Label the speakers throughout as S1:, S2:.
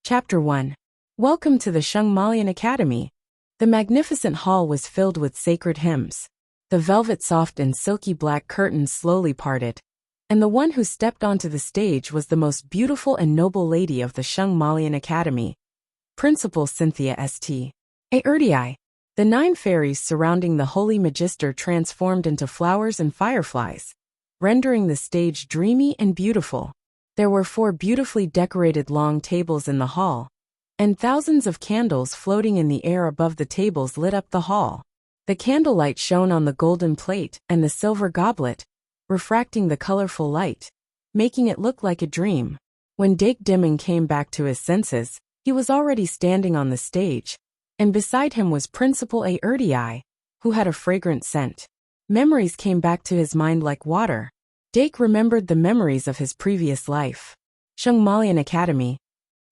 S1: Chapter 1. Welcome to the Shungmalian Academy. The magnificent hall was filled with sacred hymns. The velvet soft and silky black curtains slowly parted, and the one who stepped onto the stage was the most beautiful and noble lady of the Shungmalian Academy, Principal Cynthia St. Erdii. The 9 fairies surrounding the holy magister transformed into flowers and fireflies, rendering the stage dreamy and beautiful. There were 4 beautifully decorated long tables in the hall, and thousands of candles floating in the air above the tables lit up the hall. The candlelight shone on the golden plate and the silver goblet, refracting the colorful light, making it look like a dream. When Dake Dimming came back to his senses, he was already standing on the stage, and beside him was Principal Erdii, who had a fragrant scent. Memories came back to his mind like water. Dake remembered the memories of his previous life. Shungmalian Academy.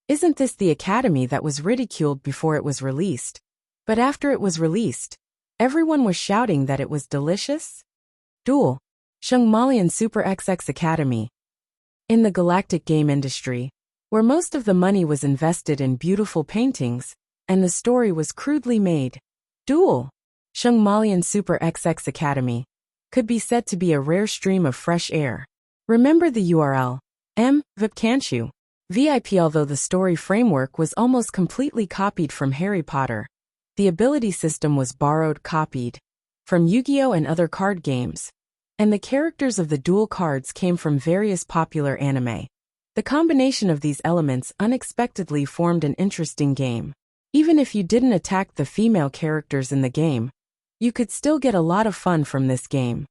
S1: Isn't this the academy that was ridiculed before it was released? But after it was released, everyone was shouting that it was delicious? Duel. Shungmalian Super XX Academy. In the galactic game industry, where most of the money was invested in beautiful paintings, and the story was crudely made, Duel. Shungmalian Super XX Academy could be said to be a rare stream of fresh air. Remember the URL, VIP can't you? VIP. Although the story framework was almost completely copied from Harry Potter, the ability system was copied from Yu-Gi-Oh! And other card games, and the characters of the duel cards came from various popular anime. The combination of these elements unexpectedly formed an interesting game. Even if you didn't attack the female characters in the game, you could still get a lot of fun from this game.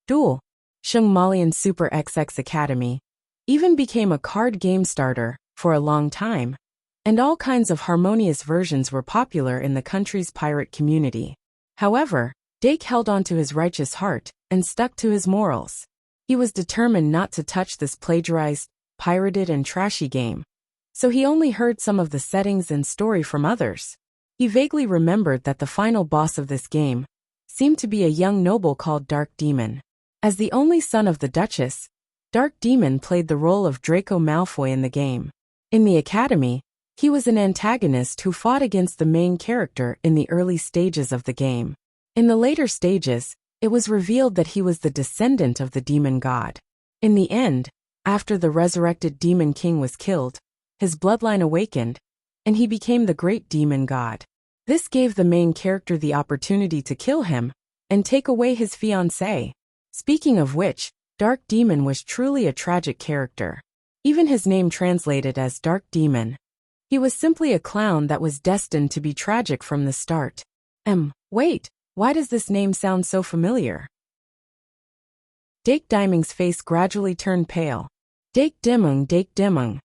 S1: Duel. Shungmalian Super XX Academy even became a card game starter for a long time, and all kinds of harmonious versions were popular in the country's pirate community. However, Dake held on to his righteous heart and stuck to his morals. He was determined not to touch this plagiarized, pirated and trashy game, so he only heard some of the settings and story from others. He vaguely remembered that the final boss of this game seemed to be a young noble called Dark Demon. As the only son of the Duchess, Dark Demon played the role of Draco Malfoy in the game. In the academy, he was an antagonist who fought against the main character in the early stages of the game. In the later stages, it was revealed that he was the descendant of the demon god. In the end, after the resurrected Demon King was killed, his bloodline awakened, and he became the great demon god. This gave the main character the opportunity to kill him and take away his fiancée. Speaking of which, Dark Demon was truly a tragic character. Even his name translated as Dark Demon. He was simply a clown that was destined to be tragic from the start. Wait, why does this name sound so familiar? Dake Diming's face gradually turned pale. Dake Diming, Dake Diming.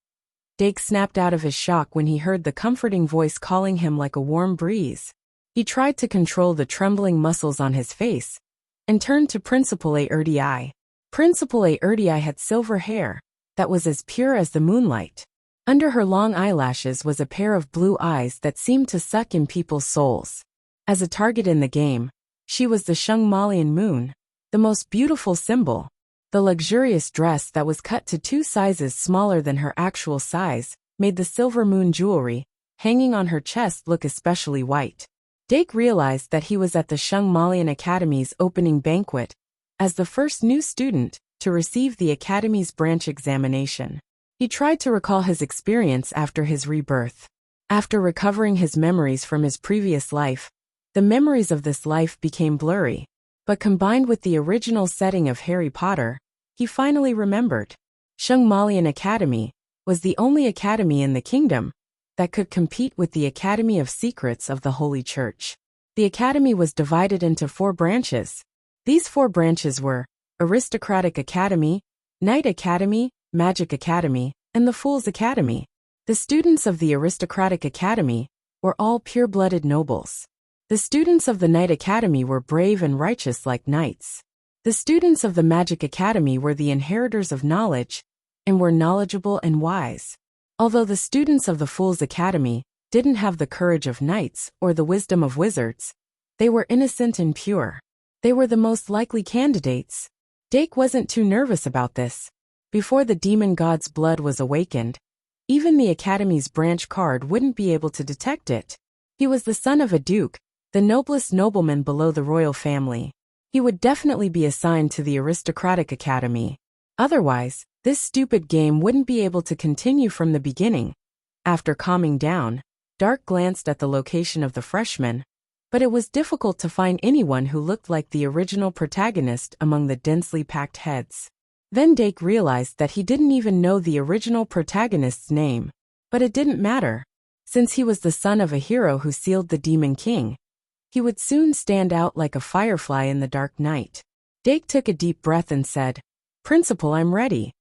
S1: Dake snapped out of his shock when he heard the comforting voice calling him like a warm breeze. He tried to control the trembling muscles on his face and turned to Principal Erdii. Principal Erdii had silver hair that was as pure as the moonlight. Under her long eyelashes was a pair of blue eyes that seemed to suck in people's souls. As a target in the game, she was the Shungmalian moon, the most beautiful symbol. The luxurious dress that was cut to 2 sizes smaller than her actual size made the silver moon jewelry hanging on her chest look especially white. Dake realized that he was at the Shungmalian Academy's opening banquet as the first new student to receive the Academy's branch examination. He tried to recall his experience after his rebirth. After recovering his memories from his previous life, the memories of this life became blurry, but combined with the original setting of Harry Potter, he finally remembered. Shungmalian Academy was the only academy in the kingdom that could compete with the Academy of Secrets of the Holy Church. The academy was divided into 4 branches. These 4 branches were Aristocratic Academy, Knight Academy, Magic Academy, and the Fool's Academy. The students of the Aristocratic Academy were all pure-blooded nobles. The students of the Knight Academy were brave and righteous like knights. The students of the Magic Academy were the inheritors of knowledge and were knowledgeable and wise. Although the students of the Fool's Academy didn't have the courage of knights or the wisdom of wizards, they were innocent and pure. They were the most likely candidates. Dake wasn't too nervous about this. Before the demon god's blood was awakened, Even the Academy's branch card wouldn't be able to detect it. He was the son of a duke, the noblest nobleman below the royal family. He would definitely be assigned to the aristocratic academy. Otherwise, this stupid game wouldn't be able to continue from the beginning. After calming down, Dark glanced at the location of the freshman, but it was difficult to find anyone who looked like the original protagonist among the densely packed heads. Then Dake realized that he didn't even know the original protagonist's name. But it didn't matter. Since he was the son of a hero who sealed the Demon King, he would soon stand out like a firefly in the dark night. Dake took a deep breath and said, "Principal, I'm ready."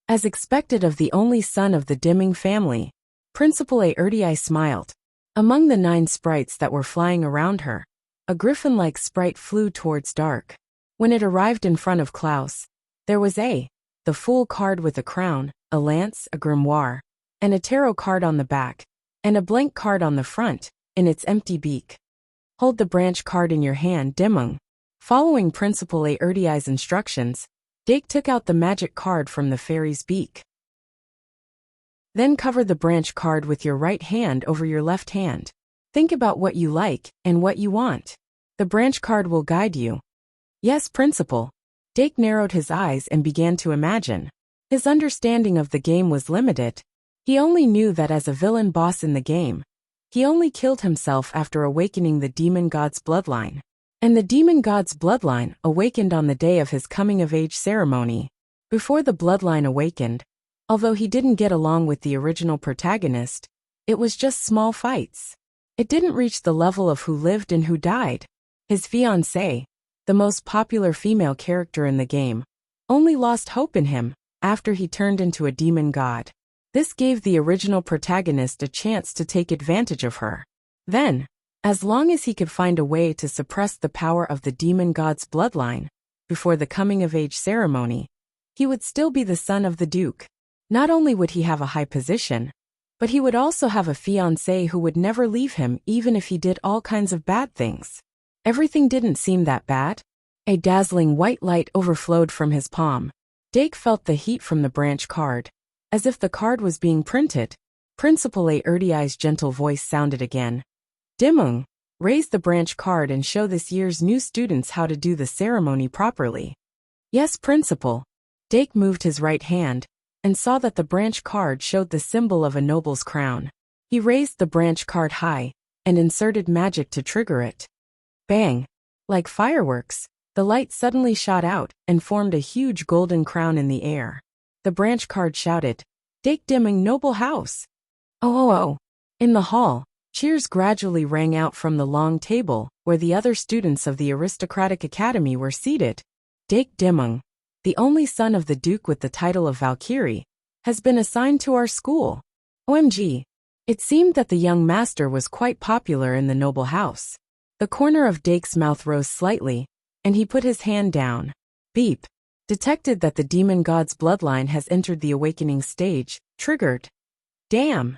S1: As expected of the only son of the Dimming family, Principal Aertii smiled. Among the 9 sprites that were flying around her, a griffin-like sprite flew towards Dark. When it arrived in front of Klaus, there was the Fool card with a crown, a lance, a grimoire, and a tarot card on the back, and a blank card on the front, in its empty beak. Hold the branch card in your hand, Dimung. Following Principal Aertii's instructions, Dake took out the magic card from the fairy's beak. Then cover the branch card with your right hand over your left hand. Think about what you like and what you want. The branch card will guide you. Yes, Principal. Dake narrowed his eyes and began to imagine. His understanding of the game was limited. He only knew that as a villain boss in the game, he only killed himself after awakening the demon god's bloodline. And the demon god's bloodline awakened on the day of his coming-of-age ceremony. Before the bloodline awakened, although he didn't get along with the original protagonist, it was just small fights. It didn't reach the level of who lived and who died. His fiancée, the most popular female character in the game, only lost hope in him after he turned into a demon god. This gave the original protagonist a chance to take advantage of her. Then, as long as he could find a way to suppress the power of the demon god's bloodline before the coming-of-age ceremony, he would still be the son of the Duke. Not only would he have a high position, but he would also have a fiancée who would never leave him even if he did all kinds of bad things. Everything didn't seem that bad. A dazzling white light overflowed from his palm. Dake felt the heat from the branch card. As if the card was being printed, Principal Aertii's gentle voice sounded again. Dimung, raise the branch card and show this year's new students how to do the ceremony properly. Yes, Principal. Dake moved his right hand and saw that the branch card showed the symbol of a noble's crown. He raised the branch card high and inserted magic to trigger it. Bang! Like fireworks, the light suddenly shot out and formed a huge golden crown in the air. The branch card shouted, Dake Dimming Noble House. Oh, oh, oh. In the hall, cheers gradually rang out from the long table where the other students of the aristocratic academy were seated. Dake Dimmung, the only son of the Duke with the title of Valkyrie, has been assigned to our school. OMG. It seemed that the young master was quite popular in the noble house. The corner of Dake's mouth rose slightly, and he put his hand down. Beep. Detected that the demon god's bloodline has entered the awakening stage. Triggered. Damn.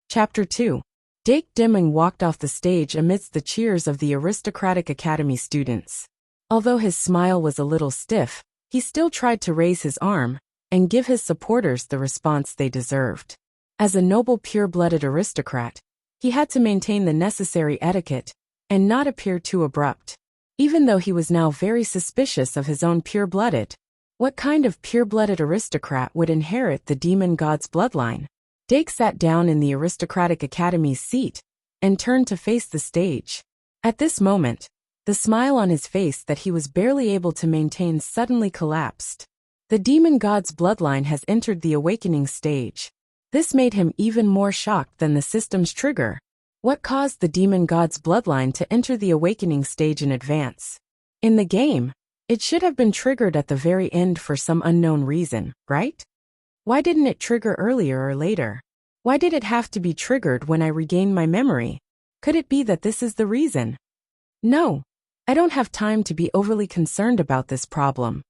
S1: Chapter 2. Dake Dimming walked off the stage amidst the cheers of the aristocratic academy students. Although his smile was a little stiff, he still tried to raise his arm and give his supporters the response they deserved. As a noble pure-blooded aristocrat, he had to maintain the necessary etiquette and not appear too abrupt. Even though he was now very suspicious of his own pure-blooded. What kind of pure-blooded aristocrat would inherit the demon god's bloodline? Dake sat down in the aristocratic academy's seat and turned to face the stage. At this moment, the smile on his face that he was barely able to maintain suddenly collapsed. The demon god's bloodline has entered the awakening stage. This made him even more shocked than the system's trigger. What caused the demon god's bloodline to enter the awakening stage in advance? In the game, it should have been triggered at the very end for some unknown reason, right? Why didn't it trigger earlier or later? Why did it have to be triggered when I regained my memory? Could it be that this is the reason? No, I don't have time to be overly concerned about this problem.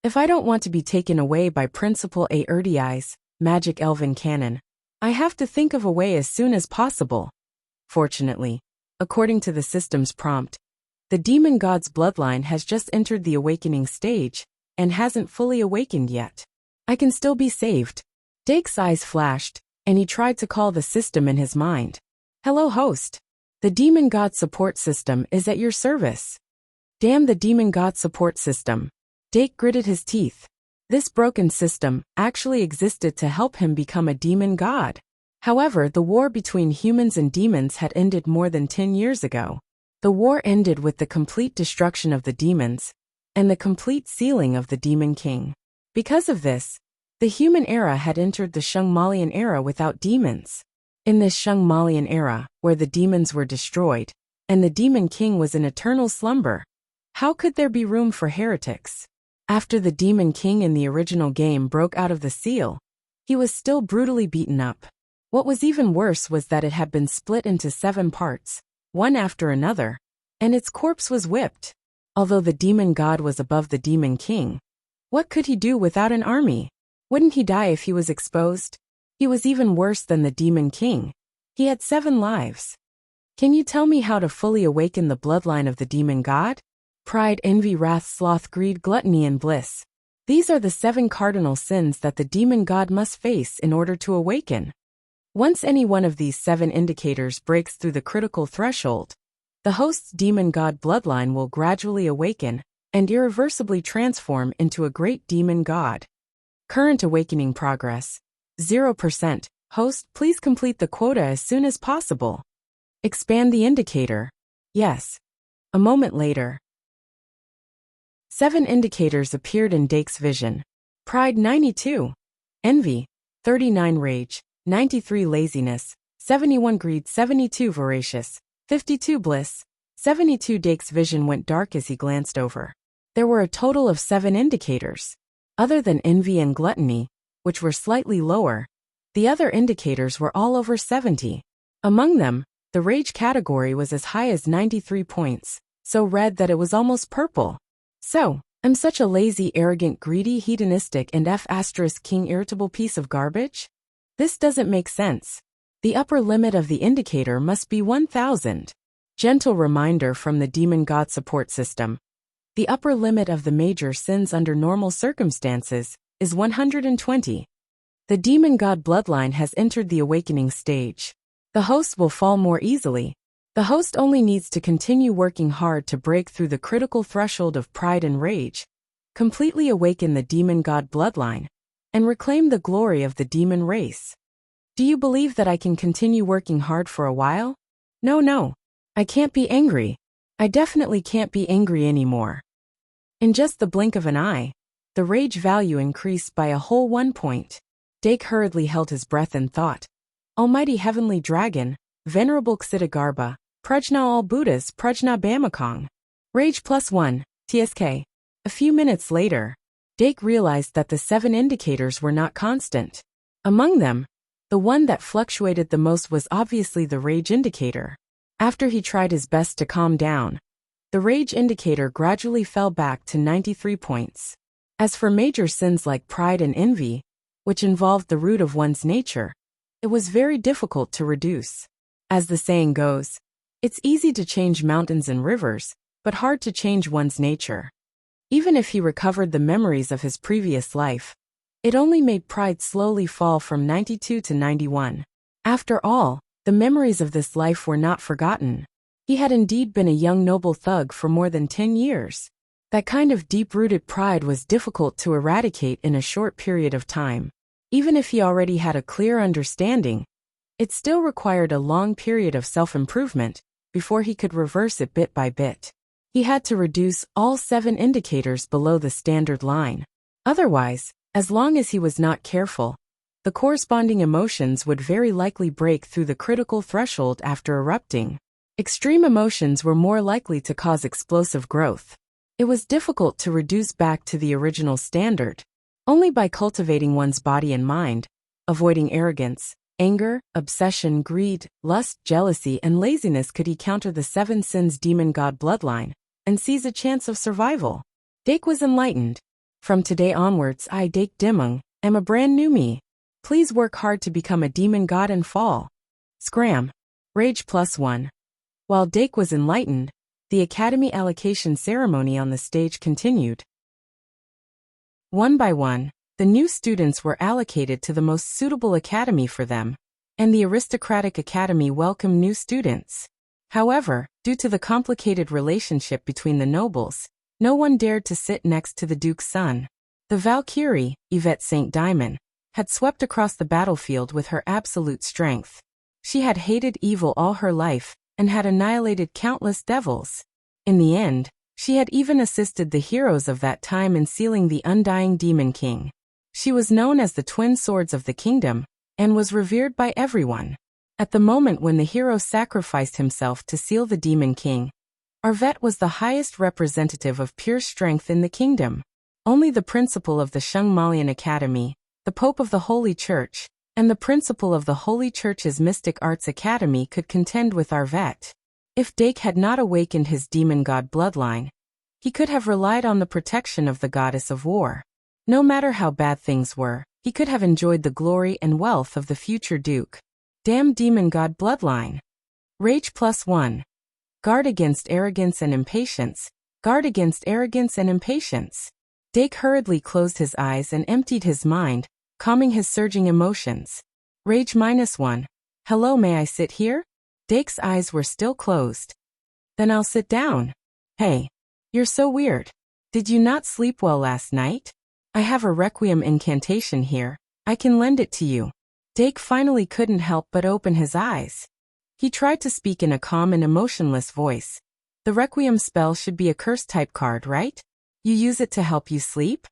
S1: If I don't want to be taken away by Principal Aertii's magic elven cannon, I have to think of a way as soon as possible. Fortunately, according to the system's prompt, the demon god's bloodline has just entered the awakening stage and hasn't fully awakened yet. I can still be saved. Dake's eyes flashed, and he tried to call the system in his mind. Hello, host. The demon god support system is at your service. Damn the demon god support system. Dake gritted his teeth. This broken system actually existed to help him become a demon god. However, the war between humans and demons had ended more than 10 years ago. The war ended with the complete destruction of the demons and the complete sealing of the Demon King. Because of this, the human era had entered the Shungmalian era without demons. In this Shungmalian era, where the demons were destroyed, and the Demon King was in eternal slumber, how could there be room for heretics? After the Demon King in the original game broke out of the seal, he was still brutally beaten up. What was even worse was that it had been split into 7 parts, one after another, and its corpse was whipped. Although the demon god was above the Demon King, what could he do without an army? Wouldn't he die if he was exposed? He was even worse than the Demon King. He had 7 lives. Can you tell me how to fully awaken the bloodline of the demon god? Pride, envy, wrath, sloth, greed, gluttony, and bliss. These are the 7 cardinal sins that the demon god must face in order to awaken. Once any one of these 7 indicators breaks through the critical threshold, the host's demon god bloodline will gradually awaken and irreversibly transform into a great demon god. Current awakening progress. 0%. Host, please complete the quota as soon as possible. Expand the indicator. Yes. A moment later, 7 indicators appeared in Dake's vision. Pride 92. Envy 39. Rage 93. Laziness 71. Greed 72. Voracious 52. Bliss 72. Dake's vision went dark as he glanced over. There were a total of 7 indicators. Other than envy and gluttony, which were slightly lower, the other indicators were all over 70. Among them, the rage category was as high as 93 points, so red that it was almost purple. So, I'm such a lazy, arrogant, greedy, hedonistic, and F***king irritable piece of garbage? This doesn't make sense. The upper limit of the indicator must be 1000. Gentle reminder from the demon god support system. The upper limit of the major sins under normal circumstances is 120. The demon god bloodline has entered the awakening stage. The host will fall more easily. The host only needs to continue working hard to break through the critical threshold of pride and rage, completely awaken the demon god bloodline, and reclaim the glory of the demon race. Do you believe that I can continue working hard for a while? No. I can't be angry. I definitely can't be angry anymore. In just the blink of an eye, the rage value increased by a whole 1 point. Dake hurriedly held his breath and thought, Almighty Heavenly Dragon, Venerable Ksitigarbha, Prajna all Buddhas, Prajna Bamakong. Rage +1, TSK. A few minutes later, Dake realized that the 7 indicators were not constant. Among them, the one that fluctuated the most was obviously the rage indicator. After he tried his best to calm down, the rage indicator gradually fell back to 93 points. As for major sins like pride and envy, which involved the root of one's nature, it was very difficult to reduce. As the saying goes, it's easy to change mountains and rivers, but hard to change one's nature. Even if he recovered the memories of his previous life, it only made pride slowly fall from 92 to 91. After all, the memories of this life were not forgotten. He had indeed been a young noble thug for more than 10 years. That kind of deep-rooted pride was difficult to eradicate in a short period of time. Even if he already had a clear understanding, it still required a long period of self-improvement before he could reverse it bit by bit. He had to reduce all 7 indicators below the standard line. Otherwise, as long as he was not careful, the corresponding emotions would very likely break through the critical threshold after erupting. Extreme emotions were more likely to cause explosive growth. It was difficult to reduce back to the original standard. Only by cultivating one's body and mind, avoiding arrogance, anger, obsession, greed, lust, jealousy, and laziness could he counter the 7 sins demon god bloodline and seize a chance of survival. Dake was enlightened. From today onwards, I, Dake Dimung, am a brand new me. Please work hard to become a demon god and fall. Scram. Rage +1. While Dake was enlightened, the Academy allocation ceremony on the stage continued. One by one, The new students were allocated to the most suitable academy for them, and the aristocratic academy welcomed new students. However, due to the complicated relationship between the nobles, no one dared to sit next to the Duke's son. The Valkyrie, Yvette St. Diamond, had swept across the battlefield with her absolute strength. She had hated evil all her life, and had annihilated countless devils. In the end, she had even assisted the heroes of that time in sealing the undying Demon King. She was known as the Twin Swords of the Kingdom, and was revered by everyone. At the moment when the hero sacrificed himself to seal the Demon King, Arvette was the highest representative of pure strength in the kingdom. Only the principal of the Shungmalian Academy, the Pope of the Holy Church, and the principal of the Holy Church's Mystic Arts Academy could contend with Arvette. If Dake had not awakened his demon god bloodline, he could have relied on the protection of the goddess of war. No matter how bad things were, he could have enjoyed the glory and wealth of the future Duke. Damn demon god bloodline. Rage +1. Guard against arrogance and impatience. Guard against arrogance and impatience. Dake hurriedly closed his eyes and emptied his mind, calming his surging emotions. Rage -1. Hello, may I sit here? Dake's eyes were still closed. Then I'll sit down. Hey. You're so weird. Did you not sleep well last night? I have a requiem incantation here. I can lend it to you. Dake finally couldn't help but open his eyes. He tried to speak in a calm and emotionless voice. The requiem spell should be a curse-type card, right? You use it to help you sleep?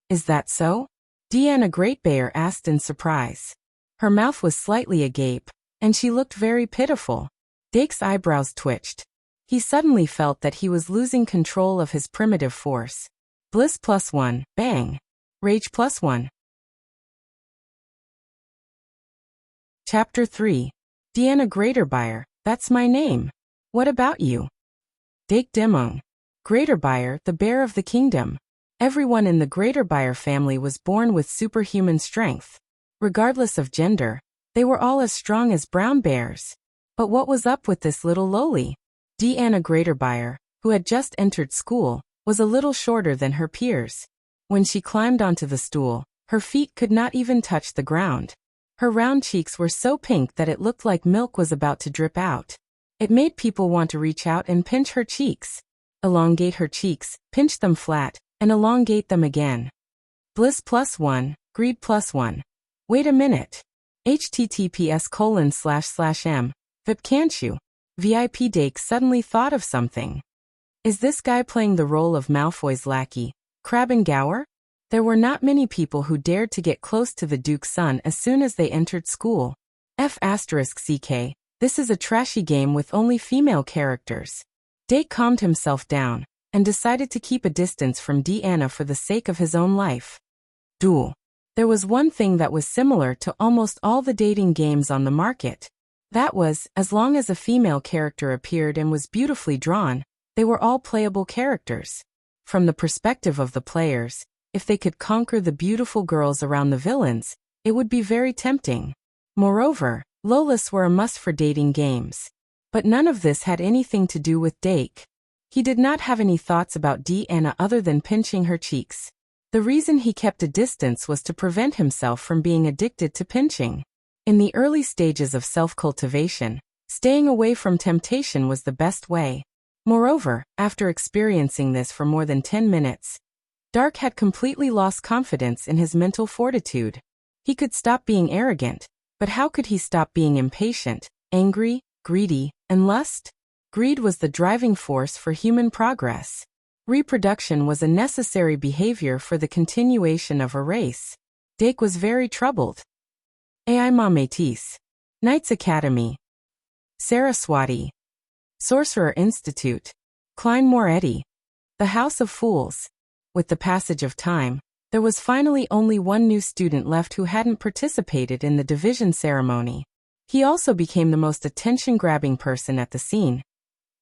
S1: Is that so? Deanna Greatbear asked in surprise. Her mouth was slightly agape, and she looked very pitiful. Dake's eyebrows twitched. He suddenly felt that he was losing control of his primitive force. Bliss +1, bang. Rage +1. Chapter 3. Deanna Greaterbuyer, that's my name. What about you? Dake Demong. Greaterbuyer, the bear of the kingdom. Everyone in the Greaterbuyer family was born with superhuman strength. Regardless of gender, they were all as strong as brown bears. But what was up with this little lowly? Deanna Greaterbuyer, who had just entered school, was a little shorter than her peers. When she climbed onto the stool, her feet could not even touch the ground. Her round cheeks were so pink that it looked like milk was about to drip out. It made people want to reach out and pinch her cheeks. Elongate her cheeks, pinch them flat, and elongate them again. Bliss +1, greed +1. Wait a minute. https://m. VIP can't you? VIP Dake suddenly thought of something. Is this guy playing the role of Malfoy's lackey, Crabbe and Gower? There were not many people who dared to get close to the Duke's son as soon as they entered school. F***ck, this is a trashy game with only female characters. Dake calmed himself down, and decided to keep a distance from Deanna for the sake of his own life. Duel. There was one thing that was similar to almost all the dating games on the market. That was, as long as a female character appeared and was beautifully drawn, they were all playable characters. From the perspective of the players, if they could conquer the beautiful girls around the villains, it would be very tempting. Moreover, Lolas were a must for dating games. But none of this had anything to do with Dake. He did not have any thoughts about Deanna other than pinching her cheeks. The reason he kept a distance was to prevent himself from being addicted to pinching. In the early stages of self-cultivation, staying away from temptation was the best way. Moreover, after experiencing this for more than 10 minutes, Dark had completely lost confidence in his mental fortitude. He could stop being arrogant, but how could he stop being impatient, angry, greedy, and lust? Greed was the driving force for human progress. Reproduction was a necessary behavior for the continuation of a race. Dake was very troubled. Ai Ma Métis. Knights Academy. Saraswati. Sorcerer Institute. Klein Moretti. The House of Fools. With the passage of time, there was finally only one new student left who hadn't participated in the division ceremony. He also became the most attention-grabbing person at the scene,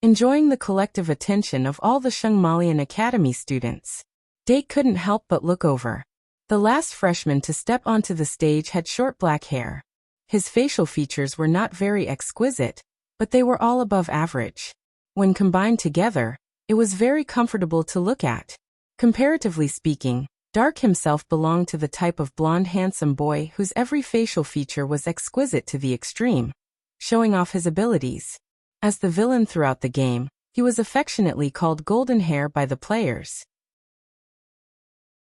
S1: enjoying the collective attention of all the Shungmalian Academy students. Dake couldn't help but look over. The last freshman to step onto the stage had short black hair. His facial features were not very exquisite, but they were all above average. When combined together, it was very comfortable to look at. Comparatively speaking, Dark himself belonged to the type of blonde handsome boy whose every facial feature was exquisite to the extreme, showing off his abilities. As the villain throughout the game, he was affectionately called Golden Hair by the players.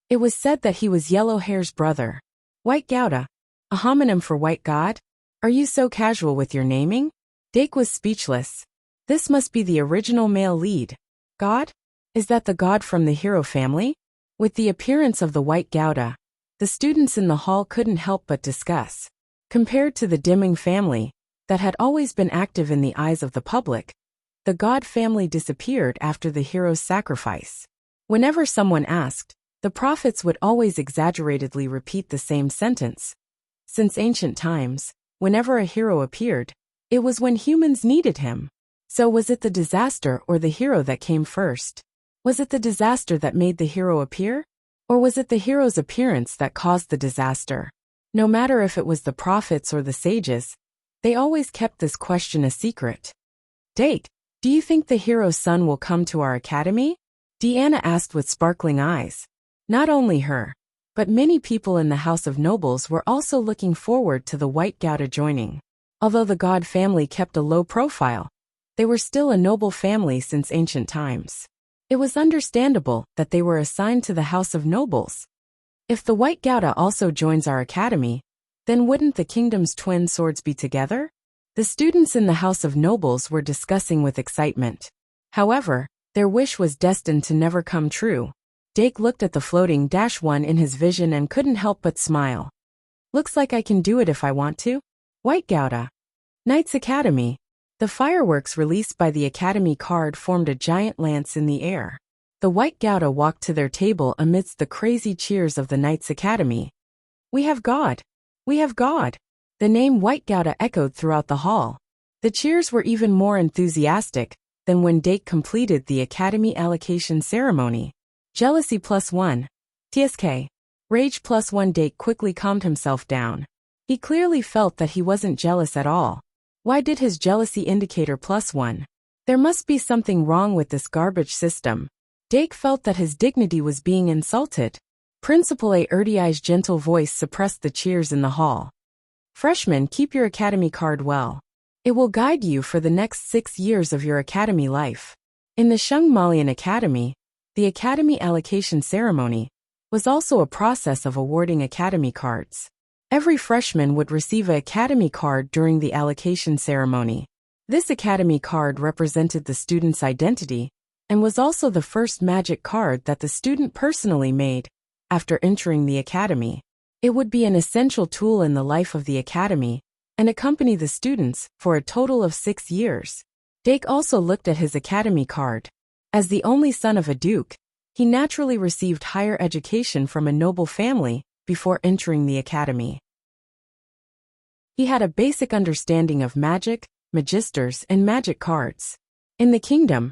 S1: It was said that he was Yellow Hair's brother. White Gouda, a homonym for White God? Are you so casual with your naming? Dake was speechless. This must be the original male lead. God? Is that the god from the hero family? With the appearance of the White Gouda, the students in the hall couldn't help but discuss. Compared to the Dimming family, that had always been active in the eyes of the public, the God family disappeared after the hero's sacrifice. Whenever someone asked, the prophets would always exaggeratedly repeat the same sentence. Since ancient times, whenever a hero appeared, it was when humans needed him. So was it the disaster or the hero that came first? Was it the disaster that made the hero appear? Or was it the hero's appearance that caused the disaster? No matter if it was the prophets or the sages, they always kept this question a secret. Dake, do you think the hero's son will come to our academy? Deanna asked with sparkling eyes. Not only her, but many people in the House of Nobles were also looking forward to the White Gouda joining. Although the God family kept a low profile, they were still a noble family since ancient times. It was understandable that they were assigned to the House of Nobles. If the White Gouda also joins our academy, then wouldn't the kingdom's twin swords be together? The students in the House of Nobles were discussing with excitement. However, their wish was destined to never come true. Dake looked at the floating -1 in his vision and couldn't help but smile. Looks like I can do it if I want to. White Gouda. Knights Academy. The fireworks released by the Academy card formed a giant lance in the air. The White Gouda walked to their table amidst the crazy cheers of the Knights Academy. We have God! We have God! The name White Gouda echoed throughout the hall. The cheers were even more enthusiastic than when Dake completed the Academy allocation ceremony. Jealousy +1. TSK. Rage +1. Dake quickly calmed himself down. He clearly felt that he wasn't jealous at all. Why did his jealousy indicator +1? There must be something wrong with this garbage system. Dake felt that his dignity was being insulted. Principal Erdei's gentle voice suppressed the cheers in the hall. Freshmen, keep your academy card well. It will guide you for the next 6 years of your academy life. In the Shungmalian Academy, the academy allocation ceremony was also a process of awarding academy cards. Every freshman would receive an academy card during the allocation ceremony. This academy card represented the student's identity and was also the first magic card that the student personally made after entering the academy. It would be an essential tool in the life of the academy and accompany the students for a total of 6 years. Dake also looked at his academy card. As the only son of a duke, he naturally received higher education from a noble family before entering the academy. He had a basic understanding of magic, magisters, and magic cards. In the kingdom,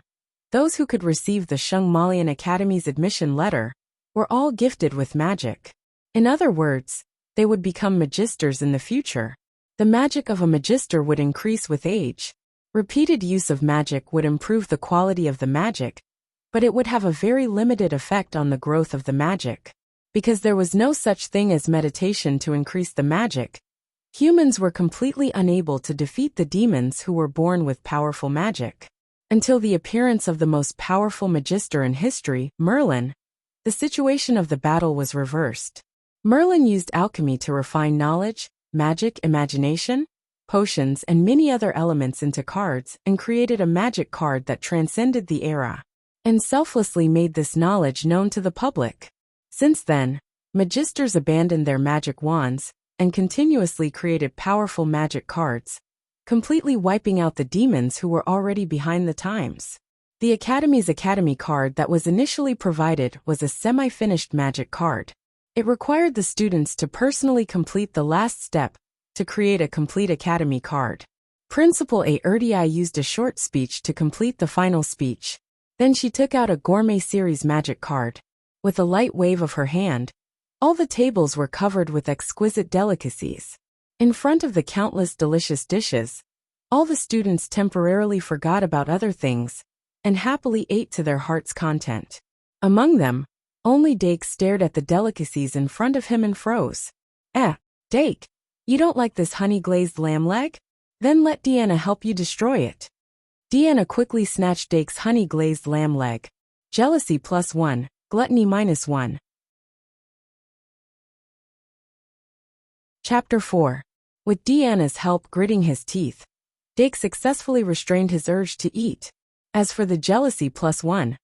S1: those who could receive the Shungmalian Academy's admission letter were all gifted with magic. In other words, they would become magisters in the future. The magic of a magister would increase with age. Repeated use of magic would improve the quality of the magic, but it would have a very limited effect on the growth of the magic. Because there was no such thing as meditation to increase the magic, humans were completely unable to defeat the demons who were born with powerful magic. Until the appearance of the most powerful magister in history, Merlin, the situation of the battle was reversed. Merlin used alchemy to refine knowledge, magic, imagination, potions, and many other elements into cards and created a magic card that transcended the era and selflessly made this knowledge known to the public. Since then, magisters abandoned their magic wands and continuously created powerful magic cards, completely wiping out the demons who were already behind the times. The Academy's Academy card that was initially provided was a semi-finished magic card. It required the students to personally complete the last step to create a complete Academy card. Principal Erdei used a short speech to complete the final speech. Then she took out a Gourmet Series magic card. With a light wave of her hand, all the tables were covered with exquisite delicacies. In front of the countless delicious dishes, all the students temporarily forgot about other things and happily ate to their heart's content. Among them Only Dake stared at the delicacies in front of him and froze. Dake, you don't like this honey-glazed lamb leg? Then let Deanna help you destroy it. Deanna quickly snatched Dake's honey-glazed lamb leg. Jealousy +1, gluttony -1. Chapter 4. With Deanna's help gritting his teeth, Dake successfully restrained his urge to eat. As for the jealousy +1,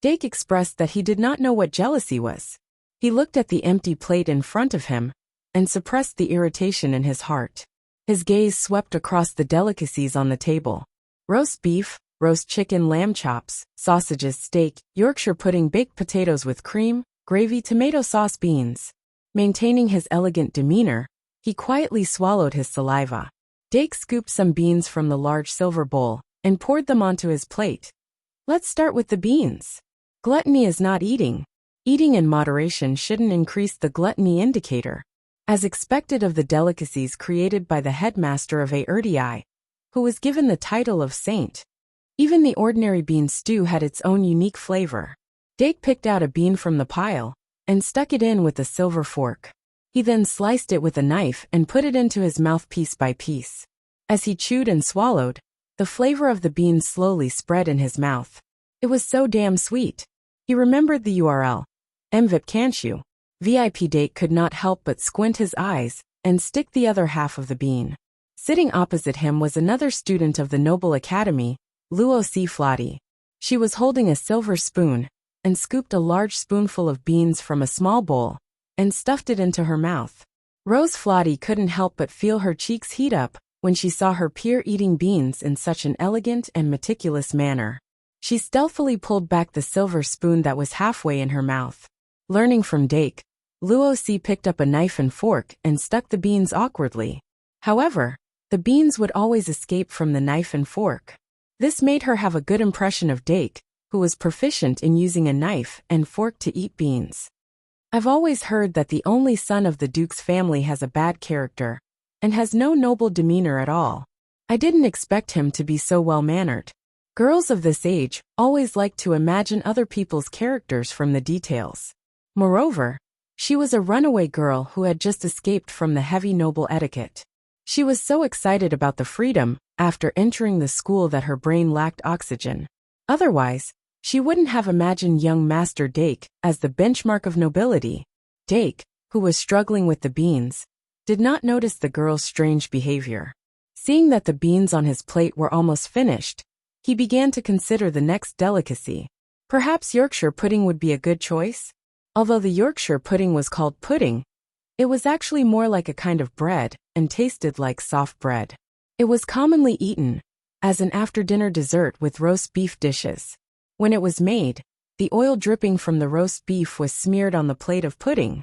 S1: Dake expressed that he did not know what jealousy was. He looked at the empty plate in front of him and suppressed the irritation in his heart. His gaze swept across the delicacies on the table. Roast beef, roast chicken, lamb chops, sausages, steak, Yorkshire pudding, baked potatoes with cream, gravy, tomato sauce, beans. Maintaining his elegant demeanor, he quietly swallowed his saliva. Dake scooped some beans from the large silver bowl and poured them onto his plate. Let's start with the beans. Gluttony is not eating. Eating in moderation shouldn't increase the gluttony indicator. As expected of the delicacies created by the headmaster of Erdii, who was given the title of saint, even the ordinary bean stew had its own unique flavor. Dake picked out a bean from the pile and stuck it in with a silver fork. He then sliced it with a knife and put it into his mouth piece by piece. As he chewed and swallowed, the flavor of the beans slowly spread in his mouth. It was so damn sweet. He remembered the URL. MVIP can't you? VIP Dake could not help but squint his eyes and stick the other half of the bean. Sitting opposite him was another student of the Noble Academy, Luo C. Flotty. She was holding a silver spoon and scooped a large spoonful of beans from a small bowl and stuffed it into her mouth. Rose Flotty couldn't help but feel her cheeks heat up when she saw her peer eating beans in such an elegant and meticulous manner. She stealthily pulled back the silver spoon that was halfway in her mouth. Learning from Dake, Luo C picked up a knife and fork and stuck the beans awkwardly. However, the beans would always escape from the knife and fork. This made her have a good impression of Dake, who was proficient in using a knife and fork to eat beans. I've always heard that the only son of the Duke's family has a bad character and has no noble demeanor at all. I didn't expect him to be so well-mannered. Girls of this age always like to imagine other people's characters from the details. Moreover, she was a runaway girl who had just escaped from the heavy noble etiquette. She was so excited about the freedom after entering the school that her brain lacked oxygen. Otherwise, she wouldn't have imagined young Master Dake as the benchmark of nobility. Dake, who was struggling with the beans, did not notice the girl's strange behavior. Seeing that the beans on his plate were almost finished, he began to consider the next delicacy. Perhaps Yorkshire pudding would be a good choice? Although the Yorkshire pudding was called pudding, it was actually more like a kind of bread and tasted like soft bread. It was commonly eaten as an after-dinner dessert with roast beef dishes. When it was made, the oil dripping from the roast beef was smeared on the plate of pudding.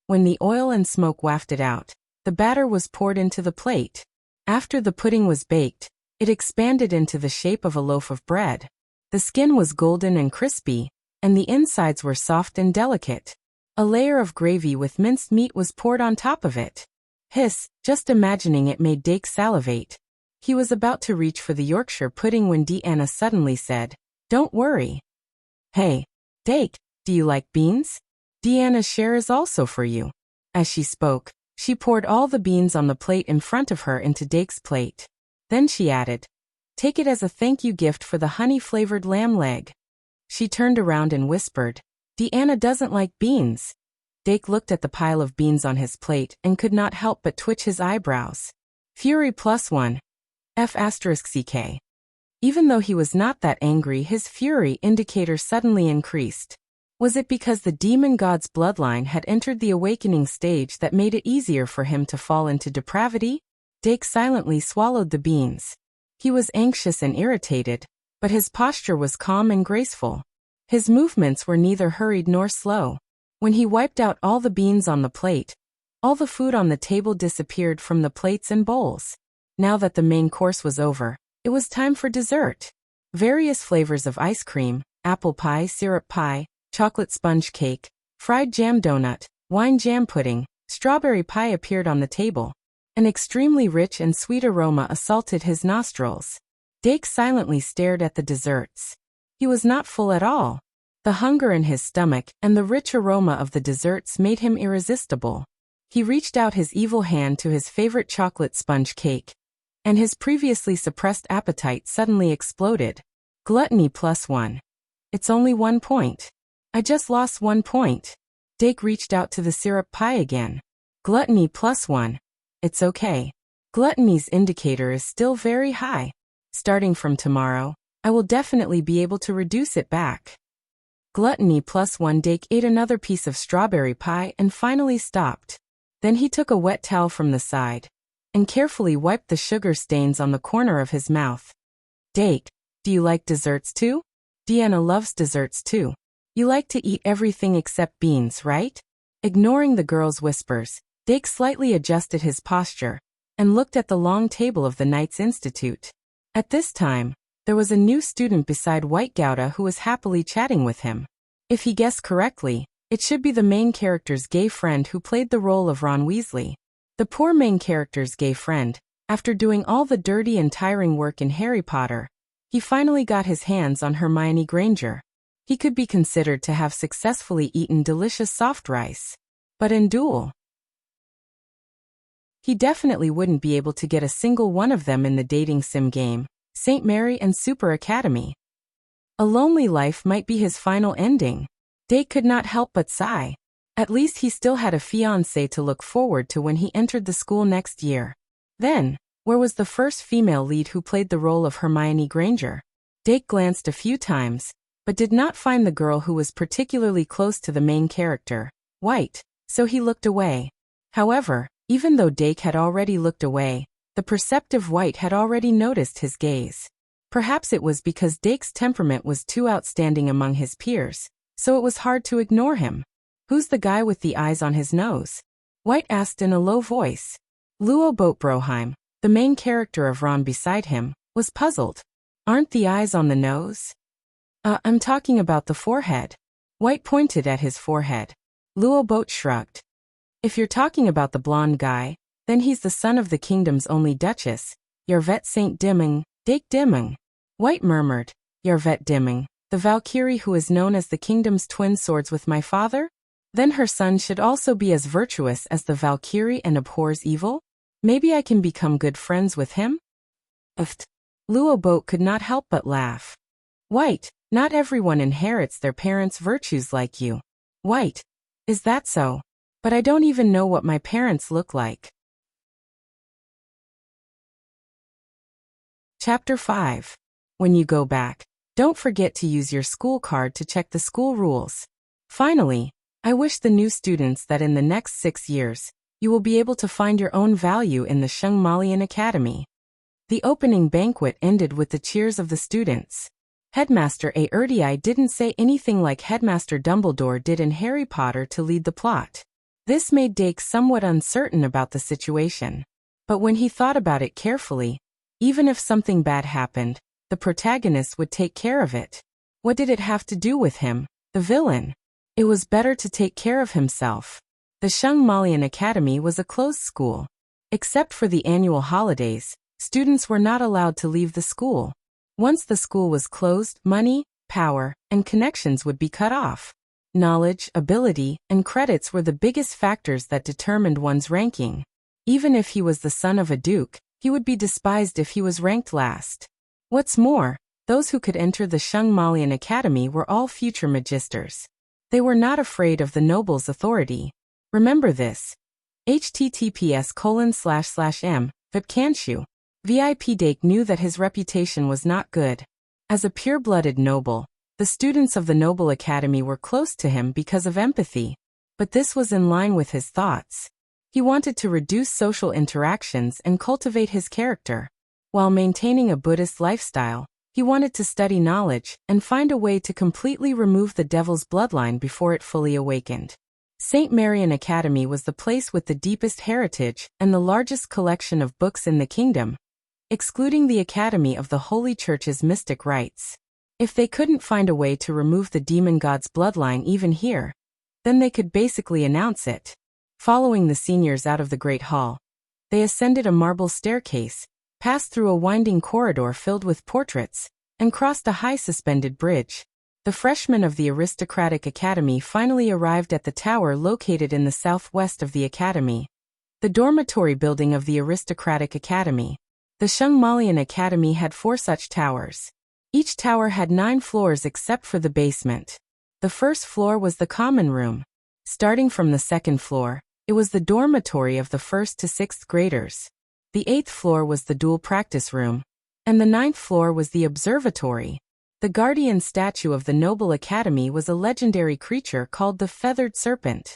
S1: When the oil and smoke wafted out, the batter was poured into the plate. After the pudding was baked, it expanded into the shape of a loaf of bread. The skin was golden and crispy, and the insides were soft and delicate. A layer of gravy with minced meat was poured on top of it. Hiss, just imagining it made Dake salivate. He was about to reach for the Yorkshire pudding when Deanna suddenly said, "Don't worry." "Hey, Dake, do you like beans? Deanna's share is also for you." As she spoke, she poured all the beans on the plate in front of her into Dake's plate. Then she added, "Take it as a thank you gift for the honey-flavored lamb leg." She turned around and whispered, "Deanna doesn't like beans." Dake looked at the pile of beans on his plate and could not help but twitch his eyebrows. Fury +1. F***CK. Even though he was not that angry, his fury indicator suddenly increased. Was it because the demon god's bloodline had entered the awakening stage that made it easier for him to fall into depravity? Dake silently swallowed the beans. He was anxious and irritated, but his posture was calm and graceful. His movements were neither hurried nor slow. When he wiped out all the beans on the plate, all the food on the table disappeared from the plates and bowls. Now that the main course was over, it was time for dessert. Various flavors of ice cream, apple pie, syrup pie, chocolate sponge cake, fried jam donut, wine jam pudding, strawberry pie appeared on the table. An extremely rich and sweet aroma assaulted his nostrils. Dake silently stared at the desserts. He was not full at all. The hunger in his stomach and the rich aroma of the desserts made him irresistible. He reached out his evil hand to his favorite chocolate sponge cake, and his previously suppressed appetite suddenly exploded. Gluttony +1. It's only 1 point. I just lost 1 point. Dake reached out to the syrup pie again. Gluttony +1. It's okay. Gluttony's indicator is still very high. Starting from tomorrow, I will definitely be able to reduce it back. Gluttony +1. Dake ate another piece of strawberry pie and finally stopped. Then he took a wet towel from the side and carefully wiped the sugar stains on the corner of his mouth. Dake, do you like desserts too? Deanna loves desserts too. You like to eat everything except beans, right? Ignoring the girl's whispers, Dake slightly adjusted his posture and looked at the long table of the Knights Institute. At this time, there was a new student beside White Gouda who was happily chatting with him. If he guessed correctly, it should be the main character's gay friend who played the role of Ron Weasley. The poor main character's gay friend, after doing all the dirty and tiring work in Harry Potter, he finally got his hands on Hermione Granger. He could be considered to have successfully eaten delicious soft rice. But in Duel, he definitely wouldn't be able to get a single one of them in the dating sim game, St. Mary and Super Academy. A lonely life might be his final ending. Dake could not help but sigh. At least he still had a fiancée to look forward to when he entered the school next year. Then, where was the first female lead who played the role of Hermione Granger? Dake glanced a few times, but did not find the girl who was particularly close to the main character, White, so he looked away. However, even though Dake had already looked away, the perceptive White had already noticed his gaze. Perhaps it was because Dake's temperament was too outstanding among his peers, so it was hard to ignore him. Who's the guy with the eyes on his nose? White asked in a low voice. Luo Boatbroheim, the main character of Ron beside him, was puzzled. Aren't the eyes on the nose? I'm talking about the forehead. White pointed at his forehead. Luo Boat shrugged. If you're talking about the blonde guy, then he's the son of the kingdom's only duchess, Yarvet Saint Dimming, Dake Dimming. White murmured, Yarvet Dimming, the Valkyrie who is known as the kingdom's twin swords with my father? Then her son should also be as virtuous as the Valkyrie and abhors evil? Maybe I can become good friends with him? Luo Boat could not help but laugh. White, not everyone inherits their parents' virtues like you. White, is that so? But I don't even know what my parents look like. Chapter 5. When you go back, don't forget to use your school card to check the school rules. Finally, I wish the new students that in the next 6 years, you will be able to find your own value in the Shungmalian Academy. The opening banquet ended with the cheers of the students. Headmaster Erdii didn't say anything like Headmaster Dumbledore did in Harry Potter to lead the plot. This made Dake somewhat uncertain about the situation. But when he thought about it carefully, even if something bad happened, the protagonist would take care of it. What did it have to do with him, the villain? It was better to take care of himself. The Shungmalian Academy was a closed school. Except for the annual holidays, students were not allowed to leave the school. Once the school was closed, money, power, and connections would be cut off. Knowledge, ability, and credits were the biggest factors that determined one's ranking. Even if he was the son of a duke, he would be despised if he was ranked last. What's more, those who could enter the Shungmalian Academy were all future magisters. They were not afraid of the noble's authority. Remember this. https://m, Vipkanshu. VIP Dake knew that his reputation was not good. As a pure-blooded noble, the students of the Noble Academy were close to him because of empathy. But this was in line with his thoughts. He wanted to reduce social interactions and cultivate his character. While maintaining a Buddhist lifestyle, he wanted to study knowledge and find a way to completely remove the devil's bloodline before it fully awakened. St. Marian Academy was the place with the deepest heritage and the largest collection of books in the kingdom, excluding the Academy of the Holy Church's mystic rites. If they couldn't find a way to remove the demon god's bloodline even here, then they could basically announce it. Following the seniors out of the Great Hall, they ascended a marble staircase, passed through a winding corridor filled with portraits, and crossed a high suspended bridge. The freshmen of the aristocratic academy finally arrived at the tower located in the southwest of the academy, the dormitory building of the aristocratic academy. The Shungmalian Academy had 4 such towers. Each tower had 9 floors except for the basement. The first floor was the common room. Starting from the second floor, it was the dormitory of the 1st to 6th graders. The 8th floor was the dual practice room, and the 9th floor was the observatory. The guardian statue of the noble academy was a legendary creature called the feathered serpent.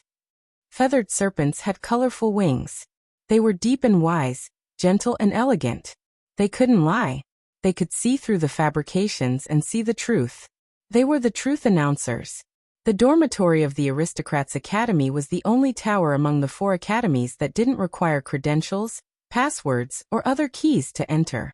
S1: Feathered serpents had colorful wings. They were deep and wise, gentle and elegant. They couldn't lie. They could see through the fabrications and see the truth. They were the truth announcers. The dormitory of the aristocrats' academy was the only tower among the 4 academies that didn't require credentials, passwords, or other keys to enter.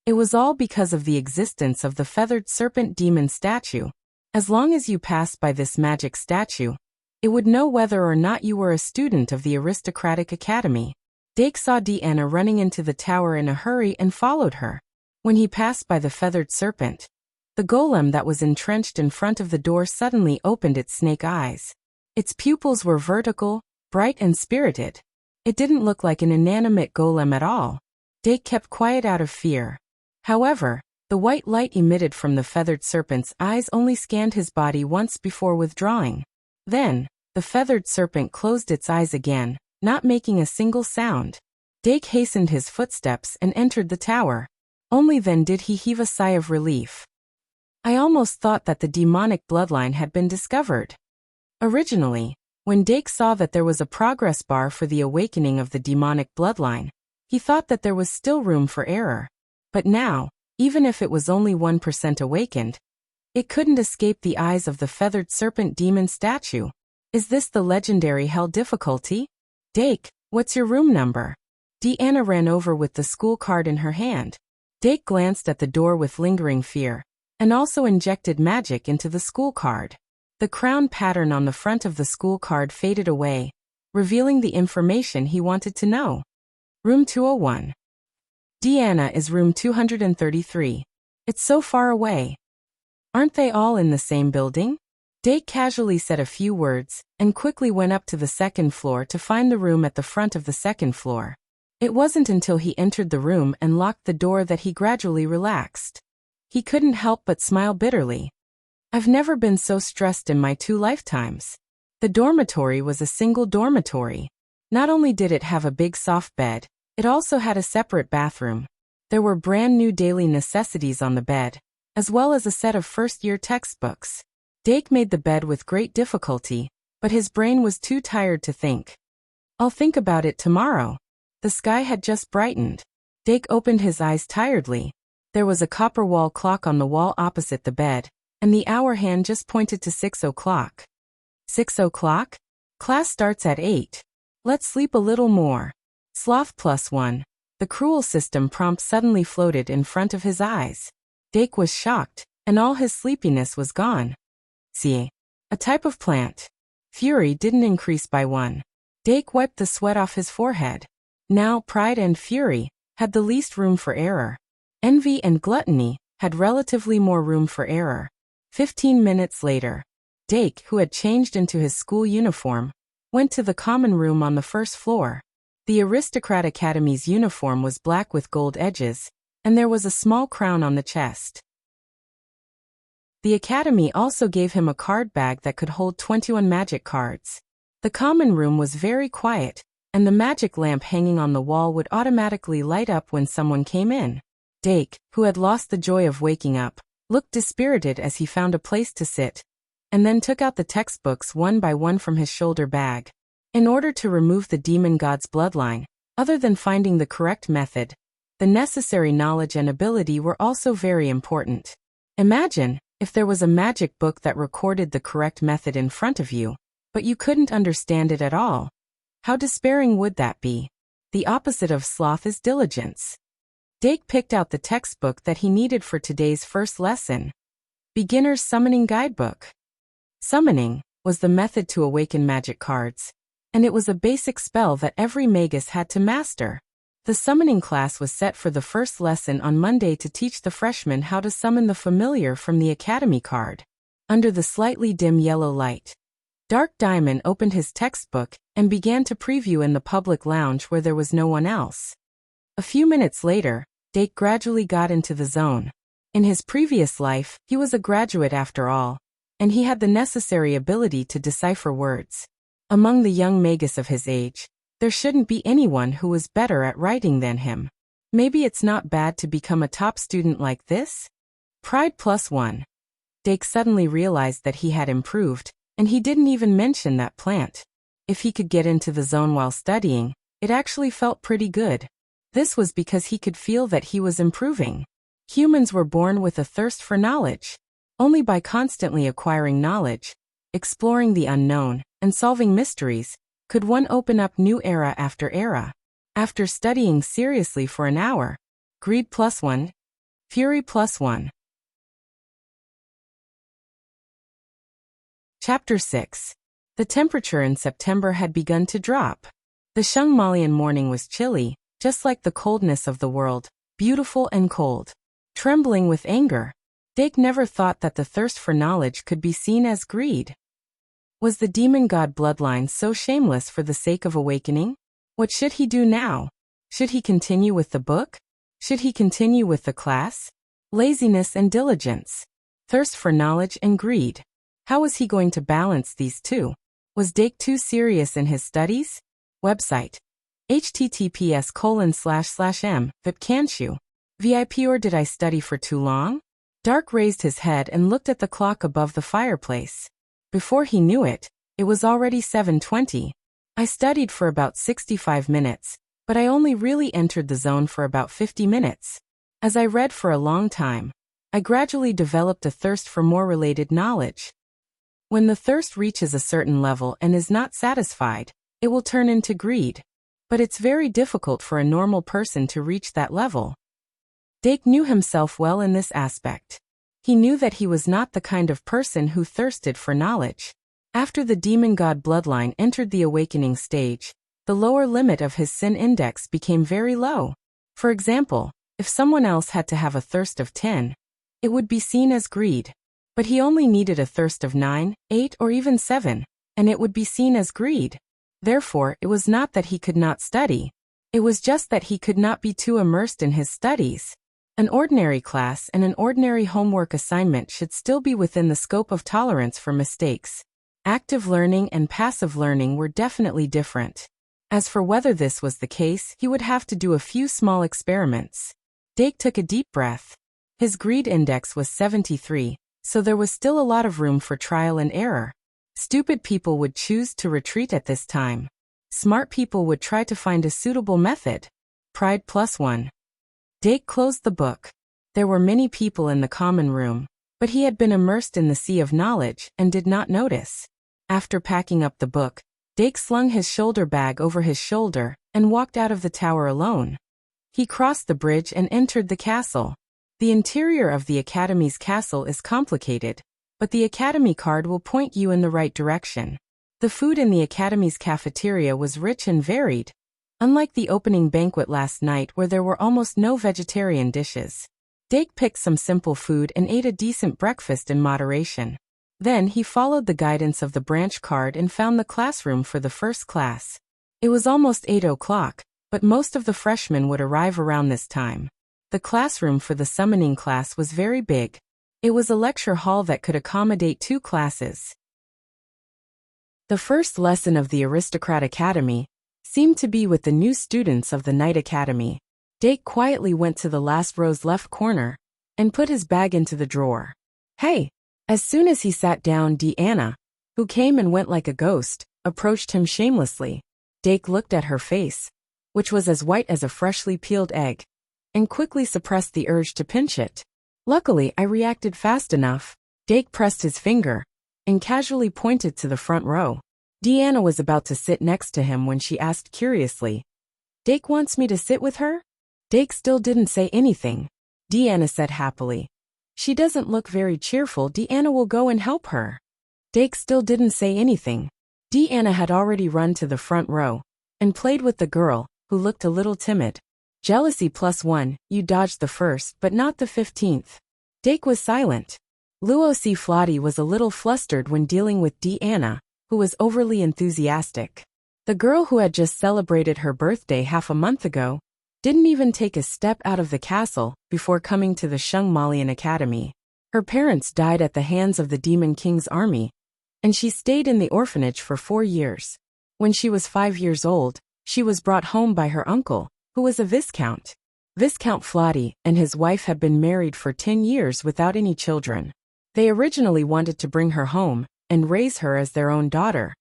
S1: It was all because of the existence of the feathered serpent demon statue. As long as you passed by this magic statue, it would know whether or not you were a student of the aristocratic academy. Dake saw Deanna running into the tower in a hurry and followed her. When he passed by the feathered serpent, the golem that was entrenched in front of the door suddenly opened its snake eyes. Its pupils were vertical, bright and spirited. It didn't look like an inanimate golem at all. Dake kept quiet out of fear. However, the white light emitted from the feathered serpent's eyes only scanned his body once before withdrawing. Then, the feathered serpent closed its eyes again, not making a single sound. Dake hastened his footsteps and entered the tower. Only then did he heave a sigh of relief. I almost thought that the demonic bloodline had been discovered. Originally, when Dake saw that there was a progress bar for the awakening of the demonic bloodline, he thought that there was still room for error. But now, even if it was only 1% awakened, it couldn't escape the eyes of the feathered serpent demon statue. Is this the legendary hell difficulty? Dake, what's your room number? Deanna ran over with the school card in her hand. Dake glanced at the door with lingering fear, and also injected magic into the school card. The crown pattern on the front of the school card faded away, revealing the information he wanted to know. Room 201. Deanna is room 233. It's so far away. Aren't they all in the same building? Dake casually said a few words, and quickly went up to the second floor to find the room at the front of the second floor. It wasn't until he entered the room and locked the door that he gradually relaxed. He couldn't help but smile bitterly. I've never been so stressed in my 2 lifetimes. The dormitory was a single dormitory. Not only did it have a big soft bed, it also had a separate bathroom. There were brand new daily necessities on the bed, as well as a set of first-year textbooks. Dake made the bed with great difficulty, but his brain was too tired to think. I'll think about it tomorrow. The sky had just brightened. Dake opened his eyes tiredly. There was a copper wall clock on the wall opposite the bed, and the hour hand just pointed to 6 o'clock. 6 o'clock? Class starts at 8. Let's sleep a little more. Sloth +1. The cruel system prompt suddenly floated in front of his eyes. Dake was shocked, and all his sleepiness was gone. See. A type of plant. Fury didn't increase by 1. Dake wiped the sweat off his forehead. Now pride and fury had the least room for error. Envy and gluttony had relatively more room for error. 15 minutes later, Dake, who had changed into his school uniform, went to the common room on the first floor. The Aristocrat Academy's uniform was black with gold edges, and there was a small crown on the chest. The Academy also gave him a card bag that could hold 21 magic cards. The common room was very quiet, and the magic lamp hanging on the wall would automatically light up when someone came in. Dake, who had lost the joy of waking up, looked dispirited as he found a place to sit, and then took out the textbooks one by one from his shoulder bag. In order to remove the demon god's bloodline, other than finding the correct method, the necessary knowledge and ability were also very important. Imagine if there was a magic book that recorded the correct method in front of you, but you couldn't understand it at all. How despairing would that be? The opposite of sloth is diligence. Dake picked out the textbook that he needed for today's first lesson. Beginner's Summoning Guidebook. Summoning was the method to awaken magic cards, and it was a basic spell that every magus had to master. The summoning class was set for the first lesson on Monday to teach the freshmen how to summon the familiar from the Academy card. Under the slightly dim yellow light, Dark Diamond opened his textbook and began to preview in the public lounge where there was no one else. A few minutes later, Dake gradually got into the zone. In his previous life, he was a graduate after all, and he had the necessary ability to decipher words. Among the young magus of his age, there shouldn't be anyone who was better at writing than him. Maybe it's not bad to become a top student like this? Pride +1. Dake suddenly realized that he had improved, and he didn't even mention that plant. If he could get into the zone while studying, it actually felt pretty good. This was because he could feel that he was improving. Humans were born with a thirst for knowledge. Only by constantly acquiring knowledge, exploring the unknown, and solving mysteries, could one open up new era after era. After studying seriously for an hour, greed +1, fury +1. Chapter 6. The temperature in September had begun to drop. The Shungmalian morning was chilly, just like the coldness of the world, beautiful and cold. Trembling with anger, Dake never thought that the thirst for knowledge could be seen as greed. Was the demon god bloodline so shameless for the sake of awakening? What should he do now? Should he continue with the book? Should he continue with the class? Laziness and diligence. Thirst for knowledge and greed. How was he going to balance these two? Was Dake too serious in his studies? Website. https://m, vipcanshu. VIP. Or did I study for too long? Dark raised his head and looked at the clock above the fireplace. Before he knew it, it was already 7:20. I studied for about 65 minutes, but I only really entered the zone for about 50 minutes. As I read for a long time, I gradually developed a thirst for more related knowledge. When the thirst reaches a certain level and is not satisfied, it will turn into greed. But it's very difficult for a normal person to reach that level. Dake knew himself well in this aspect. He knew that he was not the kind of person who thirsted for knowledge. After the demon god bloodline entered the awakening stage, the lower limit of his sin index became very low. For example, if someone else had to have a thirst of 10, it would be seen as greed. But he only needed a thirst of 9, 8, or even 7, and it would be seen as greed. Therefore, it was not that he could not study. It was just that he could not be too immersed in his studies. An ordinary class and an ordinary homework assignment should still be within the scope of tolerance for mistakes. Active learning and passive learning were definitely different. As for whether this was the case, he would have to do a few small experiments. Dake took a deep breath. His greed index was 73, so there was still a lot of room for trial and error. Stupid people would choose to retreat at this time. Smart people would try to find a suitable method. Pride +1. Dake closed the book. There were many people in the common room, but he had been immersed in the sea of knowledge and did not notice. After packing up the book, Dake slung his shoulder bag over his shoulder and walked out of the tower alone. He crossed the bridge and entered the castle. The interior of the Academy's castle is complicated, but the Academy card will point you in the right direction. The food in the Academy's cafeteria was rich and varied, unlike the opening banquet last night where there were almost no vegetarian dishes. Dake picked some simple food and ate a decent breakfast in moderation. Then he followed the guidance of the branch card and found the classroom for the first class. It was almost 8 o'clock, but most of the freshmen would arrive around this time. The classroom for the summoning class was very big. It was a lecture hall that could accommodate 2 classes. The first lesson of the Aristocrat Academy seemed to be with the new students of the Knight Academy. Dake quietly went to the last row's left corner and put his bag into the drawer. Hey! As soon as he sat down, Deanna, who came and went like a ghost, approached him shamelessly. Dake looked at her face, which was as white as a freshly peeled egg, and quickly suppressed the urge to pinch it. Luckily, I reacted fast enough. Dake pressed his finger and casually pointed to the front row. Deanna was about to sit next to him when she asked curiously, "Dake wants me to sit with her?" Dake still didn't say anything. Deanna said happily, "She doesn't look very cheerful. Deanna will go and help her." Dake still didn't say anything. Deanna had already run to the front row and played with the girl, who looked a little timid. Jealousy +1, you dodged the first but not the 15th. Dake was silent. Luo C. Flotty was a little flustered when dealing with Deanna, who was overly enthusiastic. The girl who had just celebrated her birthday half a month ago didn't even take a step out of the castle before coming to the Shungmalian Academy. Her parents died at the hands of the Demon King's army, and she stayed in the orphanage for 4 years. When she was 5 years old, she was brought home by her uncle, who was a viscount. Viscount Flotty and his wife had been married for 10 years without any children. They originally wanted to bring her home and raise her as their own daughter,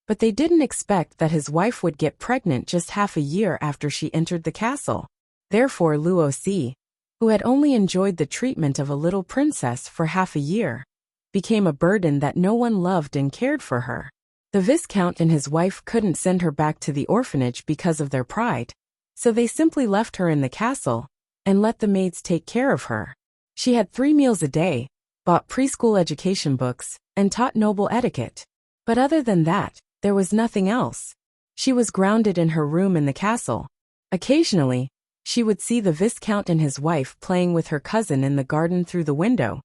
S1: but they didn't expect that his wife would get pregnant just half a year after she entered the castle. Therefore Luo C., who had only enjoyed the treatment of a little princess for half a year, became a burden that no one loved and cared for her. The viscount and his wife couldn't send her back to the orphanage because of their pride, so they simply left her in the castle and let the maids take care of her. She had 3 meals a day, bought preschool education books, and taught noble etiquette. But other than that, there was nothing else. She was grounded in her room in the castle. Occasionally, she would see the viscount and his wife playing with her cousin in the garden through the window,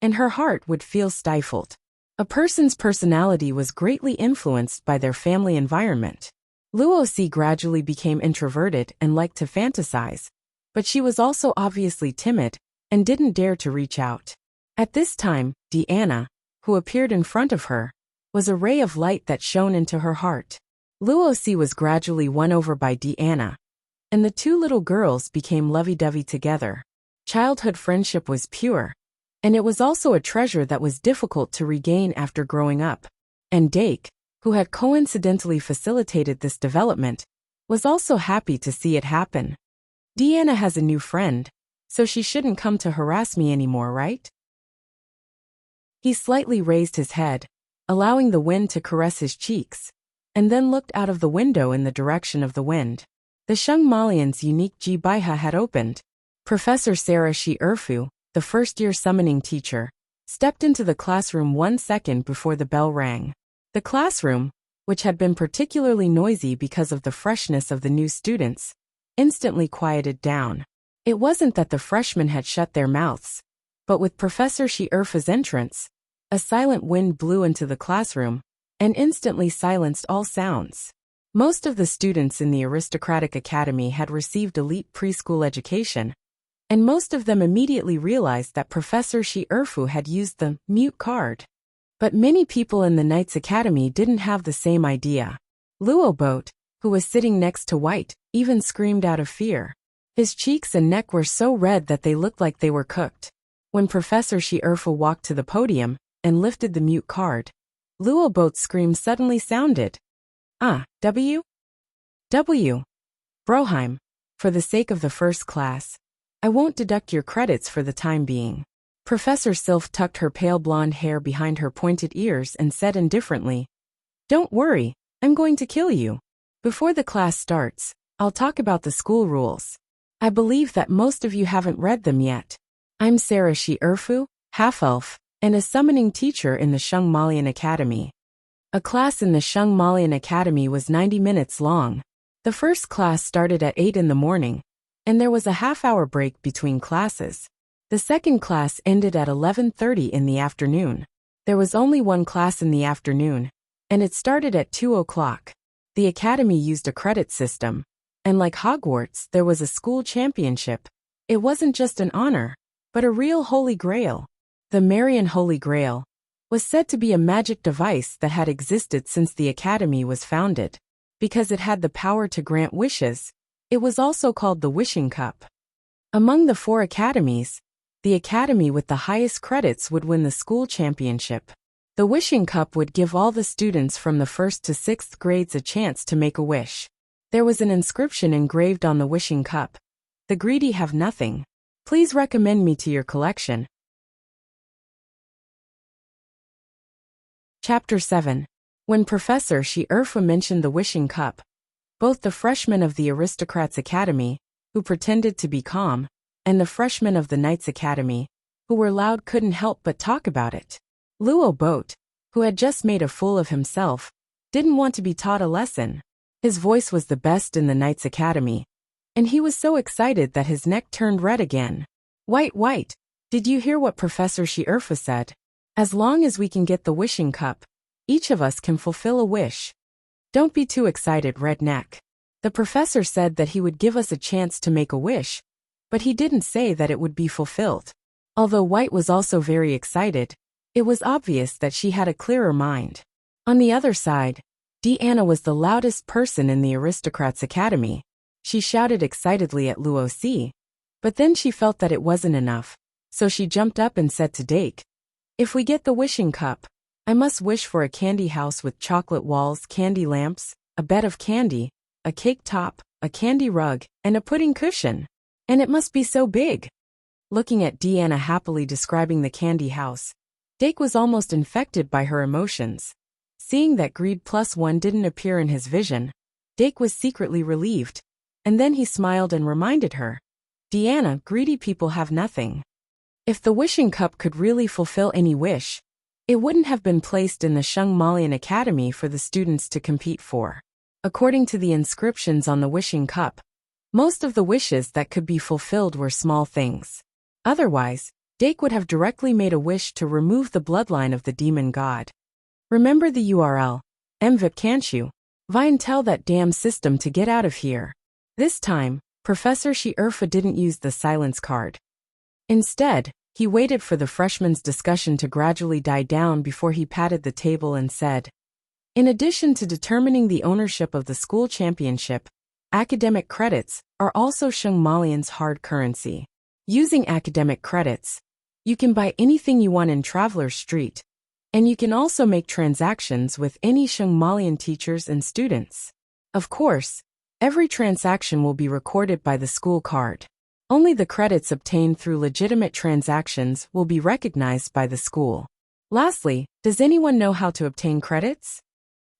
S1: and her heart would feel stifled. A person's personality was greatly influenced by their family environment. Luo C. gradually became introverted and liked to fantasize, but she was also obviously timid and didn't dare to reach out. At this time, Deanna, who appeared in front of her, was a ray of light that shone into her heart. Luo C. was gradually won over by Deanna, and the two little girls became lovey-dovey together. Childhood friendship was pure, and it was also a treasure that was difficult to regain after growing up. And Dake, who had coincidentally facilitated this development, was also happy to see it happen. Deanna has a new friend, so she shouldn't come to harass me anymore, right? He slightly raised his head, allowing the wind to caress his cheeks, and then looked out of the window in the direction of the wind. The Shungmalian's unique Jibaiha had opened. Professor Sarah Shi Erfu, the first-year summoning teacher, stepped into the classroom 1 second before the bell rang. The classroom, which had been particularly noisy because of the freshness of the new students, instantly quieted down. It wasn't that the freshmen had shut their mouths, but with Professor Shi Erfu's entrance, a silent wind blew into the classroom and instantly silenced all sounds. Most of the students in the aristocratic academy had received elite preschool education, and most of them immediately realized that Professor Shi Erfu had used the mute card. But many people in the Knights Academy didn't have the same idea. Luo Boat, who was sitting next to White, even screamed out of fear. His cheeks and neck were so red that they looked like they were cooked. When Professor Shi Erfu walked to the podium and lifted the mute card, Luo Boat's scream suddenly sounded. W? Broheim, for the sake of the first class, I won't deduct your credits for the time being. Professor Sylph tucked her pale blonde hair behind her pointed ears and said indifferently, Don't worry, I'm going to kill you. Before the class starts, I'll talk about the school rules. I believe that most of you haven't read them yet. I'm Sarah Shi Erfu, half-elf, and a summoning teacher in the Shungmalian Academy. A class in the Shungmalian Academy was 90 minutes long. The first class started at 8 in the morning, and there was a half-hour break between classes. The second class ended at 11:30 in the afternoon. There was only one class in the afternoon, and it started at 2 o'clock. The academy used a credit system, and like Hogwarts, there was a school championship. It wasn't just an honor, but a real Holy Grail. The Marian Holy Grail was said to be a magic device that had existed since the academy was founded. Because it had the power to grant wishes, it was also called the Wishing Cup. Among the 4 academies, the academy with the highest credits would win the school championship. The Wishing Cup would give all the students from the 1st to 6th grades a chance to make a wish. There was an inscription engraved on the Wishing Cup. The greedy have nothing. Please recommend me to your collection. Chapter 7. When Professor Shi Erfu mentioned the Wishing Cup, both the freshmen of the Aristocrats Academy, who pretended to be calm, and the freshmen of the Knights Academy, who were loud, couldn't help but talk about it. Luo Boat, who had just made a fool of himself, didn't want to be taught a lesson. His voice was the best in the Knights Academy, and he was so excited that his neck turned red again. White, did you hear what Professor Shirfa said? As long as we can get the wishing cup, each of us can fulfill a wish. Don't be too excited, Redneck. The professor said that he would give us a chance to make a wish, but he didn't say that it would be fulfilled. Although White was also very excited, it was obvious that she had a clearer mind. On the other side, Deanna was the loudest person in the Aristocrats Academy. She shouted excitedly at Luosi, but then she felt that it wasn't enough, so she jumped up and said to Dake, "If we get the wishing cup, I must wish for a candy house with chocolate walls, candy lamps, a bed of candy, a cake top, a candy rug, and a pudding cushion. And it must be so big." Looking at Deanna happily describing the candy house, Dake was almost infected by her emotions. Seeing that greed +1 didn't appear in his vision, Dake was secretly relieved, and then he smiled and reminded her, "Deanna, greedy people have nothing. If the wishing cup could really fulfill any wish, it wouldn't have been placed in the Shung Malian Academy for the students to compete for." According to the inscriptions on the wishing cup, most of the wishes that could be fulfilled were small things. Otherwise, Dake would have directly made a wish to remove the bloodline of the demon god. Remember the URL, MVIP, can't you? Vine, tell that damn system to get out of here. This time, Professor Shirfa didn't use the silence card. Instead, he waited for the freshmen's discussion to gradually die down before he patted the table and said, "In addition to determining the ownership of the school championship, academic credits are also Shung Malian's hard currency. Using academic credits, you can buy anything you want in Traveler Street, and you can also make transactions with any Shung Malian teachers and students. Of course, every transaction will be recorded by the school card. Only the credits obtained through legitimate transactions will be recognized by the school. Lastly, does anyone know how to obtain credits?"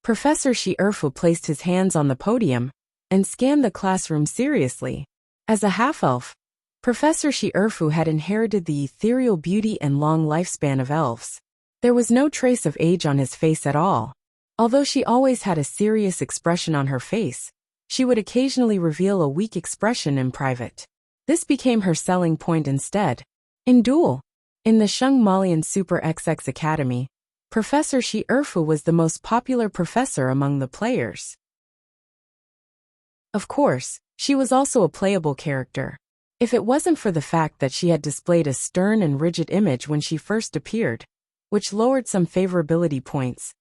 S1: Professor Shirfu placed his hands on the podium and scanned the classroom seriously. As a half-elf, Professor Shirfu had inherited the ethereal beauty and long lifespan of elves. There was no trace of age on his face at all. Although she always had a serious expression on her face, she would occasionally reveal a weak expression in private. This became her selling point instead. In Duel, in the Shung Malian Super XX Academy, Professor Shirfu was the most popular professor among the players. Of course, she was also a playable character. If it wasn't for the fact that she had displayed a stern and rigid image when she first appeared, which lowered some favorability points,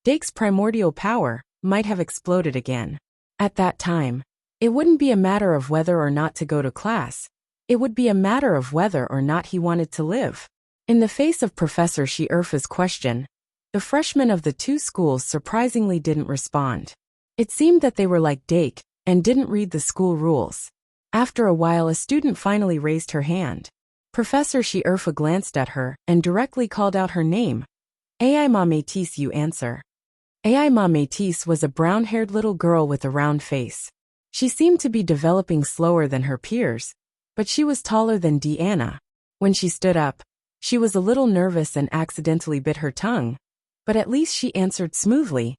S1: Dake's primordial power might have exploded again. At that time, it wouldn't be a matter of whether or not to go to class. It would be a matter of whether or not he wanted to live. In the face of Professor Shirfa's question, the freshmen of the two schools surprisingly didn't respond. It seemed that they were like Dake and didn't read the school rules. After a while, a student finally raised her hand. Professor Shirfa glanced at her and directly called out her name. "Ai Ma Métis, you answer." Ai Ma Métis was a brown-haired little girl with a round face. She seemed to be developing slower than her peers, but she was taller than Deanna. When she stood up, she was a little nervous and accidentally bit her tongue, but at least she answered smoothly.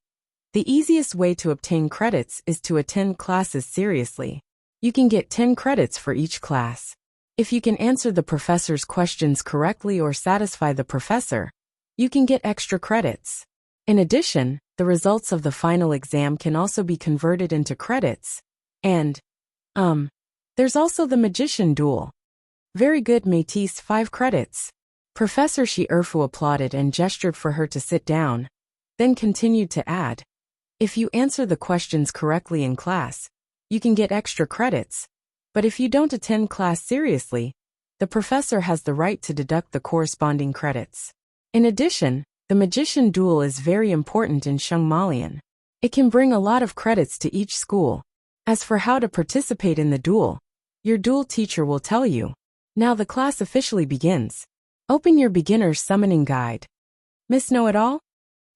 S1: "The easiest way to obtain credits is to attend classes seriously. You can get 10 credits for each class. If you can answer the professor's questions correctly or satisfy the professor, you can get extra credits. In addition, the results of the final exam can also be converted into credits. And, there's also the magician duel." "Very good, Métis, 5 credits. Professor Shirfu applauded and gestured for her to sit down, then continued to add, "If you answer the questions correctly in class, you can get extra credits. But if you don't attend class seriously, the professor has the right to deduct the corresponding credits. In addition, the magician duel is very important in Shung Malian. It can bring a lot of credits to each school. As for how to participate in the duel, your duel teacher will tell you. Now the class officially begins. Open your beginner's summoning guide." "Miss Know-It-All?"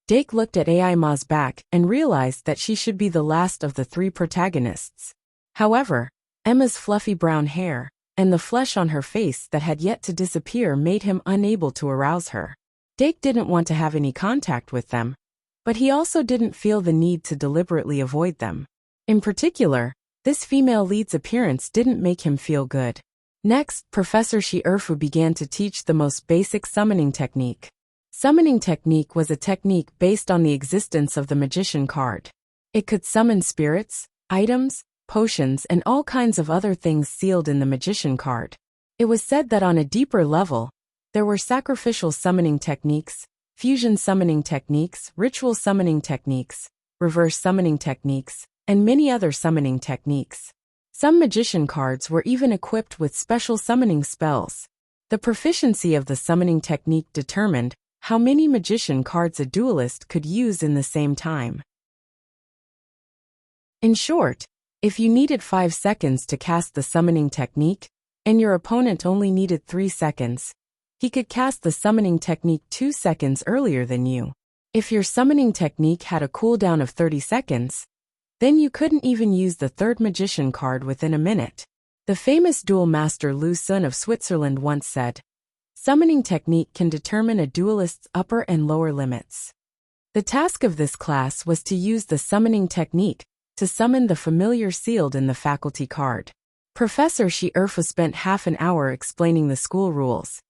S1: Dake looked at Ai Ma's back and realized that she should be the last of the 3 protagonists. However, Emma's fluffy brown hair and the flesh on her face that had yet to disappear made him unable to arouse her. Dake didn't want to have any contact with them, but he also didn't feel the need to deliberately avoid them. In particular, This female lead's appearance didn't make him feel good. Next, Professor Shi-Erfu began to teach the most basic summoning technique. Summoning technique was a technique based on the existence of the magician card. It could summon spirits, items, potions, and all kinds of other things sealed in the magician card. It was said that on a deeper level, there were sacrificial summoning techniques, fusion summoning techniques, ritual summoning techniques, reverse summoning techniques, and many other summoning techniques. Some magician cards were even equipped with special summoning spells. The proficiency of the summoning technique determined how many magician cards a duelist could use in the same time. In short, if you needed 5 seconds to cast the summoning technique, and your opponent only needed 3 seconds, he could cast the summoning technique 2 seconds earlier than you. If your summoning technique had a cooldown of 30 seconds, then you couldn't even use the third magician card within a minute. The famous duel master Lu Sun of Switzerland once said, "Summoning technique can determine a duelist's upper and lower limits." The task of this class was to use the summoning technique to summon the familiar sealed in the faculty card. Professor Shi-Erfu spent half an hour explaining the school rules,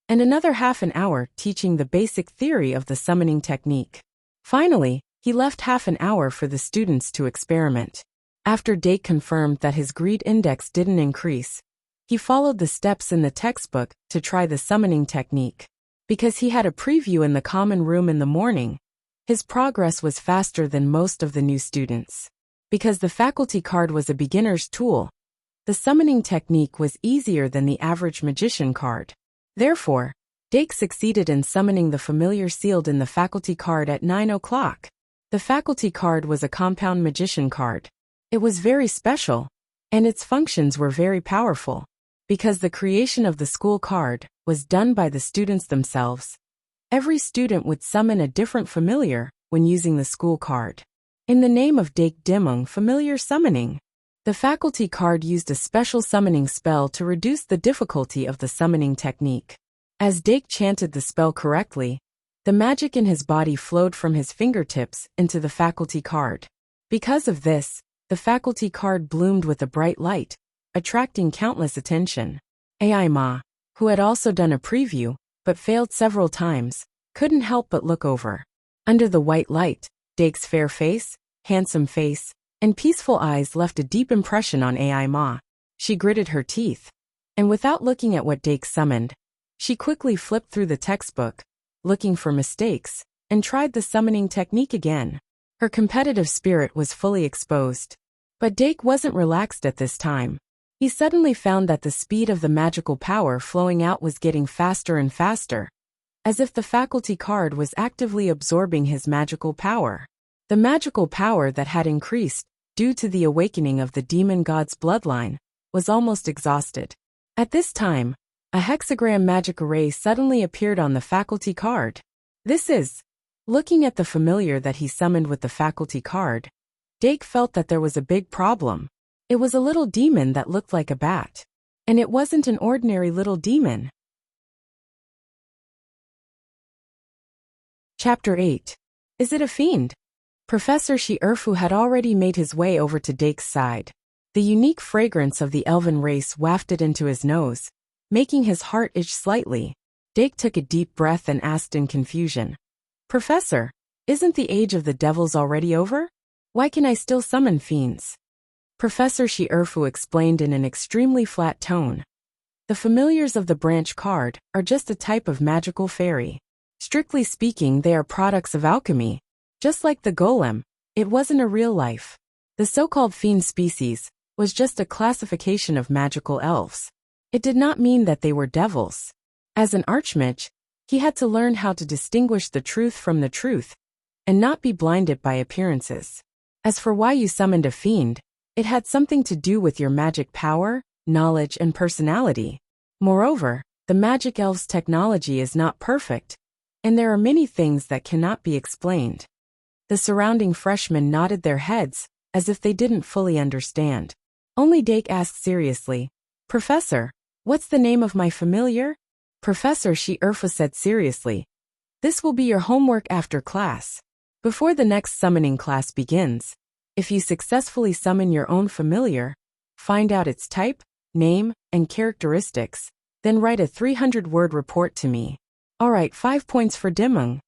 S1: and another half an hour teaching the basic theory of the summoning technique. Finally, he left half an hour for the students to experiment. After Dake confirmed that his greed index didn't increase, he followed the steps in the textbook to try the summoning technique. Because he had a preview in the common room in the morning, his progress was faster than most of the new students. Because the faculty card was a beginner's tool, the summoning technique was easier than the average magician card. Therefore, Dake succeeded in summoning the familiar sealed in the faculty card at 9 o'clock. The faculty card was a compound magician card. It was very special, and its functions were very powerful. Because the creation of the school card was done by the students themselves, every student would summon a different familiar when using the school card. In the name of Dake Dimung familiar summoning, the faculty card used a special summoning spell to reduce the difficulty of the summoning technique. As Dake chanted the spell correctly, the magic in his body flowed from his fingertips into the faculty card. Because of this, the faculty card bloomed with a bright light, attracting countless attention. Ai Ma, who had also done a preview, but failed several times, couldn't help but look over. Under the white light, Dake's fair face, handsome face, and peaceful eyes left a deep impression on Ai Ma. She gritted her teeth, and without looking at what Dake summoned, she quickly flipped through the textbook, looking for mistakes, and tried the summoning technique again. Her competitive spirit was fully exposed. But Dake wasn't relaxed at this time. He suddenly found that the speed of the magical power flowing out was getting faster and faster, as if the faculty card was actively absorbing his magical power. The magical power that had increased, due to the awakening of the demon god's bloodline, was almost exhausted. At this time, a hexagram magic array suddenly appeared on the faculty card. Looking at the familiar that he summoned with the faculty card, Dake felt that there was a big problem. It was a little demon that looked like a bat. And it wasn't an ordinary little demon. Chapter 8. Is it a fiend? Professor Shi-Erfu had already made his way over to Dake's side. The unique fragrance of the elven race wafted into his nose, making his heart itch slightly. Dake took a deep breath and asked in confusion, "Professor, isn't the age of the devils already over? Why can I still summon fiends?" Professor Shi-Erfu explained in an extremely flat tone. The familiars of the branch card are just a type of magical fairy. Strictly speaking, they are products of alchemy. Just like the golem, it wasn't a real life. The so-called fiend species was just a classification of magical elves. It did not mean that they were devils. As an archmage, he had to learn how to distinguish the truth from the truth, and not be blinded by appearances. As for why you summoned a fiend, it had something to do with your magic power, knowledge, and personality. Moreover, the magic elf's technology is not perfect, and there are many things that cannot be explained. The surrounding freshmen nodded their heads, as if they didn't fully understand. Only Dake asked seriously, "Professor, what's the name of my familiar?" Professor Shi-Erfu said seriously, "This will be your homework after class. Before the next summoning class begins, If you successfully summon your own familiar, find out its type, name, and characteristics, then write a 300-word report to me. Alright, 5 points for Dimung.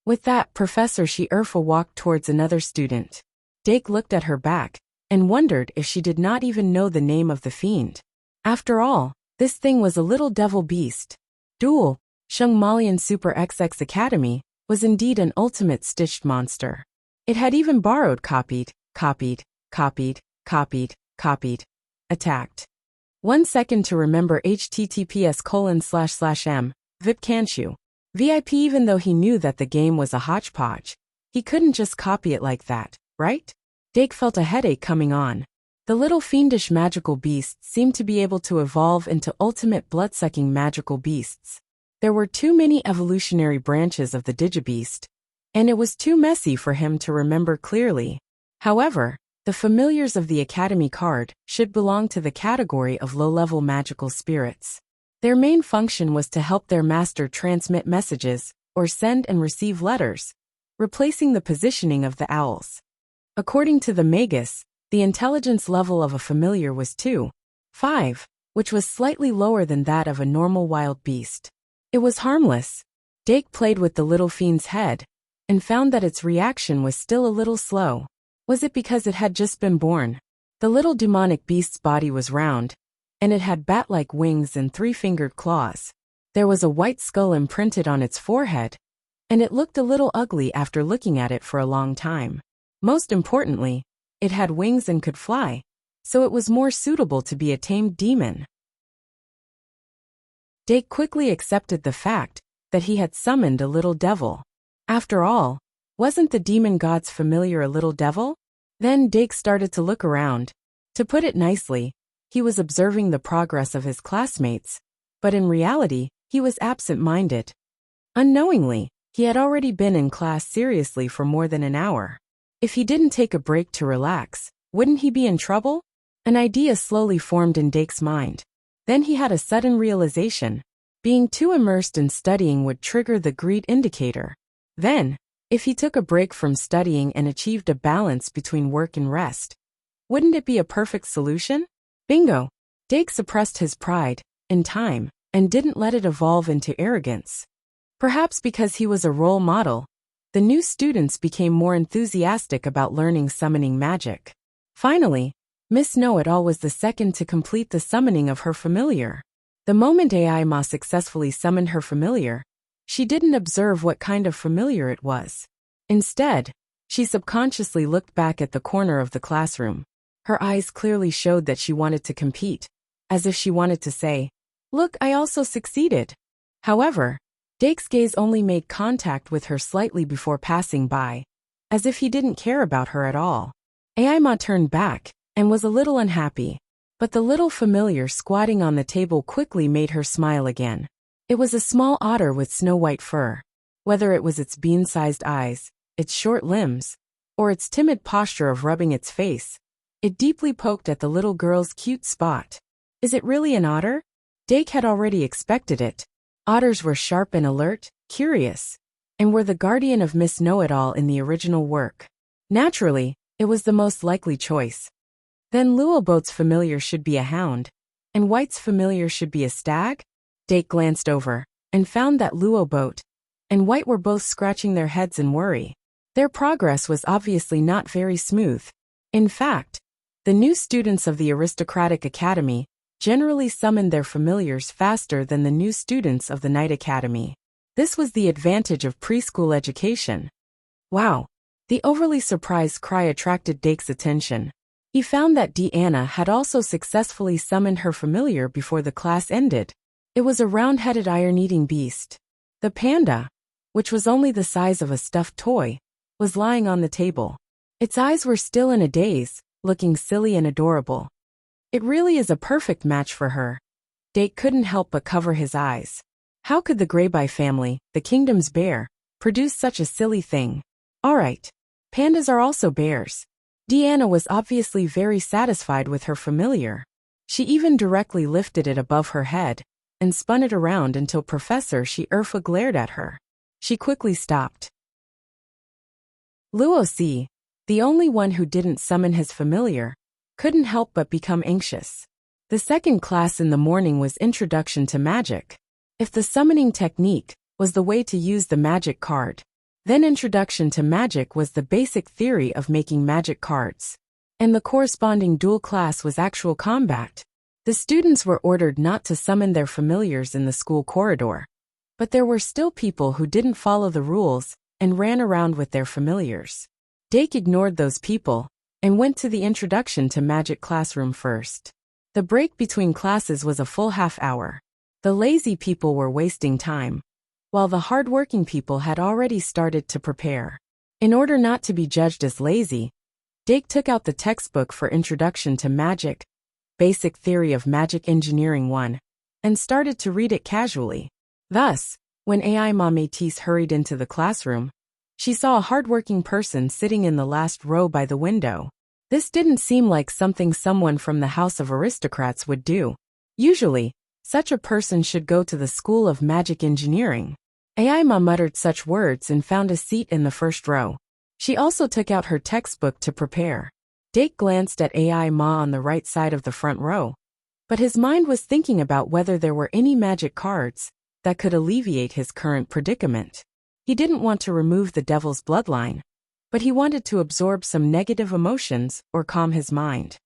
S1: With that, Professor Shi-Erfa walked towards another student. Dake looked at her back and wondered if she did not even know the name of the fiend. After all, this thing was a little devil beast. Duel, Shung Malian Super XX Academy, was indeed an ultimate stitched monster. It had even borrowed copied, attacked. 1 second to remember https://m, VIP can't you? VIP. Even though he knew that the game was a hodgepodge, he couldn't just copy it like that, right? Dake felt a headache coming on. The little fiendish magical beasts seemed to be able to evolve into ultimate blood-sucking magical beasts. There were too many evolutionary branches of the Digibeast, and it was too messy for him to remember clearly. However, the familiars of the Academy card should belong to the category of low-level magical spirits. Their main function was to help their master transmit messages or send and receive letters, replacing the positioning of the owls. According to the Magus, the intelligence level of a familiar was 2.5, which was slightly lower than that of a normal wild beast. It was harmless. Dake played with the little fiend's head and found that its reaction was still a little slow. Was it because it had just been born? The little demonic beast's body was round, and it had bat-like wings and 3-fingered claws. There was a white skull imprinted on its forehead, and it looked a little ugly after looking at it for a long time. Most importantly, it had wings and could fly, so it was more suitable to be a tamed demon. Dake quickly accepted the fact that he had summoned a little devil. After all, wasn't the demon god's familiar a little devil? Then Dake started to look around. To put it nicely, he was observing the progress of his classmates, but in reality, he was absent-minded. Unknowingly, he had already been in class seriously for more than an hour. If he didn't take a break to relax, wouldn't he be in trouble? An idea slowly formed in Dake's mind. Then he had a sudden realization. Being too immersed in studying would trigger the greed indicator. Then, if he took a break from studying and achieved a balance between work and rest, wouldn't it be a perfect solution? Bingo! Dake suppressed his pride, in time, and didn't let it evolve into arrogance. Perhaps because he was a role model, the new students became more enthusiastic about learning summoning magic. Finally, Miss Know-It-All was the second to complete the summoning of her familiar. The moment Aima successfully summoned her familiar, she didn't observe what kind of familiar it was. Instead, she subconsciously looked back at the corner of the classroom. Her eyes clearly showed that she wanted to compete, as if she wanted to say, "Look, I also succeeded." However, Dake's gaze only made contact with her slightly before passing by, as if he didn't care about her at all. Aima turned back and was a little unhappy, but the little familiar squatting on the table quickly made her smile again. It was a small otter with snow-white fur. Whether it was its bean-sized eyes, its short limbs, or its timid posture of rubbing its face, it deeply poked at the little girl's cute spot. Is it really an otter? Dake had already expected it. Otters were sharp and alert, curious, and were the guardian of Miss Know-It-All in the original work. Naturally, it was the most likely choice. Then Luoboat's familiar should be a hound, and White's familiar should be a stag? Dake glanced over and found that Luoboat and White were both scratching their heads in worry. Their progress was obviously not very smooth. In fact, the new students of the aristocratic academy generally summoned their familiars faster than the new students of the Night Academy. This was the advantage of preschool education. Wow! The overly surprised cry attracted Dake's attention. He found that Deanna had also successfully summoned her familiar before the class ended. It was a round-headed iron-eating beast. The panda, which was only the size of a stuffed toy, was lying on the table. Its eyes were still in a daze, looking silly and adorable. It really is a perfect match for her. Dake couldn't help but cover his eyes. How could the Greyby family, the kingdom's bear, produce such a silly thing? Alright. Pandas are also bears. Deanna was obviously very satisfied with her familiar. She even directly lifted it above her head and spun it around until Professor Shi-Erfa glared at her. She quickly stopped. Luo-Si, The only one who didn't summon his familiar couldn't help but become anxious. The second class in the morning was Introduction to Magic. If the summoning technique was the way to use the magic card, then Introduction to Magic was the basic theory of making magic cards. And the corresponding dual class was Actual Combat. The students were ordered not to summon their familiars in the school corridor. But there were still people who didn't follow the rules and ran around with their familiars. Dake ignored those people and went to the Introduction to Magic classroom first. The break between classes was a full half hour. The lazy people were wasting time, while the hard-working people had already started to prepare. In order not to be judged as lazy, Dake took out the textbook for Introduction to Magic, Basic Theory of Magic Engineering 1, and started to read it casually. Thus, when AI Mamétis hurried into the classroom, she saw a hard-working person sitting in the last row by the window. This didn't seem like something someone from the House of Aristocrats would do. Usually, such a person should go to the School of Magic Engineering. AI Ma muttered such words and found a seat in the first row. She also took out her textbook to prepare. Dake glanced at AI Ma on the right side of the front row. But his mind was thinking about whether there were any magic cards that could alleviate his current predicament. He didn't want to remove the devil's bloodline, but he wanted to absorb some negative emotions or calm his mind.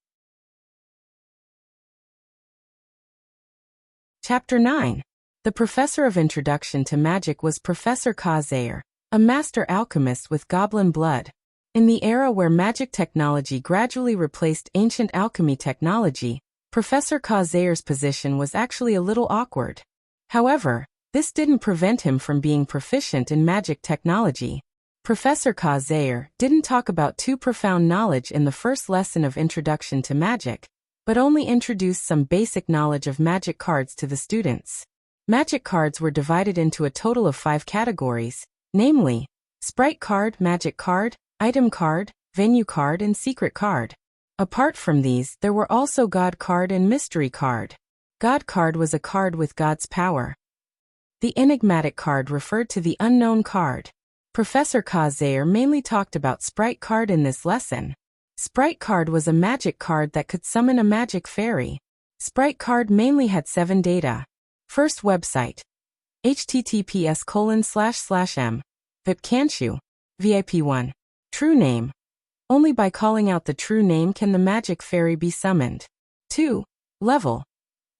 S1: Chapter 9. The professor of Introduction to Magic was Professor Kazair, a master alchemist with goblin blood. In the era where magic technology gradually replaced ancient alchemy technology, Professor Kazair's position was actually a little awkward. However, this didn't prevent him from being proficient in magic technology. Professor Kazair didn't talk about too profound knowledge in the first lesson of Introduction to Magic, but only introduced some basic knowledge of magic cards to the students. Magic cards were divided into a total of 5 categories, namely, Sprite card, Magic card, Item card, Venue card and Secret card. Apart from these, there were also God card and Mystery card. God card was a card with God's power. The Enigmatic card referred to the unknown card. Professor Kazair mainly talked about Sprite card in this lesson. Sprite card was a magic card that could summon a magic fairy. Sprite card mainly had 7 data. First website. https://m. Vipcanshu. VIP1. True name. Only by calling out the true name can the magic fairy be summoned. 2. Level.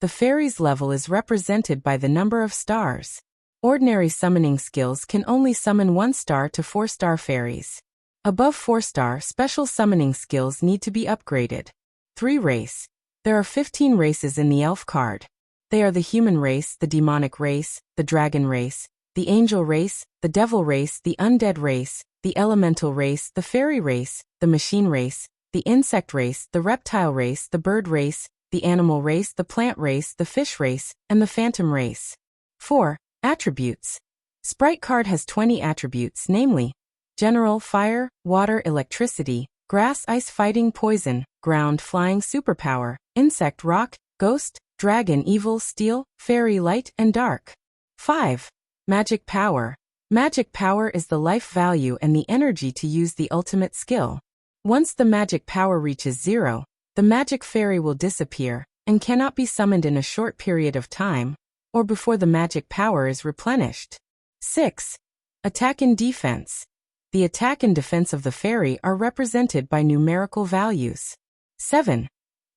S1: The fairy's level is represented by the number of stars. Ordinary summoning skills can only summon 1-star to 4-star fairies. Above 4-star, special summoning skills need to be upgraded. 3. Race. There are 15 races in the elf card. They are the human race, the demonic race, the dragon race, the angel race, the devil race, the undead race, the elemental race, the fairy race, the machine race, the insect race, the reptile race, the bird race, the animal race, the plant race, the fish race, and the phantom race. 4. Attributes. Sprite card has 20 attributes, namely, General, Fire, Water, Electricity, Grass, Ice, Fighting, Poison, Ground, Flying, Superpower, Insect, Rock, Ghost, Dragon, Evil, Steel, Fairy, Light, and Dark. 5. Magic power. Magic power is the life value and the energy to use the ultimate skill. Once the magic power reaches 0, the magic fairy will disappear and cannot be summoned in a short period of time, or before the magic power is replenished. 6. Attack and defense. The attack and defense of the fairy are represented by numerical values. 7.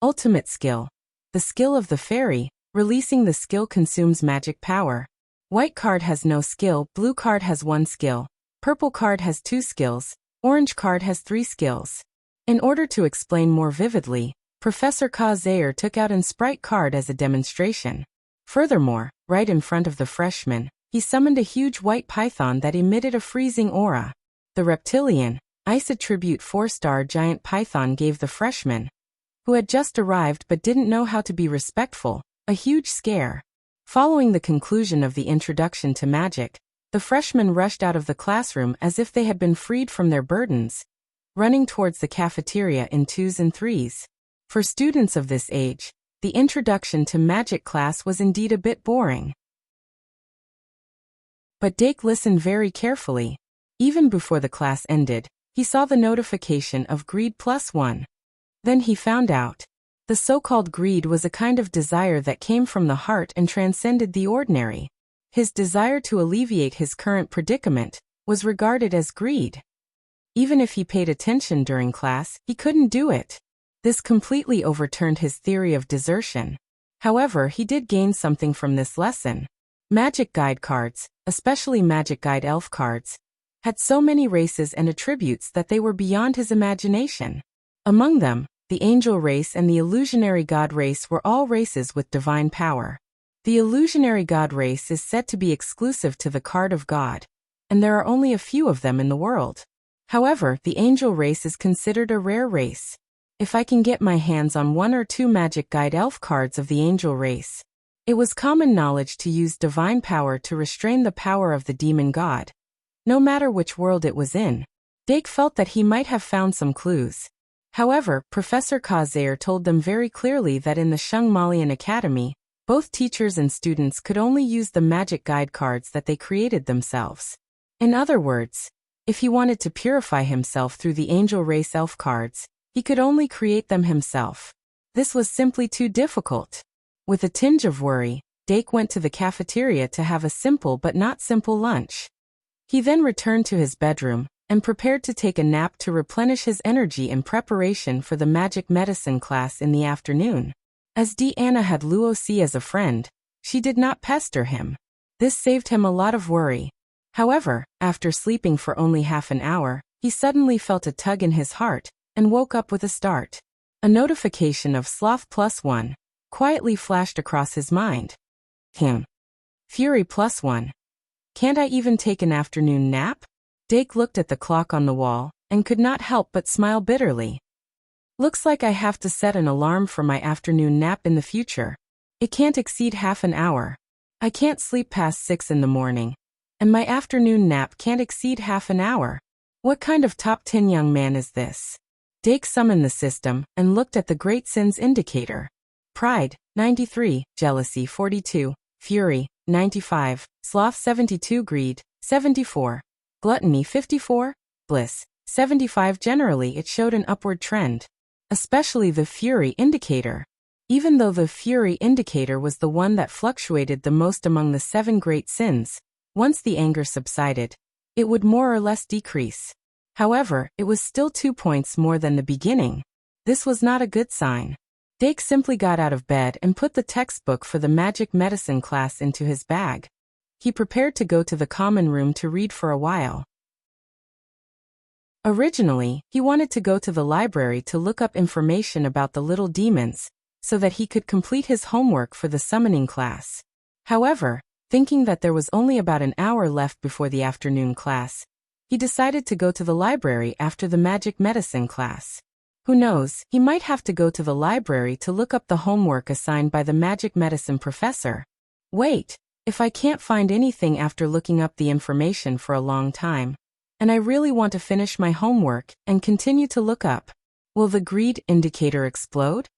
S1: Ultimate skill. The skill of the fairy. Releasing the skill consumes magic power. White card has no skill, blue card has 1 skill, purple card has 2 skills, orange card has 3 skills. In order to explain more vividly, Professor Kazair took out an Sprite card as a demonstration. Furthermore, right in front of the freshman, he summoned a huge white python that emitted a freezing aura. The reptilian, ice attribute 4-star giant python gave the freshman, who had just arrived but didn't know how to be respectful, a huge scare. Following the conclusion of the Introduction to Magic, the freshmen rushed out of the classroom as if they had been freed from their burdens, running towards the cafeteria in 2s and 3s. For students of this age, the Introduction to Magic class was indeed a bit boring. But Dake listened very carefully. Even before the class ended, he saw the notification of greed +1. Then he found out. The so-called greed was a kind of desire that came from the heart and transcended the ordinary. His desire to alleviate his current predicament was regarded as greed. Even if he paid attention during class, he couldn't do it. This completely overturned his theory of desertion. However, he did gain something from this lesson. Magic guide cards, especially Magic Guide Elf cards, had so many races and attributes that they were beyond his imagination. Among them, the angel race and the illusionary god race were all races with divine power. The illusionary god race is said to be exclusive to the card of God, and there are only a few of them in the world. However, the angel race is considered a rare race. If I can get my hands on 1 or 2 Magic Guide Elf cards of the angel race. It was common knowledge to use divine power to restrain the power of the demon god. No matter which world it was in, Dake felt that he might have found some clues. However, Professor Kazair told them very clearly that in the Shung Malian Academy, both teachers and students could only use the magic guide cards that they created themselves. In other words, if he wanted to purify himself through the angel race elf cards, he could only create them himself. This was simply too difficult. With a tinge of worry, Dake went to the cafeteria to have a simple but not simple lunch. He then returned to his bedroom and prepared to take a nap to replenish his energy in preparation for the magic medicine class in the afternoon. As Deanna had Luo Si as a friend, she did not pester him. This saved him a lot of worry. However, after sleeping for only half an hour, he suddenly felt a tug in his heart and woke up with a start. A notification of Sloth +1 quietly flashed across his mind. Fury +1. Can't I even take an afternoon nap? Dake looked at the clock on the wall and could not help but smile bitterly. Looks like I have to set an alarm for my afternoon nap in the future. It can't exceed half an hour. I can't sleep past 6 in the morning. And my afternoon nap can't exceed half an hour. What kind of top 10 young man is this? Dake summoned the system and looked at the Great Sins indicator. Pride, 93, Jealousy, 42, Fury, 95, Sloth, 72, Greed, 74, Gluttony, 54, Bliss, 75. Generally, it showed an upward trend. Especially the Fury indicator. Even though the Fury indicator was the one that fluctuated the most among the 7 great sins, once the anger subsided, it would more or less decrease. However, it was still 2 points more than the beginning. This was not a good sign. Dake simply got out of bed and put the textbook for the magic medicine class into his bag. He prepared to go to the common room to read for a while. Originally, he wanted to go to the library to look up information about the little demons, so that he could complete his homework for the summoning class. However, thinking that there was only about an hour left before the afternoon class, he decided to go to the library after the magic medicine class. Who knows, he might have to go to the library to look up the homework assigned by the magic medicine professor. Wait, if I can't find anything after looking up the information for a long time, and I really want to finish my homework and continue to look up, will the greed indicator explode?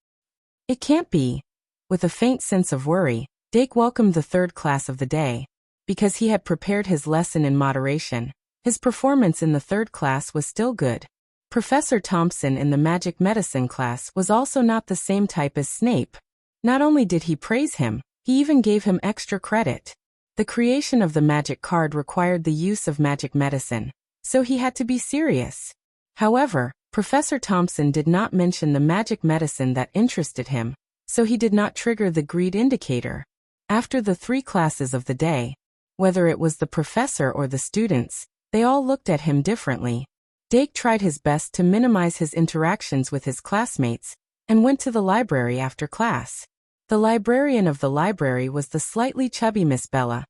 S1: It can't be. With a faint sense of worry, Dake welcomed the 3rd class of the day. Because he had prepared his lesson in moderation, his performance in the 3rd class was still good. Professor Thompson in the magic medicine class was also not the same type as Snape. Not only did he praise him, he even gave him extra credit. The creation of the magic card required the use of magic medicine, so he had to be serious. However, Professor Thompson did not mention the magic medicine that interested him, so he did not trigger the greed indicator. After the 3 classes of the day, whether it was the professor or the students, they all looked at him differently. Dake tried his best to minimize his interactions with his classmates and went to the library after class. The librarian of the library was the slightly chubby Miss Bella,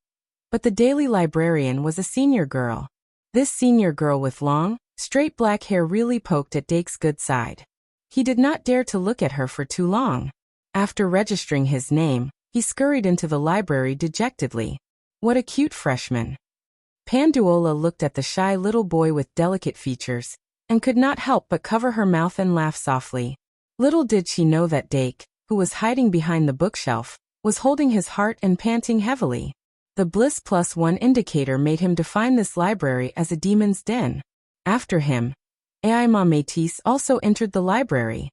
S1: but the daily librarian was a senior girl. This senior girl with long, straight black hair really poked at Dake's good side. He did not dare to look at her for too long. After registering his name, he scurried into the library dejectedly. What a cute freshman. Panduola looked at the shy little boy with delicate features, and could not help but cover her mouth and laugh softly. Little did she know that Dake, who was hiding behind the bookshelf, was holding his heart and panting heavily. The Bliss +1 indicator made him define this library as a demon's den. After him, AI Ma Métis also entered the library.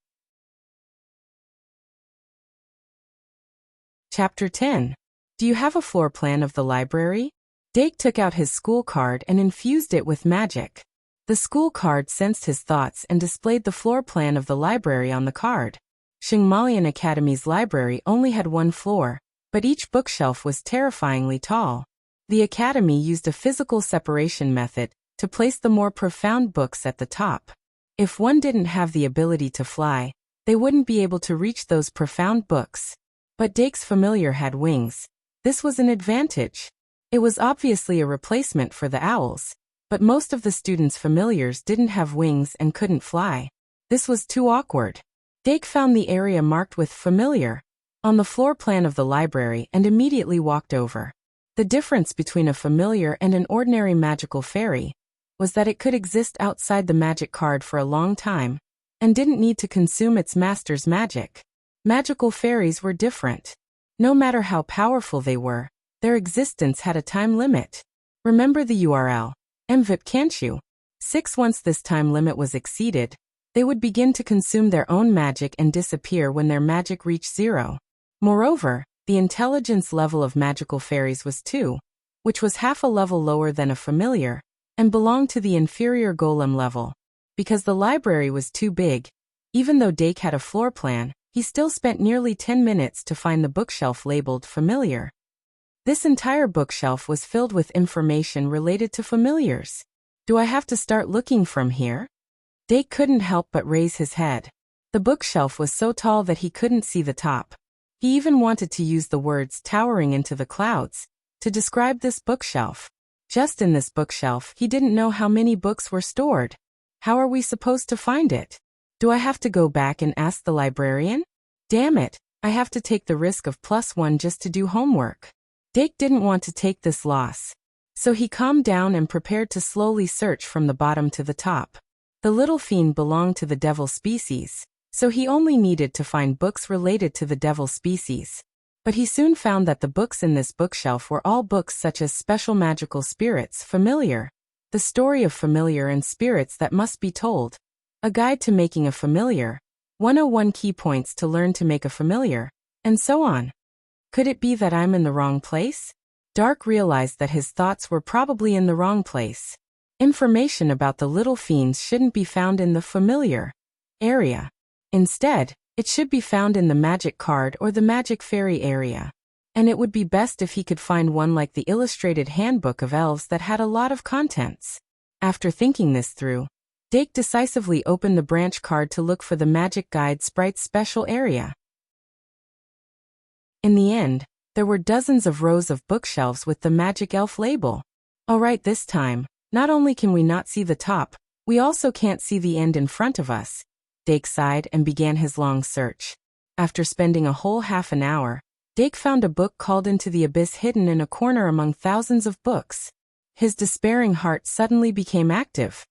S1: Chapter 10. Do you have a floor plan of the library? Dake took out his school card and infused it with magic. The school card sensed his thoughts and displayed the floor plan of the library on the card. Shangmalian Academy's library only had one floor, but each bookshelf was terrifyingly tall. The academy used a physical separation method to place the more profound books at the top. If one didn't have the ability to fly, they wouldn't be able to reach those profound books. But Dake's familiar had wings. This was an advantage. It was obviously a replacement for the owls, but most of the students' familiars didn't have wings and couldn't fly. This was too awkward. Dake found the area marked with familiar on the floor plan of the library and immediately walked over. The difference between a familiar and an ordinary magical fairy was that it could exist outside the magic card for a long time and didn't need to consume its master's magic. Magical fairies were different. No matter how powerful they were, their existence had a time limit. Remember the URL. MVIP, can't you? Once this time limit was exceeded, they would begin to consume their own magic and disappear when their magic reached 0. Moreover, the intelligence level of magical fairies was 2, which was half a level lower than a familiar, and belonged to the inferior golem level. Because the library was too big, even though Dake had a floor plan, he still spent nearly 10 minutes to find the bookshelf labeled familiar. This entire bookshelf was filled with information related to familiars. Do I have to start looking from here? Dake couldn't help but raise his head. The bookshelf was so tall that he couldn't see the top. He even wanted to use the words towering into the clouds to describe this bookshelf. Just in this bookshelf, he didn't know how many books were stored. How are we supposed to find it? Do I have to go back and ask the librarian? Damn it, I have to take the risk of +1 just to do homework. Dake didn't want to take this loss. So he calmed down and prepared to slowly search from the bottom to the top. The little fiend belonged to the devil species, so he only needed to find books related to the devil species. But he soon found that the books in this bookshelf were all books such as Special Magical Spirits, Familiar, The Story of Familiar and Spirits That Must Be Told, A Guide to Making a Familiar, 101 Key Points to Learn to Make a Familiar, and so on. Could it be that I'm in the wrong place? Dark realized that his thoughts were probably in the wrong place. Information about the little fiends shouldn't be found in the familiar area. Instead, it should be found in the magic card or the magic fairy area. And it would be best if he could find one like the illustrated handbook of elves that had a lot of contents. After thinking this through, Dake decisively opened the branch card to look for the magic guide sprite's special area. In the end, there were dozens of rows of bookshelves with the magic elf label. Alright, this time, not only can we not see the top, we also can't see the end in front of us. Dake sighed and began his long search. After spending a whole half an hour, Dake found a book called Into the Abyss hidden in a corner among thousands of books. His despairing heart suddenly became active.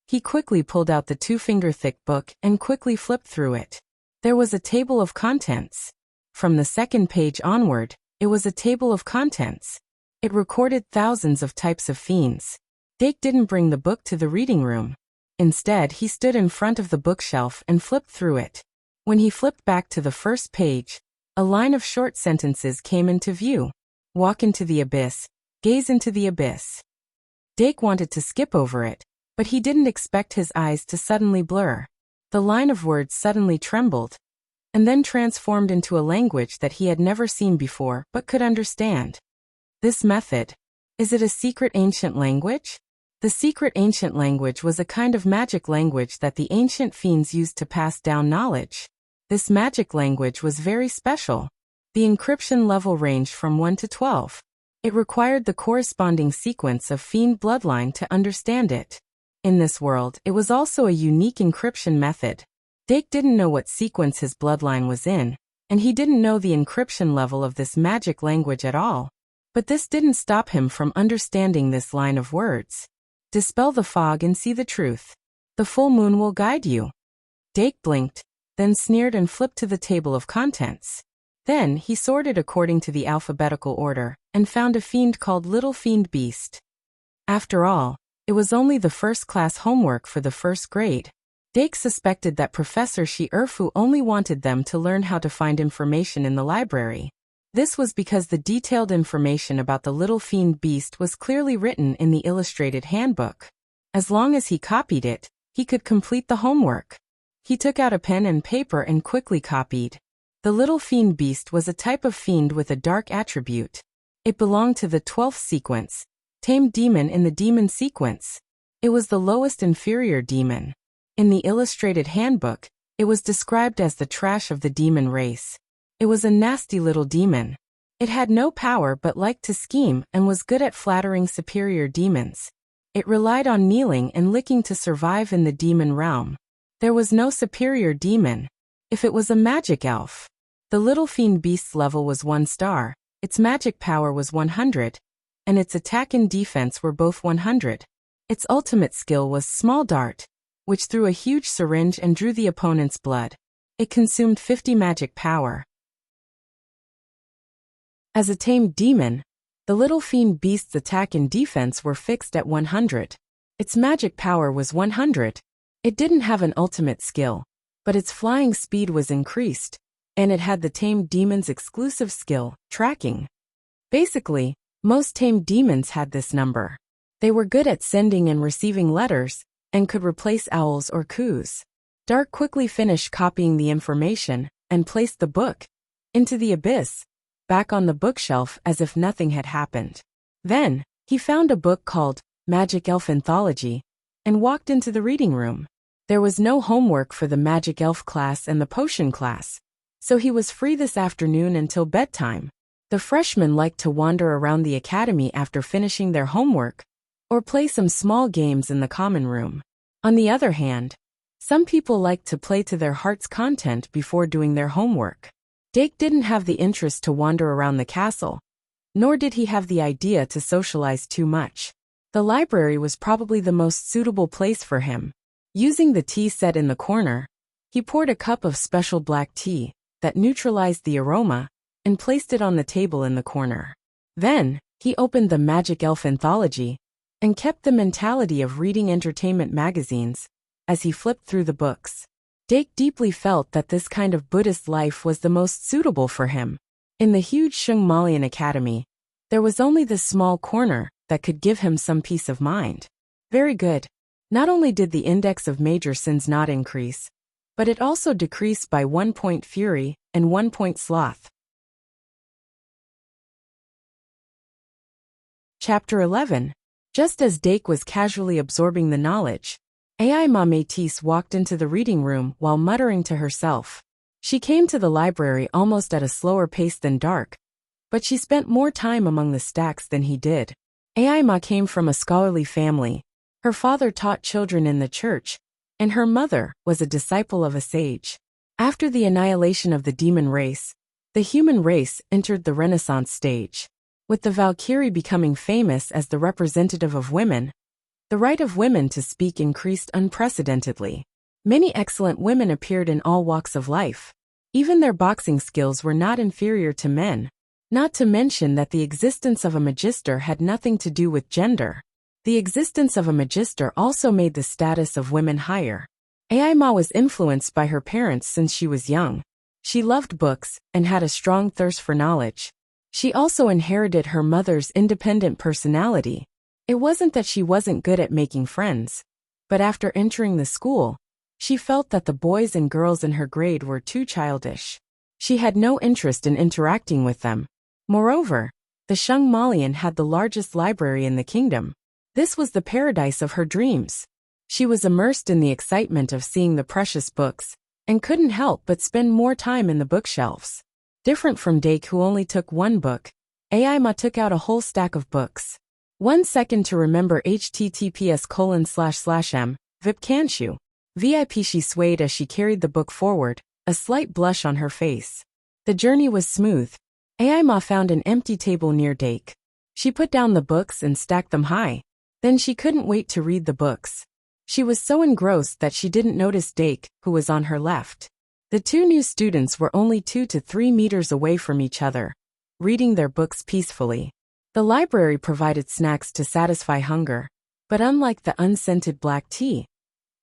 S1: He quickly pulled out the 2-finger-thick book and quickly flipped through it. There was a table of contents. From the second page onward, it was a table of contents. It recorded thousands of types of fiends. Dake didn't bring the book to the reading room. Instead, he stood in front of the bookshelf and flipped through it. When he flipped back to the first page, a line of short sentences came into view. Walk into the abyss. Gaze into the abyss. Dake wanted to skip over it, but he didn't expect his eyes to suddenly blur. The line of words suddenly trembled, and then transformed into a language that he had never seen before but could understand. This method. Is it a secret ancient language? The secret ancient language was a kind of magic language that the ancient fiends used to pass down knowledge. This magic language was very special. The encryption level ranged from 1 to 12. It required the corresponding sequence of fiend bloodline to understand it. In this world, it was also a unique encryption method. Dake didn't know what sequence his bloodline was in, and he didn't know the encryption level of this magic language at all. But this didn't stop him from understanding this line of words. Dispel the fog and see the truth. The full moon will guide you. Dake blinked, then sneered and flipped to the table of contents. Then he sorted according to the alphabetical order and found a fiend called Little Fiend Beast. After all, It was only the first-class homework for the first grade. Dake suspected that Professor Shi-Erfu only wanted them to learn how to find information in the library. This was because the detailed information about the little fiend beast was clearly written in the illustrated handbook. As long as he copied it, he could complete the homework. He took out a pen and paper and quickly copied. The little fiend beast was a type of fiend with a dark attribute. It belonged to the 12th sequence, tamed demon in the demon sequence. It was the lowest inferior demon. In the illustrated handbook, it was described as the trash of the demon race. It was a nasty little demon. It had no power but liked to scheme and was good at flattering superior demons. It relied on kneeling and licking to survive in the demon realm. There was no superior demon. If it was a magic elf. The little fiend beast's level was 1 star, its magic power was 100, and its attack and defense were both 100. Its ultimate skill was Small Dart, which threw a huge syringe and drew the opponent's blood. It consumed 50 magic power. As a tamed demon, the little fiend beast's attack and defense were fixed at 100. Its magic power was 100. It didn't have an ultimate skill, but its flying speed was increased, and it had the tamed demon's exclusive skill, tracking. Basically, most tamed demons had this number. They were good at sending and receiving letters, and could replace owls or coos. Dark quickly finished copying the information, and placed the book into the abyss, back on the bookshelf as if nothing had happened. Then, he found a book called Magic Elf Anthology, and walked into the reading room. There was no homework for the Magic Elf class and the Potion class, so he was free this afternoon until bedtime. The freshmen liked to wander around the academy after finishing their homework, or play some small games in the common room. On the other hand, some people liked to play to their heart's content before doing their homework. Dake didn't have the interest to wander around the castle, nor did he have the idea to socialize too much. The library was probably the most suitable place for him. Using the tea set in the corner, he poured a cup of special black tea that neutralized the aroma and placed it on the table in the corner. Then, he opened the Magic Elf Anthology and kept the mentality of reading entertainment magazines as he flipped through the books. Dake deeply felt that this kind of Buddhist life was the most suitable for him. In the huge Shungmalian Academy, there was only this small corner that could give him some peace of mind. Very good. Not only did the index of major sins not increase, but it also decreased by 1 point fury and 1 point sloth. Chapter 11. Just as Dake was casually absorbing the knowledge, Aima Métis walked into the reading room while muttering to herself. She came to the library almost at a slower pace than Dark, but she spent more time among the stacks than he did. Aima came from a scholarly family. Her father taught children in the church, and her mother was a disciple of a sage. After the annihilation of the demon race, the human race entered the Renaissance stage. With the Valkyrie becoming famous as the representative of women, the right of women to speak increased unprecedentedly. Many excellent women appeared in all walks of life. Even their boxing skills were not inferior to men. Not to mention that the existence of a magister had nothing to do with gender. The existence of a magister also made the status of women higher. Aima was influenced by her parents since she was young. She loved books and had a strong thirst for knowledge. She also inherited her mother's independent personality. It wasn't that she wasn't good at making friends, but after entering the school, she felt that the boys and girls in her grade were too childish. She had no interest in interacting with them. Moreover, the Shungmalian had the largest library in the kingdom. This was the paradise of her dreams. She was immersed in the excitement of seeing the precious books, and couldn't help but spend more time in the bookshelves. Different from Dake, who only took one book, Aima took out a whole stack of books. 1 second to remember https://m, vipcanshu. VIP. She swayed as she carried the book forward, a slight blush on her face. The journey was smooth. Aima found an empty table near Dake. She put down the books and stacked them high. Then she couldn't wait to read the books. She was so engrossed that she didn't notice Dake, who was on her left. The two new students were only 2 to 3 meters away from each other, reading their books peacefully. The library provided snacks to satisfy hunger, But unlike the unscented black tea,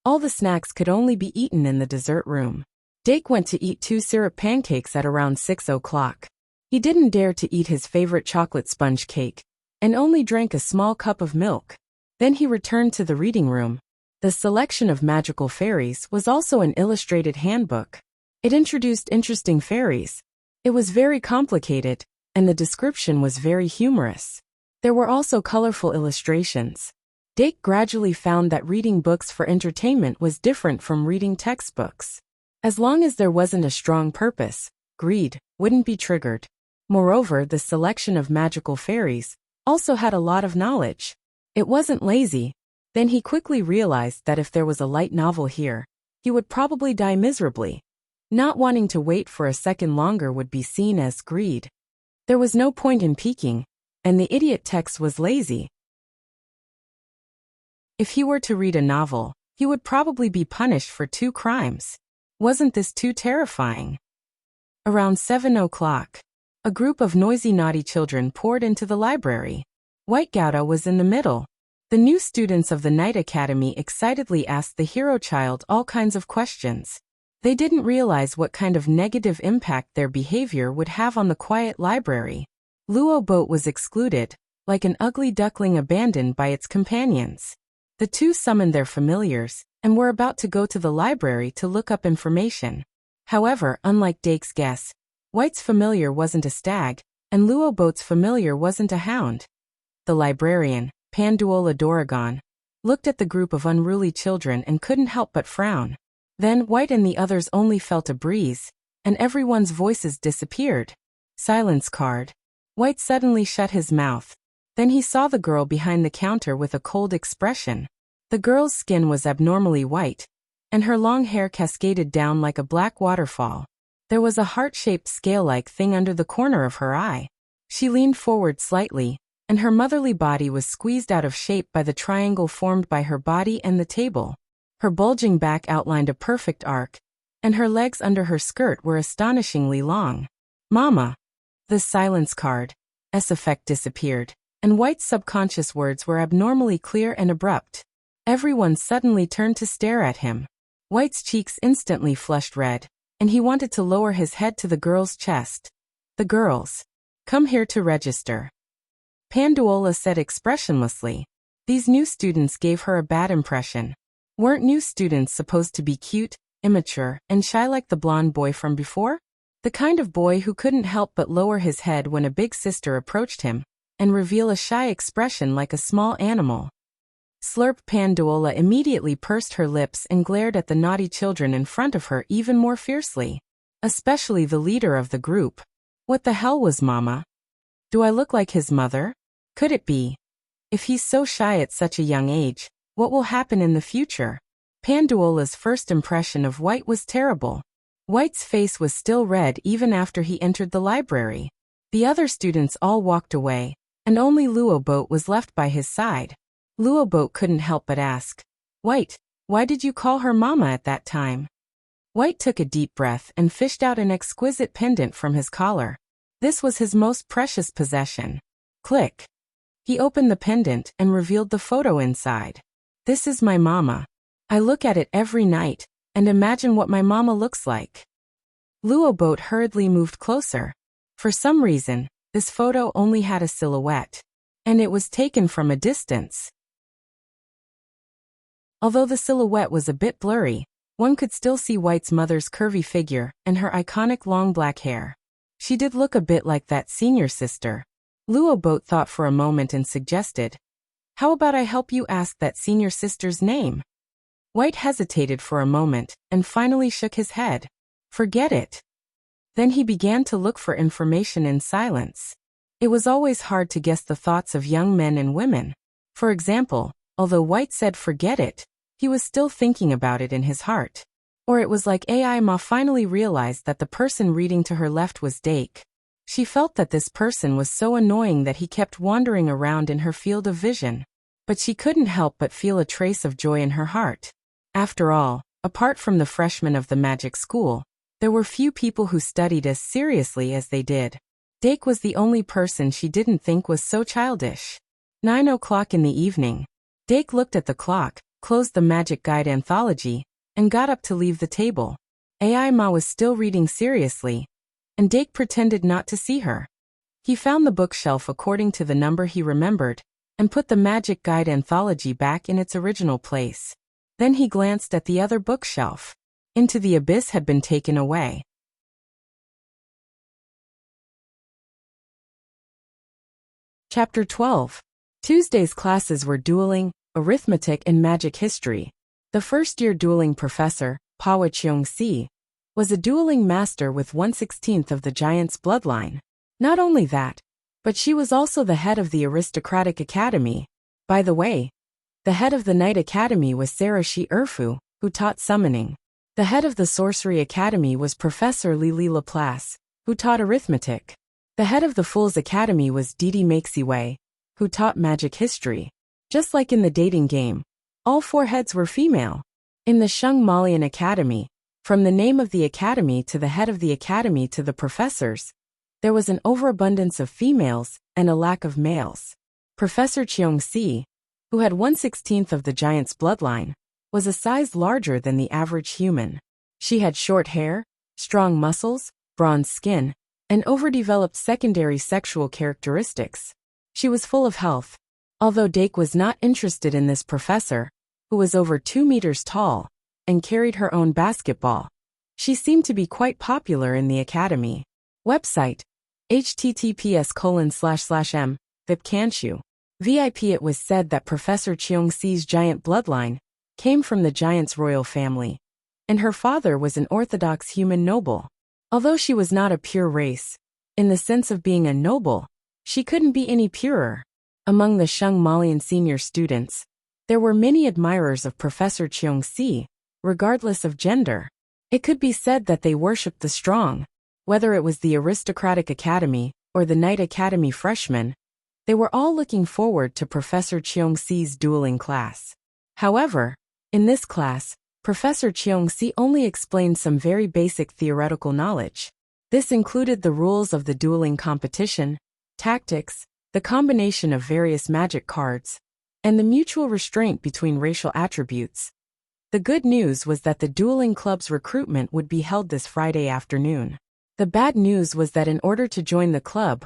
S1: all the snacks could only be eaten in the dessert room. Dake went to eat 2 syrup pancakes at around 6 o'clock. He didn't dare to eat his favorite chocolate sponge cake, and only drank a small cup of milk. Then he returned to the reading room. The selection of magical fairies was also an illustrated handbook. It introduced interesting fairies. It was very complicated, and the description was very humorous. There were also colorful illustrations. Dake gradually found that reading books for entertainment was different from reading textbooks. As long as there wasn't a strong purpose, greed wouldn't be triggered. Moreover, the selection of magical fairies also had a lot of knowledge. It wasn't lazy. Then he quickly realized that if there was a light novel here, he would probably die miserably. Not wanting to wait for a second longer would be seen as greed. There was no point in peeking, and the idiot text was lazy. If he were to read a novel, he would probably be punished for 2 crimes. Wasn't this too terrifying? Around 7 o'clock, a group of noisy naughty children poured into the library. White Gouda was in the middle. The new students of the Night Academy excitedly asked the hero child all kinds of questions. They didn't realize what kind of negative impact their behavior would have on the quiet library. Luo Boat was excluded, like an ugly duckling abandoned by its companions. The two summoned their familiars, and were about to go to the library to look up information. However, unlike Dake's guess, White's familiar wasn't a stag, and Luo Boat's familiar wasn't a hound. The librarian, Panduola Doragon, looked at the group of unruly children and couldn't help but frown. Then White and the others only felt a breeze, and everyone's voices disappeared. Silence card. White suddenly shut his mouth. Then he saw the girl behind the counter with a cold expression. The girl's skin was abnormally white, and her long hair cascaded down like a black waterfall. There was a heart-shaped scale-like thing under the corner of her eye. She leaned forward slightly, and her motherly body was squeezed out of shape by the triangle formed by her body and the table. Her bulging back outlined a perfect arc, and her legs under her skirt were astonishingly long. Mama! The silence card. S effect disappeared, and White's subconscious words were abnormally clear and abrupt. Everyone suddenly turned to stare at him. White's cheeks instantly flushed red, and he wanted to lower his head to the girl's chest. The girls. Come here to register. Panduola said expressionlessly. These new students gave her a bad impression. Weren't new students supposed to be cute, immature, and shy like the blonde boy from before? The kind of boy who couldn't help but lower his head when a big sister approached him, and reveal a shy expression like a small animal. Slurp. Panduola immediately pursed her lips and glared at the naughty children in front of her even more fiercely. Especially the leader of the group. What the hell was Mama? Do I look like his mother? Could it be? If he's so shy at such a young age, what will happen in the future? Panduola's first impression of White was terrible. White's face was still red even after he entered the library. The other students all walked away, and only Luo Boat was left by his side. Luo Boat couldn't help but ask, White, why did you call her Mama at that time? White took a deep breath and fished out an exquisite pendant from his collar. This was his most precious possession. Click. He opened the pendant and revealed the photo inside. This is my mama. I look at it every night, and imagine what my mama looks like. Luo Boat hurriedly moved closer. For some reason, this photo only had a silhouette, and it was taken from a distance. Although the silhouette was a bit blurry, one could still see White's mother's curvy figure and her iconic long black hair. She did look a bit like that senior sister. Luo Boat thought for a moment and suggested, how about I help you ask that senior sister's name? White hesitated for a moment and finally shook his head. Forget it. Then he began to look for information in silence. It was always hard to guess the thoughts of young men and women. For example, although White said forget it, he was still thinking about it in his heart. Or it was like AI Ma finally realized that the person reading to her left was Dake. She felt that this person was so annoying that he kept wandering around in her field of vision. But she couldn't help but feel a trace of joy in her heart. After all, apart from the freshmen of the magic school, there were few people who studied as seriously as they did. Dake was the only person she didn't think was so childish. 9 o'clock in the evening. Dake looked at the clock, closed the Magic Guide anthology, and got up to leave the table. Ai Ma was still reading seriously, and Dake pretended not to see her. He found the bookshelf according to the number he remembered, and put the Magic Guide anthology back in its original place. Then he glanced at the other bookshelf. Into the Abyss had been taken away. Chapter 12. Tuesday's classes were dueling, arithmetic and magic history. The first-year dueling professor, Pawa Cheong-si, was a dueling master with 1/16 of the giant's bloodline. Not only that, but she was also the head of the aristocratic academy. By the way, the head of the Knight Academy was Sarah Shi Erfu, who taught summoning. The head of the Sorcery Academy was Professor Lili Laplace, who taught arithmetic. The head of the Fool's Academy was Didi Maxiwei, who taught magic history. Just like in the dating game, all four heads were female. In the Shung Malian Academy, from the name of the academy to the head of the academy to the professors, there was an overabundance of females and a lack of males. Professor Cheong-si, who had 1/16 of the giant's bloodline, was a size larger than the average human. She had short hair, strong muscles, bronze skin, and overdeveloped secondary sexual characteristics. She was full of health. Although Dake was not interested in this professor, who was over 2 meters tall, and carried her own basketball, she seemed to be quite popular in the academy. Website: https://m, Vipcanshu. VIP. It was said that Professor Cheong-si's giant bloodline came from the giant's royal family, and her father was an orthodox human noble. Although she was not a pure race, in the sense of being a noble, she couldn't be any purer. Among the Shung Malian senior students, there were many admirers of Professor Cheong-si, regardless of gender. It could be said that they worshipped the strong. Whether it was the aristocratic academy or the Knight Academy freshmen, they were all looking forward to Professor Cheong-si's dueling class. However, in this class, Professor Cheong-si only explained some very basic theoretical knowledge. This included the rules of the dueling competition, tactics, the combination of various magic cards, and the mutual restraint between racial attributes. The good news was that the dueling club's recruitment would be held this Friday afternoon. The bad news was that in order to join the club,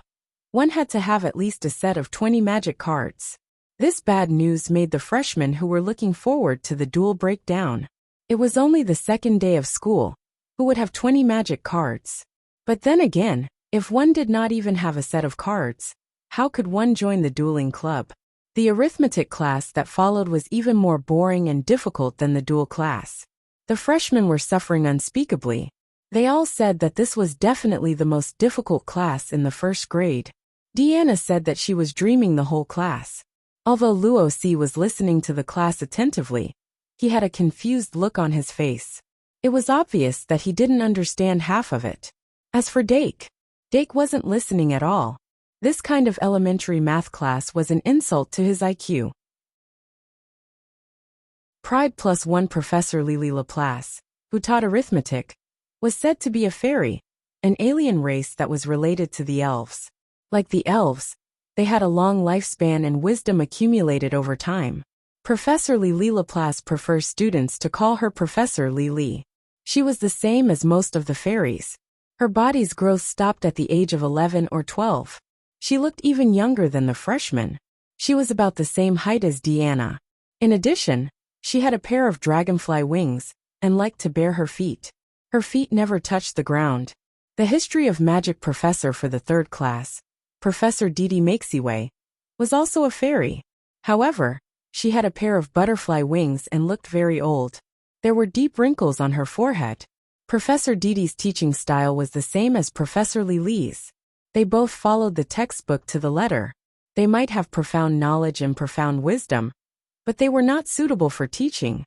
S1: one had to have at least a set of 20 magic cards. This bad news made the freshmen who were looking forward to the duel break down. It was only the second day of school. Who would have 20 magic cards? But then again, if one did not even have a set of cards, how could one join the dueling club? The arithmetic class that followed was even more boring and difficult than the duel class. The freshmen were suffering unspeakably. They all said that this was definitely the most difficult class in the first grade. Deanna said that she was dreaming the whole class. Although Luo Si was listening to the class attentively, he had a confused look on his face. It was obvious that he didn't understand half of it. As for Dake wasn't listening at all. This kind of elementary math class was an insult to his IQ. Pride plus one. Professor Lili Laplace, who taught arithmetic, was said to be a fairy, an alien race that was related to the elves. Like the elves, they had a long lifespan and wisdom accumulated over time. Professor Lili Laplace prefers students to call her Professor Lili. She was the same as most of the fairies. Her body's growth stopped at the age of 11 or 12. She looked even younger than the freshmen. She was about the same height as Deanna. In addition, she had a pair of dragonfly wings and liked to bare her feet. Her feet never touched the ground. The history of magic professor for the third class, Professor Didi Maxiwei, was also a fairy. However, she had a pair of butterfly wings and looked very old. There were deep wrinkles on her forehead. Professor Didi's teaching style was the same as Professor Lili's. They both followed the textbook to the letter. They might have profound knowledge and profound wisdom, but they were not suitable for teaching.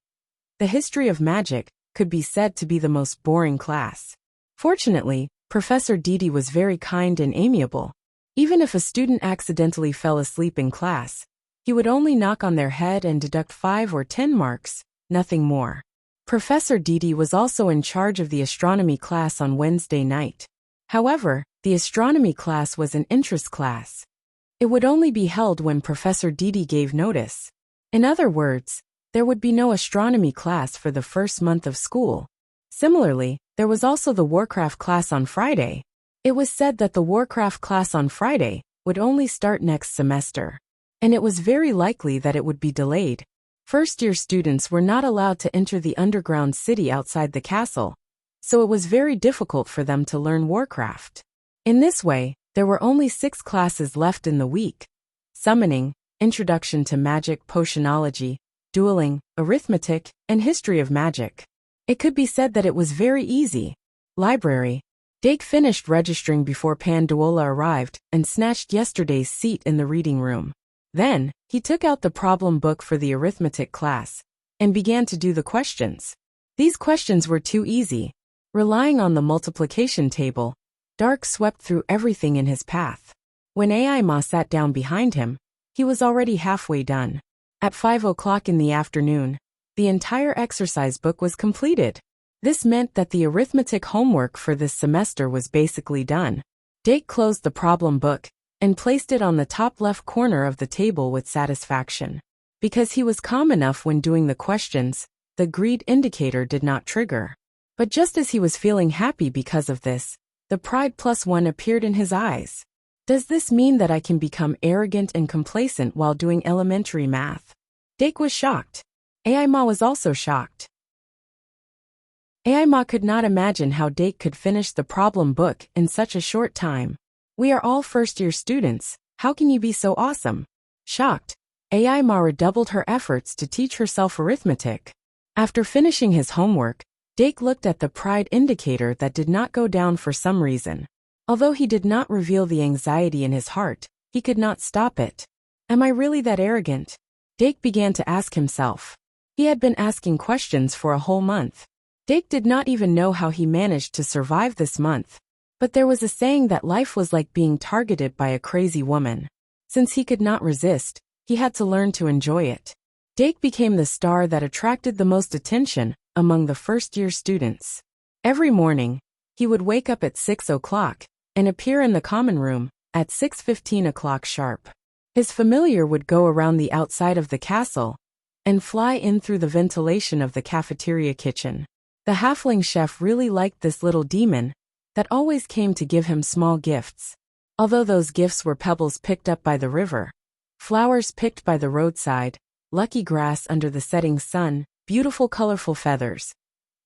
S1: The history of magic could be said to be the most boring class. Fortunately, Professor Didi was very kind and amiable. Even if a student accidentally fell asleep in class, he would only knock on their head and deduct 5 or 10 marks, nothing more. Professor Didi was also in charge of the astronomy class on Wednesday night. However, the astronomy class was an interest class. It would only be held when Professor Didi gave notice. In other words, there would be no astronomy class for the first month of school. Similarly, there was also the Warcraft class on Friday. It was said that the Warcraft class on Friday would only start next semester. And it was very likely that it would be delayed. First-year students were not allowed to enter the underground city outside the castle, so it was very difficult for them to learn Warcraft. In this way, there were only 6 classes left in the week: Summoning, Introduction to Magic, Potionology, Dueling, Arithmetic, and History of Magic. It could be said that it was very easy. Library. Dake finished registering before Panduola arrived and snatched yesterday's seat in the reading room. Then, he took out the problem book for the arithmetic class and began to do the questions. These questions were too easy. Relying on the multiplication table, Dark swept through everything in his path. When Ai Ma sat down behind him, he was already halfway done. At 5 o'clock in the afternoon, the entire exercise book was completed. This meant that the arithmetic homework for this semester was basically done. Dake closed the problem book and placed it on the top left corner of the table with satisfaction. Because he was calm enough when doing the questions, the greed indicator did not trigger. But just as he was feeling happy because of this, the pride +1 appeared in his eyes. Does this mean that I can become arrogant and complacent while doing elementary math? Dake was shocked. Ai Ma was also shocked. Ai Ma could not imagine how Dake could finish the problem book in such a short time. We are all first-year students, how can you be so awesome? Shocked, Ai Ma redoubled her efforts to teach herself arithmetic. After finishing his homework, Dake looked at the pride indicator that did not go down for some reason. Although he did not reveal the anxiety in his heart, he could not stop it. Am I really that arrogant? Dake began to ask himself. He had been asking questions for a whole month. Dake did not even know how he managed to survive this month. But there was a saying that life was like being targeted by a crazy woman. Since he could not resist, he had to learn to enjoy it. Dake became the star that attracted the most attention among the first-year students. Every morning, he would wake up at 6 o'clock and appear in the common room at 6:15 o'clock sharp. His familiar would go around the outside of the castle and fly in through the ventilation of the cafeteria kitchen. The halfling chef really liked this little demon that always came to give him small gifts. Although those gifts were pebbles picked up by the river, flowers picked by the roadside, lucky grass under the setting sun, beautiful colorful feathers.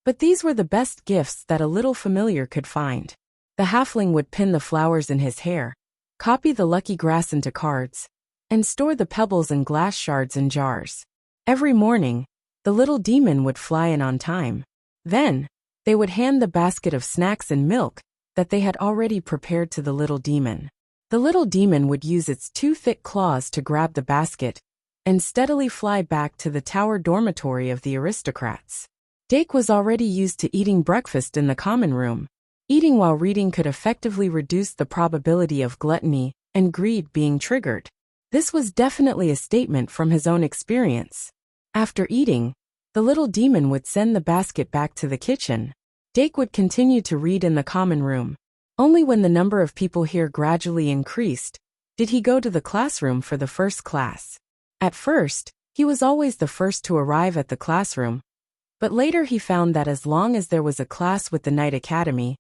S1: But these were the best gifts that a little familiar could find. The halfling would pin the flowers in his hair, copy the lucky grass into cards, and store the pebbles and glass shards in jars. Every morning, the little demon would fly in on time. Then, they would hand the basket of snacks and milk that they had already prepared to the little demon. The little demon would use its 2 thick claws to grab the basket and steadily fly back to the tower dormitory of the aristocrats. Dake was already used to eating breakfast in the common room. Eating while reading could effectively reduce the probability of gluttony and greed being triggered. This was definitely a statement from his own experience. After eating, the little demon would send the basket back to the kitchen. Dake would continue to read in the common room. Only when the number of people here gradually increased did he go to the classroom for the first class. At first, he was always the first to arrive at the classroom, but later he found that as long as there was a class with the Night Academy,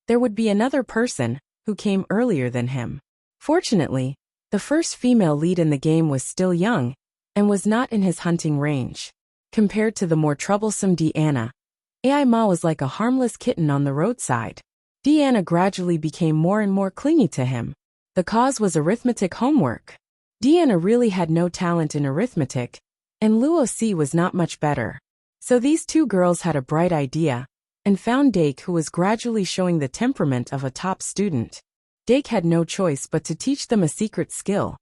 S1: there would be another person who came earlier than him. Fortunately, the first female lead in the game was still young and was not in his hunting range. Compared to the more troublesome Deanna, Ai Ma was like a harmless kitten on the roadside. Deanna gradually became more and more clingy to him. The cause was arithmetic homework. Deanna really had no talent in arithmetic, and Luo Si was not much better. So these two girls had a bright idea and found Dake, who was gradually showing the temperament of a top student. Dake had no choice but to teach them a secret skill: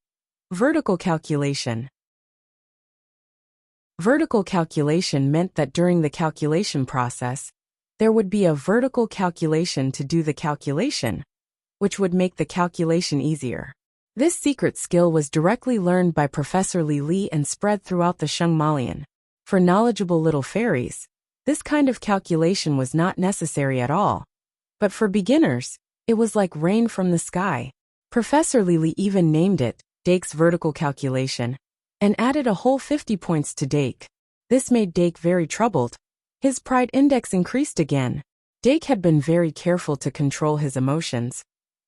S1: vertical calculation. Vertical calculation meant that during the calculation process, there would be a vertical calculation to do the calculation, which would make the calculation easier. This secret skill was directly learned by Professor Li and spread throughout the Shengmalian. For knowledgeable little fairies, this kind of calculation was not necessary at all. But for beginners, it was like rain from the sky. Professor Li even named it Dake's vertical calculation, and added a whole 50 points to Dake. This made Dake very troubled. His pride index increased again. Dake had been very careful to control his emotions,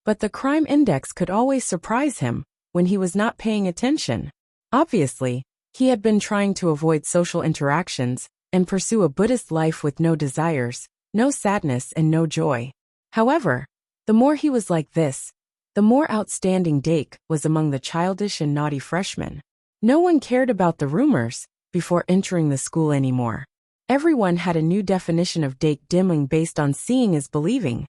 S1: but the crime index could always surprise him when he was not paying attention. Obviously, he had been trying to avoid social interactions and pursue a Buddhist life with no desires, no sadness and no joy. However, the more he was like this, the more outstanding Dake was among the childish and naughty freshmen. No one cared about the rumors before entering the school anymore. Everyone had a new definition of Dake Dimling based on seeing is believing.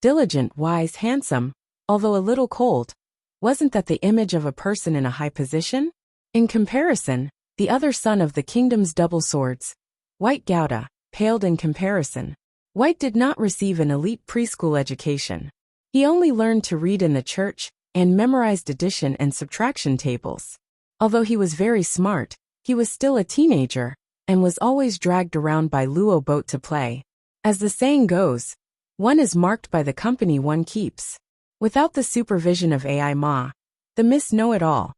S1: Diligent, wise, handsome, although a little cold. Wasn't that the image of a person in a high position? In comparison, the other son of the kingdom's double swords, White Gouda, paled in comparison. White did not receive an elite preschool education. He only learned to read in the church and memorized addition and subtraction tables. Although he was very smart, he was still a teenager and was always dragged around by Luo boat to play. As the saying goes, one is marked by the company one keeps. Without the supervision of Ai Ma, the Miss Know-It-All,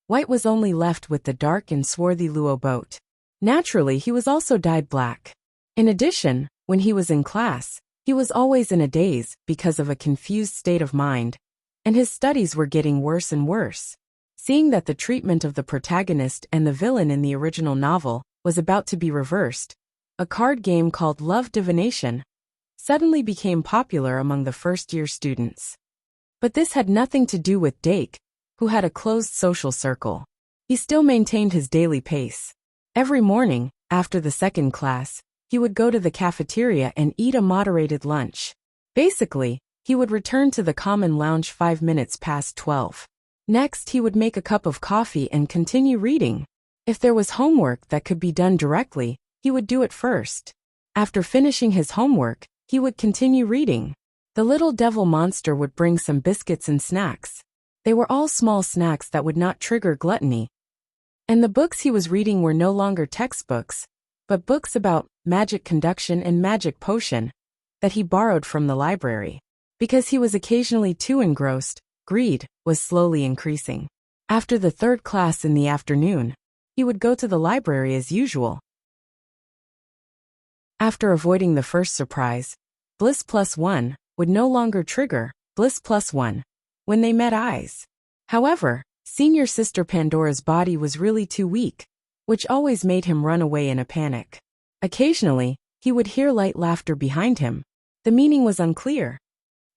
S1: White was only left with the dark and swarthy Luo boat. Naturally, he was also dyed black. In addition, when he was in class, he was always in a daze because of a confused state of mind, and his studies were getting worse and worse. Seeing that the treatment of the protagonist and the villain in the original novel was about to be reversed, a card game called Love Divination suddenly became popular among the first-year students. But this had nothing to do with Dake, who had a closed social circle. He still maintained his daily pace. Every morning, after the second class, he would go to the cafeteria and eat a moderated lunch. Basically, he would return to the common lounge 5 minutes past 12. Next, he would make a cup of coffee and continue reading. If there was homework that could be done directly, he would do it first. After finishing his homework, he would continue reading. The little devil monster would bring some biscuits and snacks. They were all small snacks that would not trigger gluttony. And the books he was reading were no longer textbooks, but books about magic conduction and magic potion that he borrowed from the library. Because he was occasionally too engrossed, greed was slowly increasing. After the third class in the afternoon, he would go to the library as usual. After avoiding the first surprise, Bliss Plus One would no longer trigger Bliss Plus One when they met eyes. However, senior sister Pandora's body was really too weak, which always made him run away in a panic. Occasionally, he would hear light laughter behind him. The meaning was unclear.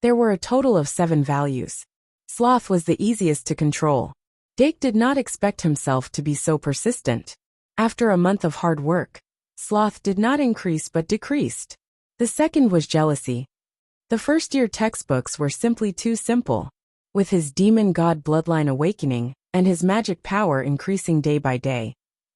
S1: There were a total of 7 values. Sloth was the easiest to control. Dake did not expect himself to be so persistent. After a month of hard work, sloth did not increase but decreased. The second was jealousy. The first-year textbooks were simply too simple. With his demon god bloodline awakening and his magic power increasing day by day,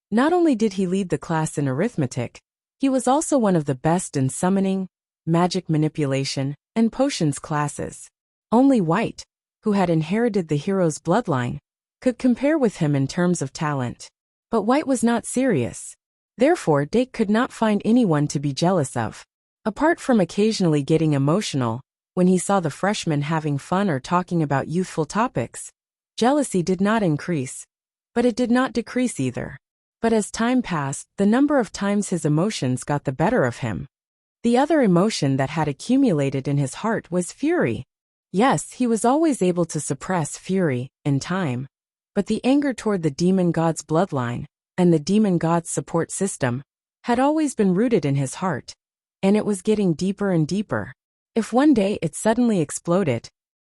S1: not only did he lead the class in arithmetic, he was also one of the best in summoning, magic manipulation, and potions classes. Only White, who had inherited the hero's bloodline, could compare with him in terms of talent. But White was not serious. Therefore, Dake could not find anyone to be jealous of. Apart from occasionally getting emotional when he saw the freshmen having fun or talking about youthful topics, jealousy did not increase, but it did not decrease either. But as time passed, the number of times his emotions got the better of him. The other emotion that had accumulated in his heart was fury. Yes, he was always able to suppress fury in time, but the anger toward the demon god's bloodline and the demon god's support system had always been rooted in his heart, and it was getting deeper and deeper. If one day it suddenly exploded,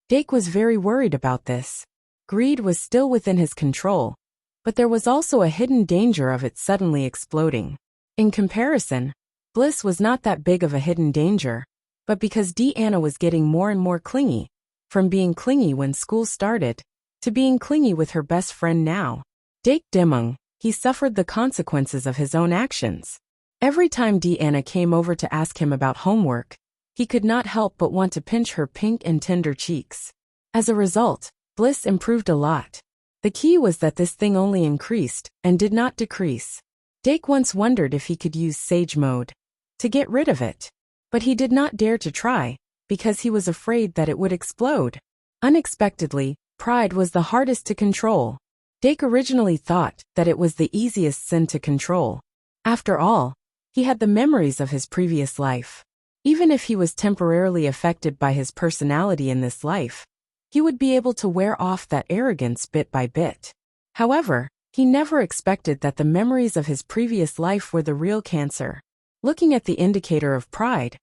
S1: Dake was very worried about this. Greed was still within his control, but there was also a hidden danger of it suddenly exploding. In comparison, Bliss was not that big of a hidden danger, but because Deanna was getting more and more clingy, from being clingy when school started, to being clingy with her best friend now, Dake Dimung, he suffered the consequences of his own actions. Every time Deanna came over to ask him about homework, he could not help but want to pinch her pink and tender cheeks. As a result, Bliss improved a lot. The key was that this thing only increased and did not decrease. Dake once wondered if he could use Sage Mode to get rid of it, but he did not dare to try because he was afraid that it would explode. Unexpectedly, pride was the hardest to control. Dake originally thought that it was the easiest sin to control. After all, he had the memories of his previous life. Even if he was temporarily affected by his personality in this life, he would be able to wear off that arrogance bit by bit. However, he never expected that the memories of his previous life were the real cancer. Looking at the indicator of pride,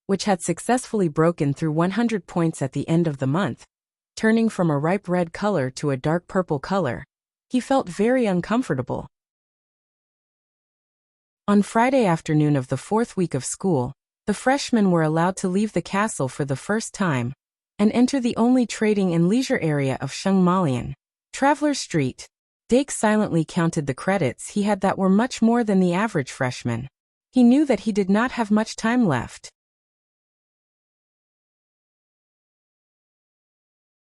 S1: which had successfully broken through 100 points at the end of the month, turning from a ripe red color to a dark purple color, he felt very uncomfortable. On Friday afternoon of the 4th week of school, the freshmen were allowed to leave the castle for the first time and enter the only trading and leisure area of Shungmalian, Traveler's Street. Dake silently counted the credits he had that were much more than the average freshman. He knew that he did not have much time left.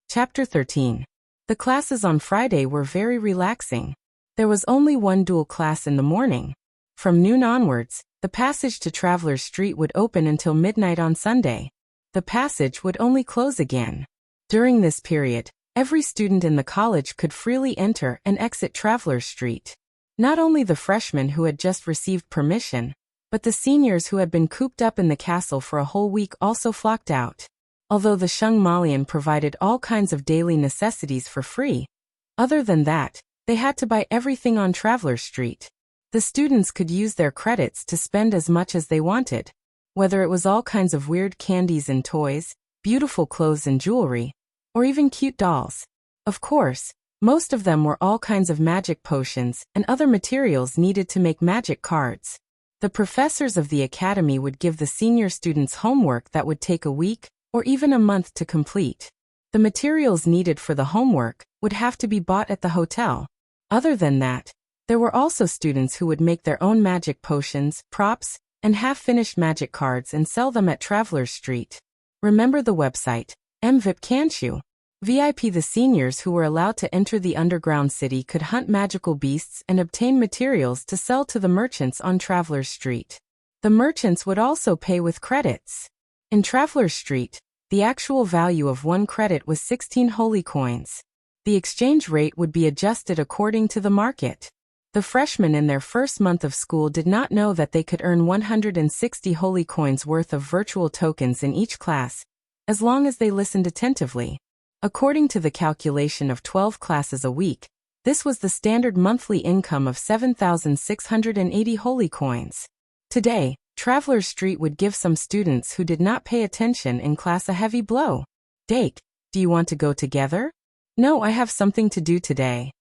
S1: Chapter 13. The classes on Friday were very relaxing. There was only one dual class in the morning. From noon onwards, the passage to Traveler's Street would open until midnight on Sunday. The passage would only close again. During this period, every student in the college could freely enter and exit Traveler's Street. Not only the freshmen who had just received permission, but the seniors who had been cooped up in the castle for a whole week also flocked out. Although the Shungmalian provided all kinds of daily necessities for free, other than that, they had to buy everything on Traveler's Street. The students could use their credits to spend as much as they wanted, whether it was all kinds of weird candies and toys, beautiful clothes and jewelry, or even cute dolls. Of course, most of them were all kinds of magic potions and other materials needed to make magic cards. The professors of the academy would give the senior students homework that would take a week or even a month to complete. The materials needed for the homework would have to be bought at the hotel. Other than that, there were also students who would make their own magic potions, props, and half-finished magic cards and sell them at Traveler's Street. Remember the website, MVIP, can't you? VIP. The seniors who were allowed to enter the underground city could hunt magical beasts and obtain materials to sell to the merchants on Traveler's Street. The merchants would also pay with credits. In Traveler's Street, the actual value of one credit was 16 holy coins. The exchange rate would be adjusted according to the market. The freshmen in their first month of school did not know that they could earn 160 holy coins worth of virtual tokens in each class, as long as they listened attentively. According to the calculation of 12 classes a week, this was the standard monthly income of 7,680 holy coins. Today, Traveler's Street would give some students who did not pay attention in class a heavy blow. Dake, do you want to go together? No, I have something to do today.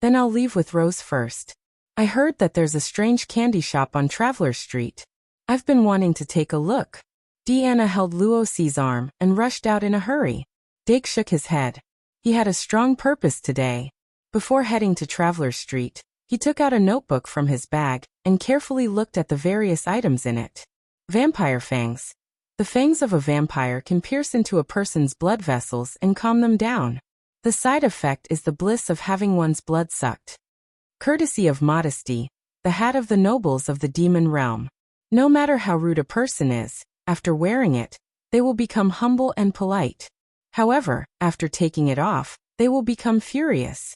S1: Then I'll leave with Rose first. I heard that there's a strange candy shop on Traveler's Street. I've been wanting to take a look. Deanna held Luoxi's arm and rushed out in a hurry. Dake shook his head. He had a strong purpose today. Before heading to Traveler's Street, he took out a notebook from his bag and carefully looked at the various items in it. Vampire fangs. The fangs of a vampire can pierce into a person's blood vessels and calm them down. The side effect is the bliss of having one's blood sucked. Courtesy of modesty, the hat of the nobles of the demon realm. No matter how rude a person is, after wearing it, they will become humble and polite. However, after taking it off, they will become furious.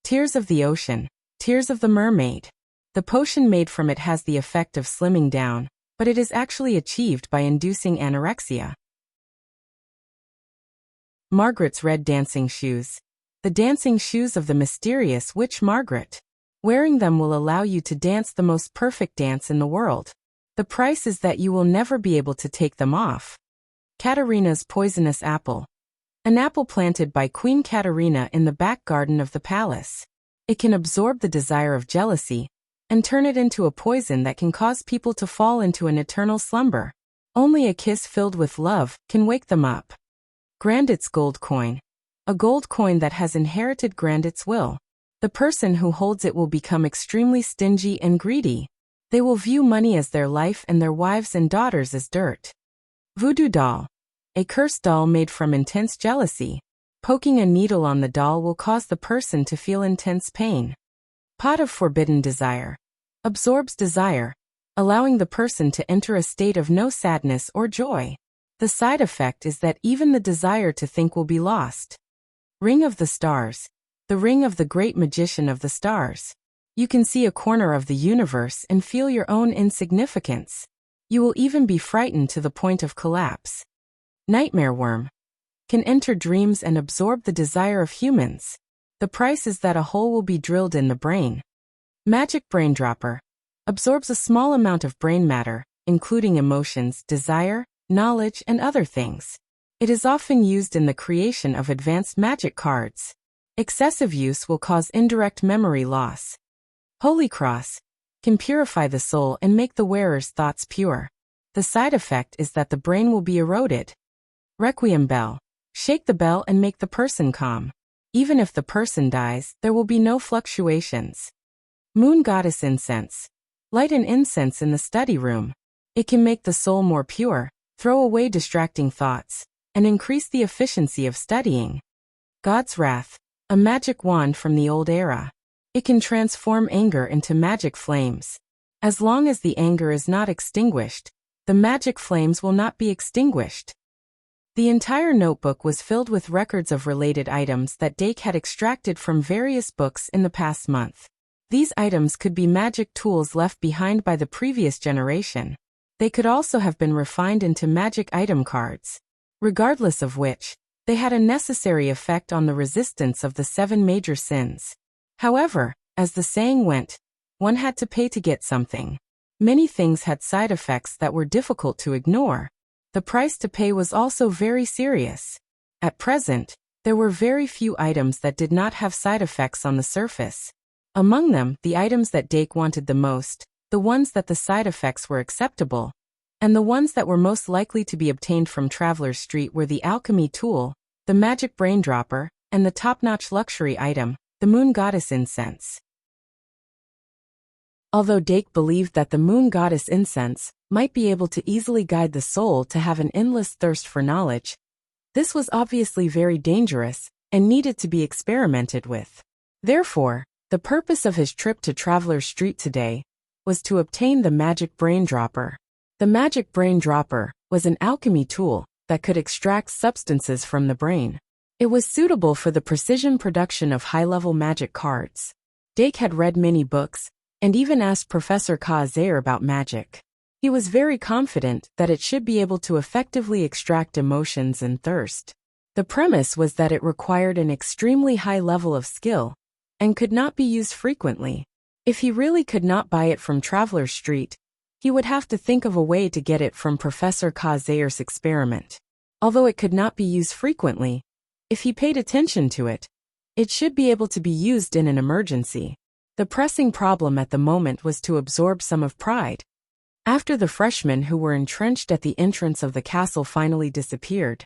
S1: Tears of the ocean, tears of the mermaid. The potion made from it has the effect of slimming down, but it is actually achieved by inducing anorexia. Margaret's red dancing shoes. The dancing shoes of the mysterious witch Margaret. Wearing them will allow you to dance the most perfect dance in the world. The price is that you will never be able to take them off. Katarina's poisonous apple. An apple planted by Queen Katarina in the back garden of the palace. It can absorb the desire of jealousy and turn it into a poison that can cause people to fall into an eternal slumber. Only a kiss filled with love can wake them up. Grandit's gold coin. A gold coin that has inherited Grandit's will. The person who holds it will become extremely stingy and greedy. They will view money as their life and their wives and daughters as dirt. Voodoo doll. A cursed doll made from intense jealousy. Poking a needle on the doll will cause the person to feel intense pain. Pot of forbidden desire. Absorbs desire, allowing the person to enter a state of no sadness or joy. The side effect is that even the desire to think will be lost. Ring of the stars. the ring of the great magician of the stars. You can see a corner of the universe and feel your own insignificance. You will even be frightened to the point of collapse. Nightmare worm. Can enter dreams and absorb the desire of humans. The price is that a hole will be drilled in the brain. Magic brain dropper. Absorbs a small amount of brain matter, including emotions, desire, knowledge, and other things. It is often used in the creation of advanced magic cards. Excessive use will cause indirect memory loss. Holy cross. Can purify the soul and make the wearer's thoughts pure. The side effect is that the brain will be eroded. Requiem bell. Shake the bell and make the person calm. Even if the person dies, there will be no fluctuations. Moon goddess incense. Light an incense in the study room. It can make the soul more pure, throw away distracting thoughts, and increase the efficiency of studying. God's wrath. A magic wand from the old era. It can transform anger into magic flames. As long as the anger is not extinguished, the magic flames will not be extinguished. The entire notebook was filled with records of related items that Dake had extracted from various books in the past month. These items could be magic tools left behind by the previous generation. They could also have been refined into magic item cards. Regardless of which, they had a necessary effect on the resistance of the 7 major sins. However, as the saying went, one had to pay to get something. Many things had side effects that were difficult to ignore. The price to pay was also very serious. At present, there were very few items that did not have side effects on the surface. Among them, the items that Dake wanted the most, the ones that the side effects were acceptable, and the ones that were most likely to be obtained from Traveler's Street were the alchemy tool, the magic brain dropper, and the top-notch luxury item, the moon goddess incense. Although Dake believed that the moon goddess incense might be able to easily guide the soul to have an endless thirst for knowledge, this was obviously very dangerous and needed to be experimented with. Therefore, the purpose of his trip to Traveler's Street today was to obtain the magic brain dropper. The magic brain dropper was an alchemy tool that could extract substances from the brain. It was suitable for the precision production of high-level magic cards. Dake had read many books, and even asked Professor Kazair about magic. He was very confident that it should be able to effectively extract emotions and thirst. The premise was that it required an extremely high level of skill, and could not be used frequently. If he really could not buy it from Traveler's Street, he would have to think of a way to get it from Professor Kazair's experiment. Although it could not be used frequently, if he paid attention to it, it should be able to be used in an emergency. The pressing problem at the moment was to absorb some of pride. After the freshmen who were entrenched at the entrance of the castle finally disappeared,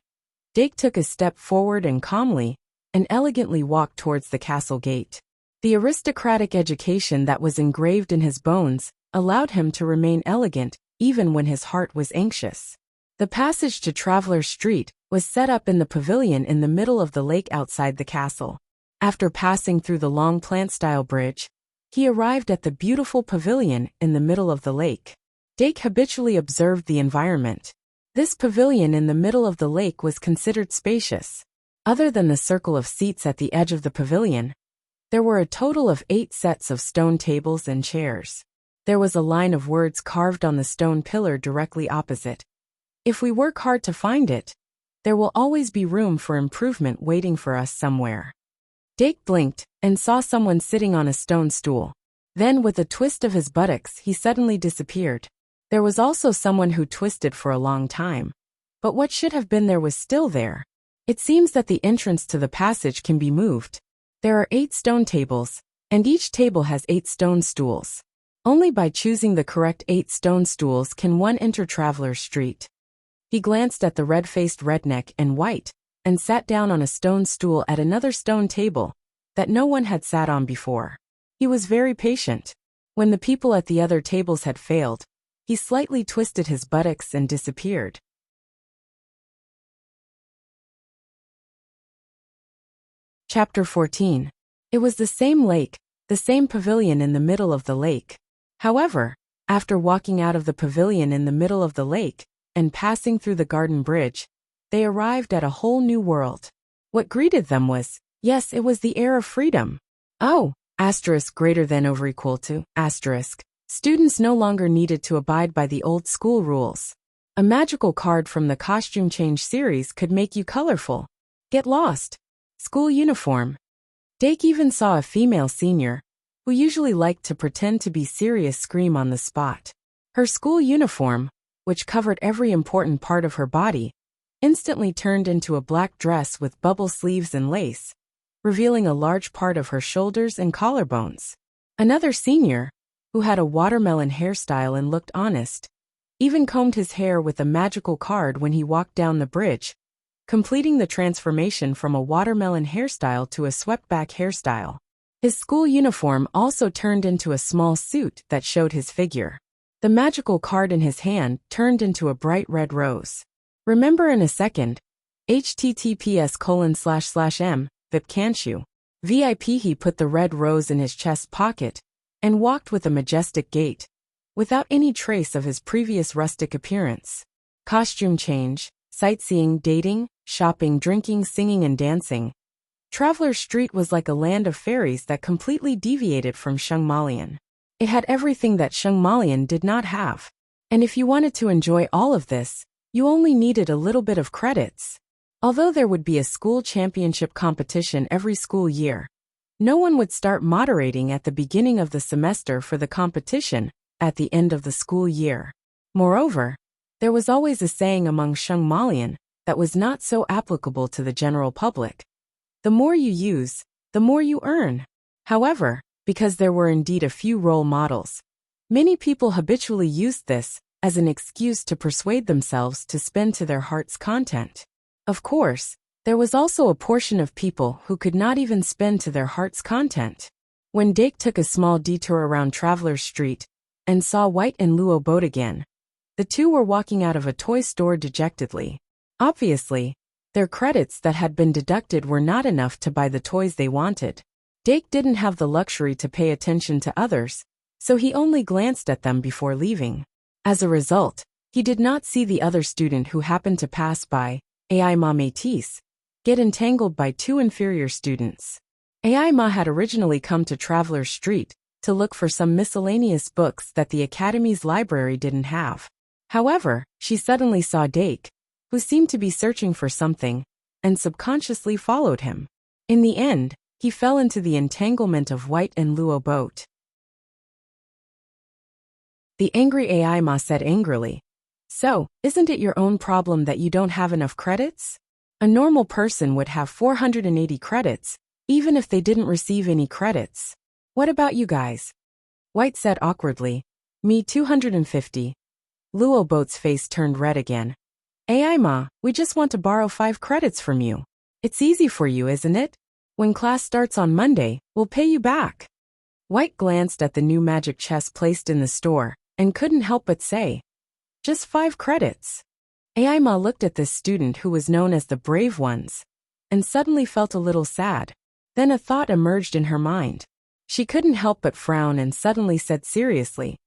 S1: Dake took a step forward and calmly and elegantly walked towards the castle gate. The aristocratic education that was engraved in his bones allowed him to remain elegant even when his heart was anxious. The passage to Traveler's Street was set up in the pavilion in the middle of the lake outside the castle. After passing through the long plant-style bridge, he arrived at the beautiful pavilion in the middle of the lake. Dake habitually observed the environment. This pavilion in the middle of the lake was considered spacious. Other than the circle of seats at the edge of the pavilion, there were a total of 8 sets of stone tables and chairs. There was a line of words carved on the stone pillar directly opposite. If we work hard to find it, there will always be room for improvement waiting for us somewhere. Dake blinked and saw someone sitting on a stone stool. Then, with a twist of his buttocks, he suddenly disappeared. There was also someone who twisted for a long time. But what should have been there was still there. It seems that the entrance to the passage can be moved. There are 8 stone tables, and each table has 8 stone stools. Only by choosing the correct 8 stone stools can one enter Traveler's Street. He glanced at the red-faced redneck in white, and sat down on a stone stool at another stone table that no one had sat on before. He was very patient. When the people at the other tables had failed, he slightly twisted his buttocks and disappeared. Chapter 14. It was the same lake, the same pavilion in the middle of the lake. However, after walking out of the pavilion in the middle of the lake, and passing through the garden bridge, they arrived at a whole new world. What greeted them was, Yes, it was the air of freedom. Oh, asterisk greater than over equal to, asterisk. Students no longer needed to abide by the old school rules. A magical card from the costume change series could make you colorful. Get lost. School uniform. Dake even saw a female senior, who usually liked to pretend to be serious, scream on the spot. Her school uniform, which covered every important part of her body, instantly turned into a black dress with bubble sleeves and lace, revealing a large part of her shoulders and collarbones. Another senior, who had a watermelon hairstyle and looked honest, even combed his hair with a magical card when he walked down the bridge, completing the transformation from a watermelon hairstyle to a swept-back hairstyle. His school uniform also turned into a small suit that showed his figure. The magical card in his hand turned into a bright red rose. Remember in a second. https://m, VIP can't you? VIP. He put the red rose in his chest pocket and walked with a majestic gait, without any trace of his previous rustic appearance. Costume change, sightseeing, dating, shopping, drinking, singing, and dancing. Traveler's Street was like a land of fairies that completely deviated from Shungmalian. It had everything that Shungmalian did not have. And if you wanted to enjoy all of this, you only needed a little bit of credits. Although there would be a school championship competition every school year, no one would start moderating at the beginning of the semester for the competition at the end of the school year. Moreover, there was always a saying among Shungmalian that was not so applicable to the general public. The more you use, the more you earn. However, because there were indeed a few role models, many people habitually used this as an excuse to persuade themselves to spend to their heart's content. Of course, there was also a portion of people who could not even spend to their heart's content. When Dake took a small detour around Traveler's Street and saw White and Luo both again, the two were walking out of a toy store dejectedly. Obviously, their credits that had been deducted were not enough to buy the toys they wanted. Dake didn't have the luxury to pay attention to others, so he only glanced at them before leaving. As a result, he did not see the other student who happened to pass by, Aima Métis, get entangled by two inferior students. Aima had originally come to Traveler's Street to look for some miscellaneous books that the Academy's library didn't have. However, she suddenly saw Dake, who seemed to be searching for something, and subconsciously followed him. In the end, he fell into the entanglement of White and Luo boat. The angry Aima said angrily, "So, isn't it your own problem that you don't have enough credits? A normal person would have 480 credits, even if they didn't receive any credits. What about you guys?" White said awkwardly, "Me 250. Luo boat's face turned red again. "Aima, we just want to borrow 5 credits from you. It's easy for you, isn't it? When class starts on Monday, we'll pay you back." White glanced at the new magic chess placed in the store and couldn't help but say, "Just 5 credits." Aima looked at this student who was known as the Brave Ones, and suddenly felt a little sad. Then a thought emerged in her mind. She couldn't help but frown and suddenly said seriously,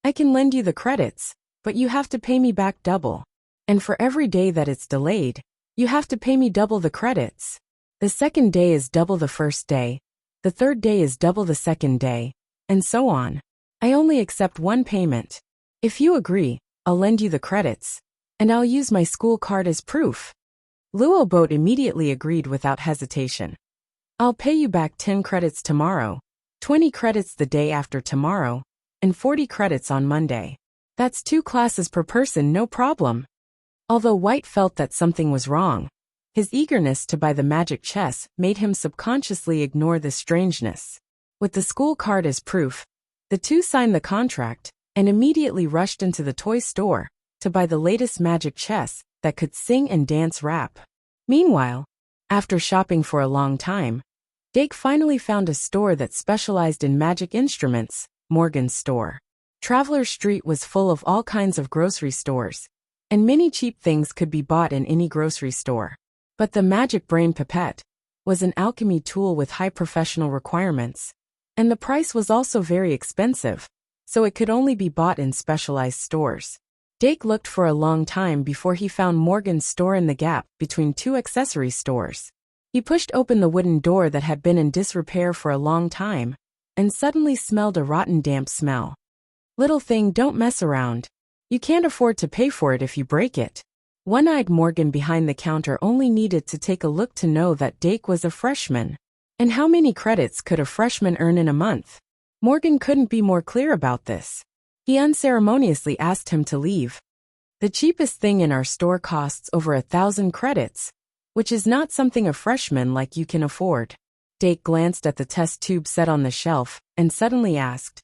S1: "I can lend you the credits, but you have to pay me back double. And for every day that it's delayed, you have to pay me double the credits. The second day is double the first day, the third day is double the second day, and so on. I only accept one payment. If you agree, I'll lend you the credits, and I'll use my school card as proof." Luo Boat immediately agreed without hesitation. "I'll pay you back 10 credits tomorrow, 20 credits the day after tomorrow, and 40 credits on Monday. That's 2 classes per person, no problem." Although White felt that something was wrong, his eagerness to buy the magic chess made him subconsciously ignore this strangeness. With the school card as proof, the two signed the contract and immediately rushed into the toy store to buy the latest magic chess that could sing and dance rap. Meanwhile, after shopping for a long time, Dake finally found a store that specialized in magic instruments, Morgan's store. Traveler's Street was full of all kinds of grocery stores, and many cheap things could be bought in any grocery store. But the magic brain pipette was an alchemy tool with high professional requirements, and the price was also very expensive, so it could only be bought in specialized stores. Dake looked for a long time before he found Morgan's store in the gap between 2 accessory stores. He pushed open the wooden door that had been in disrepair for a long time, and suddenly smelled a rotten damp smell. "Little thing, don't mess around. You can't afford to pay for it if you break it." One-eyed Morgan behind the counter only needed to take a look to know that Dake was a freshman. And how many credits could a freshman earn in a month? Morgan couldn't be more clear about this. He unceremoniously asked him to leave. "The cheapest thing in our store costs over 1,000 credits, which is not something a freshman like you can afford." Dake glanced at the test tube set on the shelf and suddenly asked,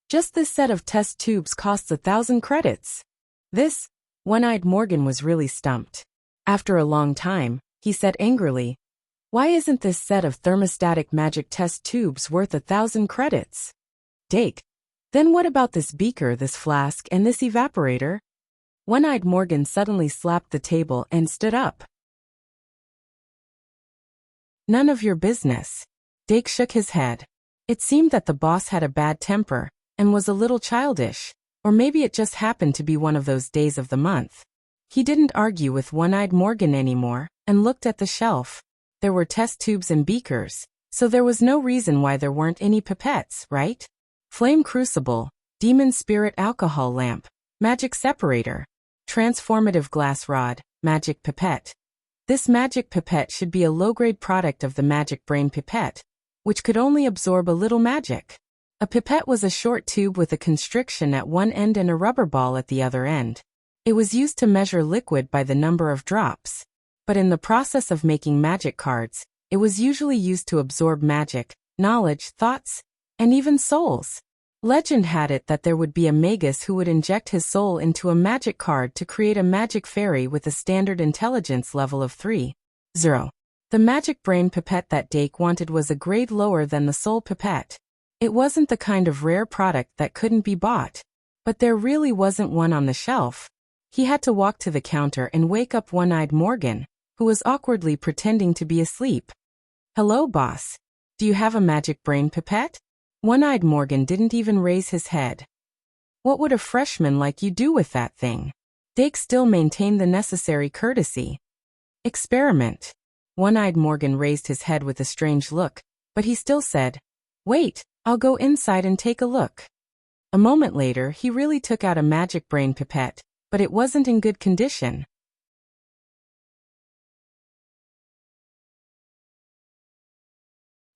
S1: "Just this set of test tubes costs 1,000 credits?" This, One-eyed Morgan was really stumped. After a long time, he said angrily, "Why isn't this set of thermostatic magic test tubes worth 1,000 credits?" Dake, "Then what about this beaker, this flask, and this evaporator?" One-eyed Morgan suddenly slapped the table and stood up. "None of your business." Dake shook his head. It seemed that the boss had a bad temper and was a little childish, or maybe it just happened to be one of those days of the month. He didn't argue with One-eyed Morgan anymore and looked at the shelf. There were test tubes and beakers, so there was no reason why there weren't any pipettes, right? Flame crucible, demon spirit alcohol lamp, magic separator, transformative glass rod, magic pipette. This magic pipette should be a low-grade product of the magic brain pipette, which could only absorb a little magic. A pipette was a short tube with a constriction at one end and a rubber ball at the other end. It was used to measure liquid by the number of drops. But in the process of making magic cards, it was usually used to absorb magic, knowledge, thoughts, and even souls. Legend had it that there would be a magus who would inject his soul into a magic card to create a magic fairy with a standard intelligence level of 3.0. The magic brain pipette that Dake wanted was a grade lower than the soul pipette. It wasn't the kind of rare product that couldn't be bought. But there really wasn't one on the shelf. He had to walk to the counter and wake up One-eyed Morgan, who was awkwardly pretending to be asleep. "Hello, boss. Do you have a magic brain pipette?" One-eyed Morgan didn't even raise his head. "What would a freshman like you do with that thing?" Dake still maintained the necessary courtesy. "Experiment." One-eyed Morgan raised his head with a strange look, but he still said, "Wait, I'll go inside and take a look." A moment later, he really took out a magic brain pipette, but it wasn't in good condition.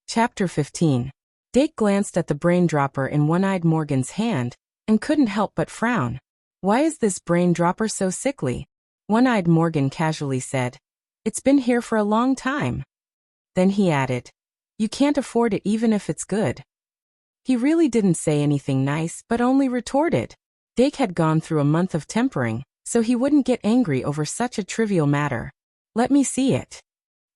S1: Chapter 15. Dake glanced at the brain dropper in One-eyed Morgan's hand and couldn't help but frown. "Why is this brain dropper so sickly?" One-eyed Morgan casually said, "It's been here for a long time." Then he added, "You can't afford it even if it's good." He really didn't say anything nice but only retorted. Dake had gone through a month of tempering, so he wouldn't get angry over such a trivial matter. "Let me see it."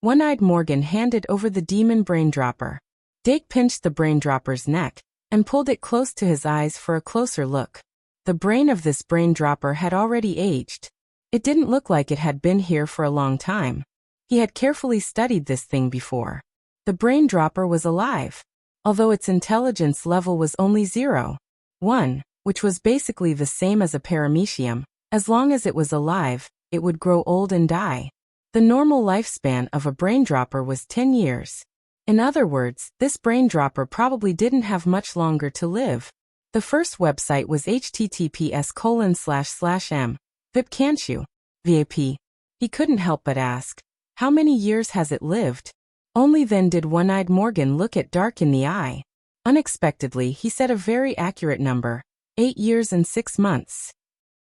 S1: One-eyed Morgan handed over the demon brain dropper. Dake pinched the brain dropper's neck and pulled it close to his eyes for a closer look. The brain of this brain dropper had already aged. It didn't look like it had been here for a long time. He had carefully studied this thing before. The brain dropper was alive, although its intelligence level was only 0.1, which was basically the same as a paramecium. As long as it was alive, it would grow old and die. The normal lifespan of a brain dropper was 10 years. In other words, this brain dropper probably didn't have much longer to live. The first website was https://m. Vipcanchu. VIP. He couldn't help but ask, "How many years has it lived?" Only then did One-eyed Morgan look it dark in the eye. Unexpectedly, he said a very accurate number, 8 years and 6 months.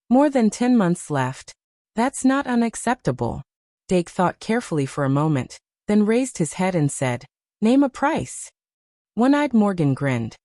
S1: More than 10 months left. That's not unacceptable. Dake thought carefully for a moment, then raised his head and said, "Name a price." One-eyed Morgan grinned.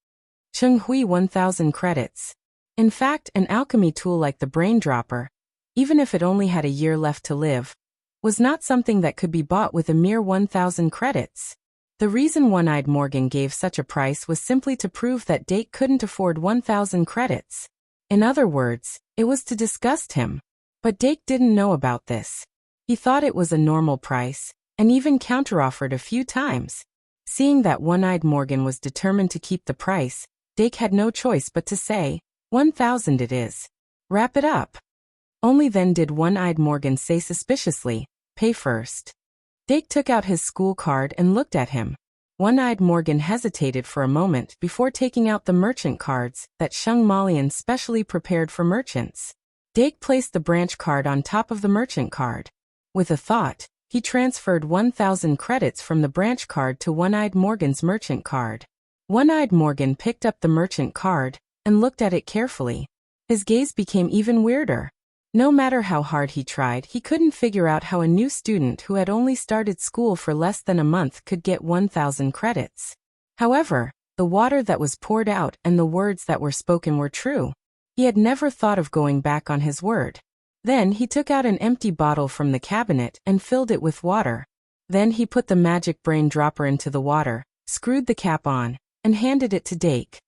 S1: "Chung Hui 1,000 credits. In fact, an alchemy tool like the brain dropper, even if it only had a year left to live, was not something that could be bought with a mere 1,000 credits. The reason One-eyed Morgan gave such a price was simply to prove that Dake couldn't afford 1,000 credits. In other words, it was to disgust him. But Dake didn't know about this. He thought it was a normal price, and even counteroffered a few times. Seeing that One-eyed Morgan was determined to keep the price, Dake had no choice but to say, 1,000 it is. Wrap it up. Only then did One-eyed Morgan say suspiciously, "Pay first." Dake took out his school card and looked at him. One-eyed Morgan hesitated for a moment before taking out the merchant cards that Shung Malian specially prepared for merchants. Dake placed the branch card on top of the merchant card. With a thought, he transferred 1,000 credits from the branch card to One-eyed Morgan's merchant card. One-eyed Morgan picked up the merchant card and looked at it carefully. His gaze became even weirder. No matter how hard he tried, he couldn't figure out how a new student who had only started school for less than a month could get 1,000 credits. However, the water that was poured out and the words that were spoken were true. He had never thought of going back on his word. Then he took out an empty bottle from the cabinet and filled it with water. Then he put the magic brain dropper into the water, screwed the cap on, and handed it to Dake.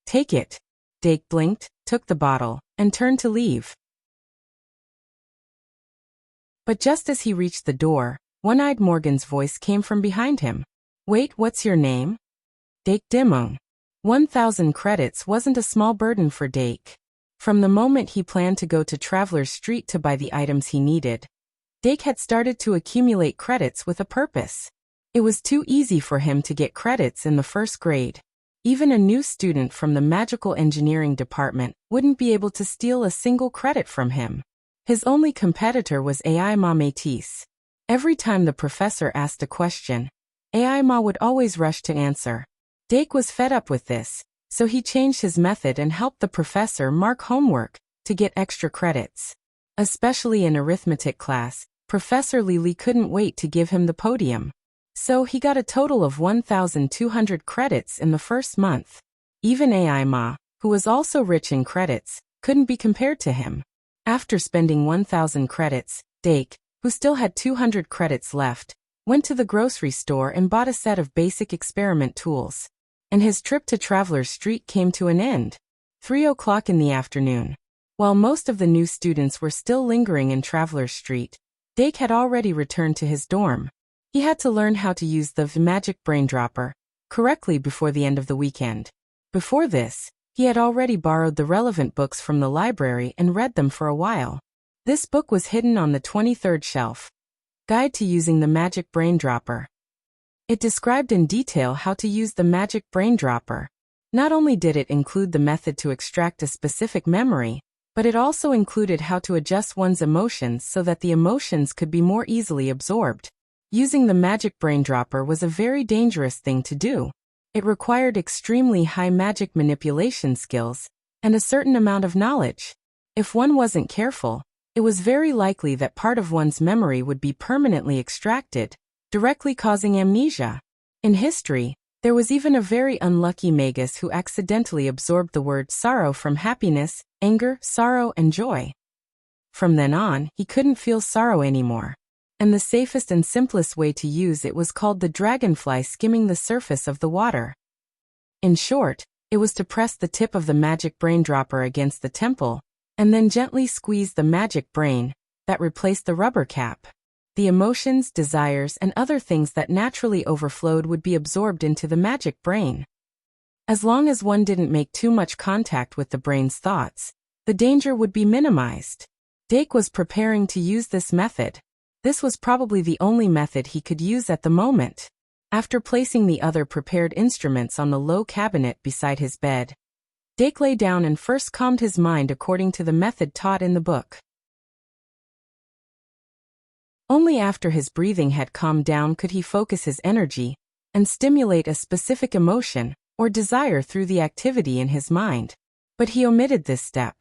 S1: "Take it." Dake blinked, took the bottle, and turned to leave. But just as he reached the door, One-eyed Morgan's voice came from behind him. "Wait, what's your name?" "Dake Dimong." 1,000 credits wasn't a small burden for Dake. From the moment he planned to go to Traveler's Street to buy the items he needed, Dake had started to accumulate credits with a purpose. It was too easy for him to get credits in the first grade. Even a new student from the magical engineering department wouldn't be able to steal a single credit from him. His only competitor was AI Ma Métis. Every time the professor asked a question, AI Ma would always rush to answer. Dake was fed up with this, so he changed his method and helped the professor mark homework to get extra credits. Especially in arithmetic class, Professor Lili couldn't wait to give him the podium. So he got a total of 1,200 credits in the first month. Even AI Ma, who was also rich in credits, couldn't be compared to him. After spending 1,000 credits, Dake, who still had 200 credits left, went to the grocery store and bought a set of basic experiment tools. And his trip to Traveler's Street came to an end. 3 o'clock in the afternoon. While most of the new students were still lingering in Traveler's Street, Dake had already returned to his dorm. He had to learn how to use the magic brain dropper correctly before the end of the weekend. Before this, he had already borrowed the relevant books from the library and read them for a while. This book was hidden on the 23rd shelf. Guide to Using the Magic Brain Dropper. It described in detail how to use the magic brain dropper. Not only did it include the method to extract a specific memory, but it also included how to adjust one's emotions so that the emotions could be more easily absorbed. Using the magic brain dropper was a very dangerous thing to do. It required extremely high magic manipulation skills and a certain amount of knowledge. If one wasn't careful, it was very likely that part of one's memory would be permanently extracted, directly causing amnesia. In history, there was even a very unlucky magus who accidentally absorbed the word sorrow from happiness, anger, sorrow, and joy. From then on, he couldn't feel sorrow anymore. And the safest and simplest way to use it was called the dragonfly skimming the surface of the water. In short, it was to press the tip of the magic brain dropper against the temple, and then gently squeeze the magic brain that replaced the rubber cap. The emotions, desires, and other things that naturally overflowed would be absorbed into the magic brain. As long as one didn't make too much contact with the brain's thoughts, the danger would be minimized. Dake was preparing to use this method. This was probably the only method he could use at the moment. After placing the other prepared instruments on the low cabinet beside his bed, Dake lay down and first calmed his mind according to the method taught in the book. Only after his breathing had calmed down could he focus his energy and stimulate a specific emotion or desire through the activity in his mind. But he omitted this step.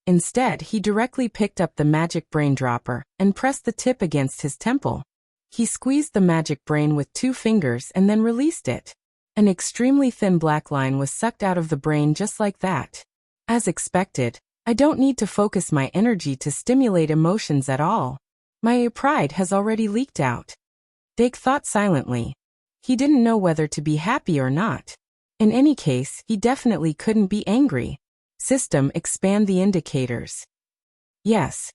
S1: Instead, he directly picked up the magic brain dropper and pressed the tip against his temple. He squeezed the magic brain with 2 fingers and then released it. An extremely thin black line was sucked out of the brain just like that. As expected, I don't need to focus my energy to stimulate emotions at all. My pride has already leaked out. Dake thought silently. He didn't know whether to be happy or not. In any case, he definitely couldn't be angry. System, expand the indicators. Yes.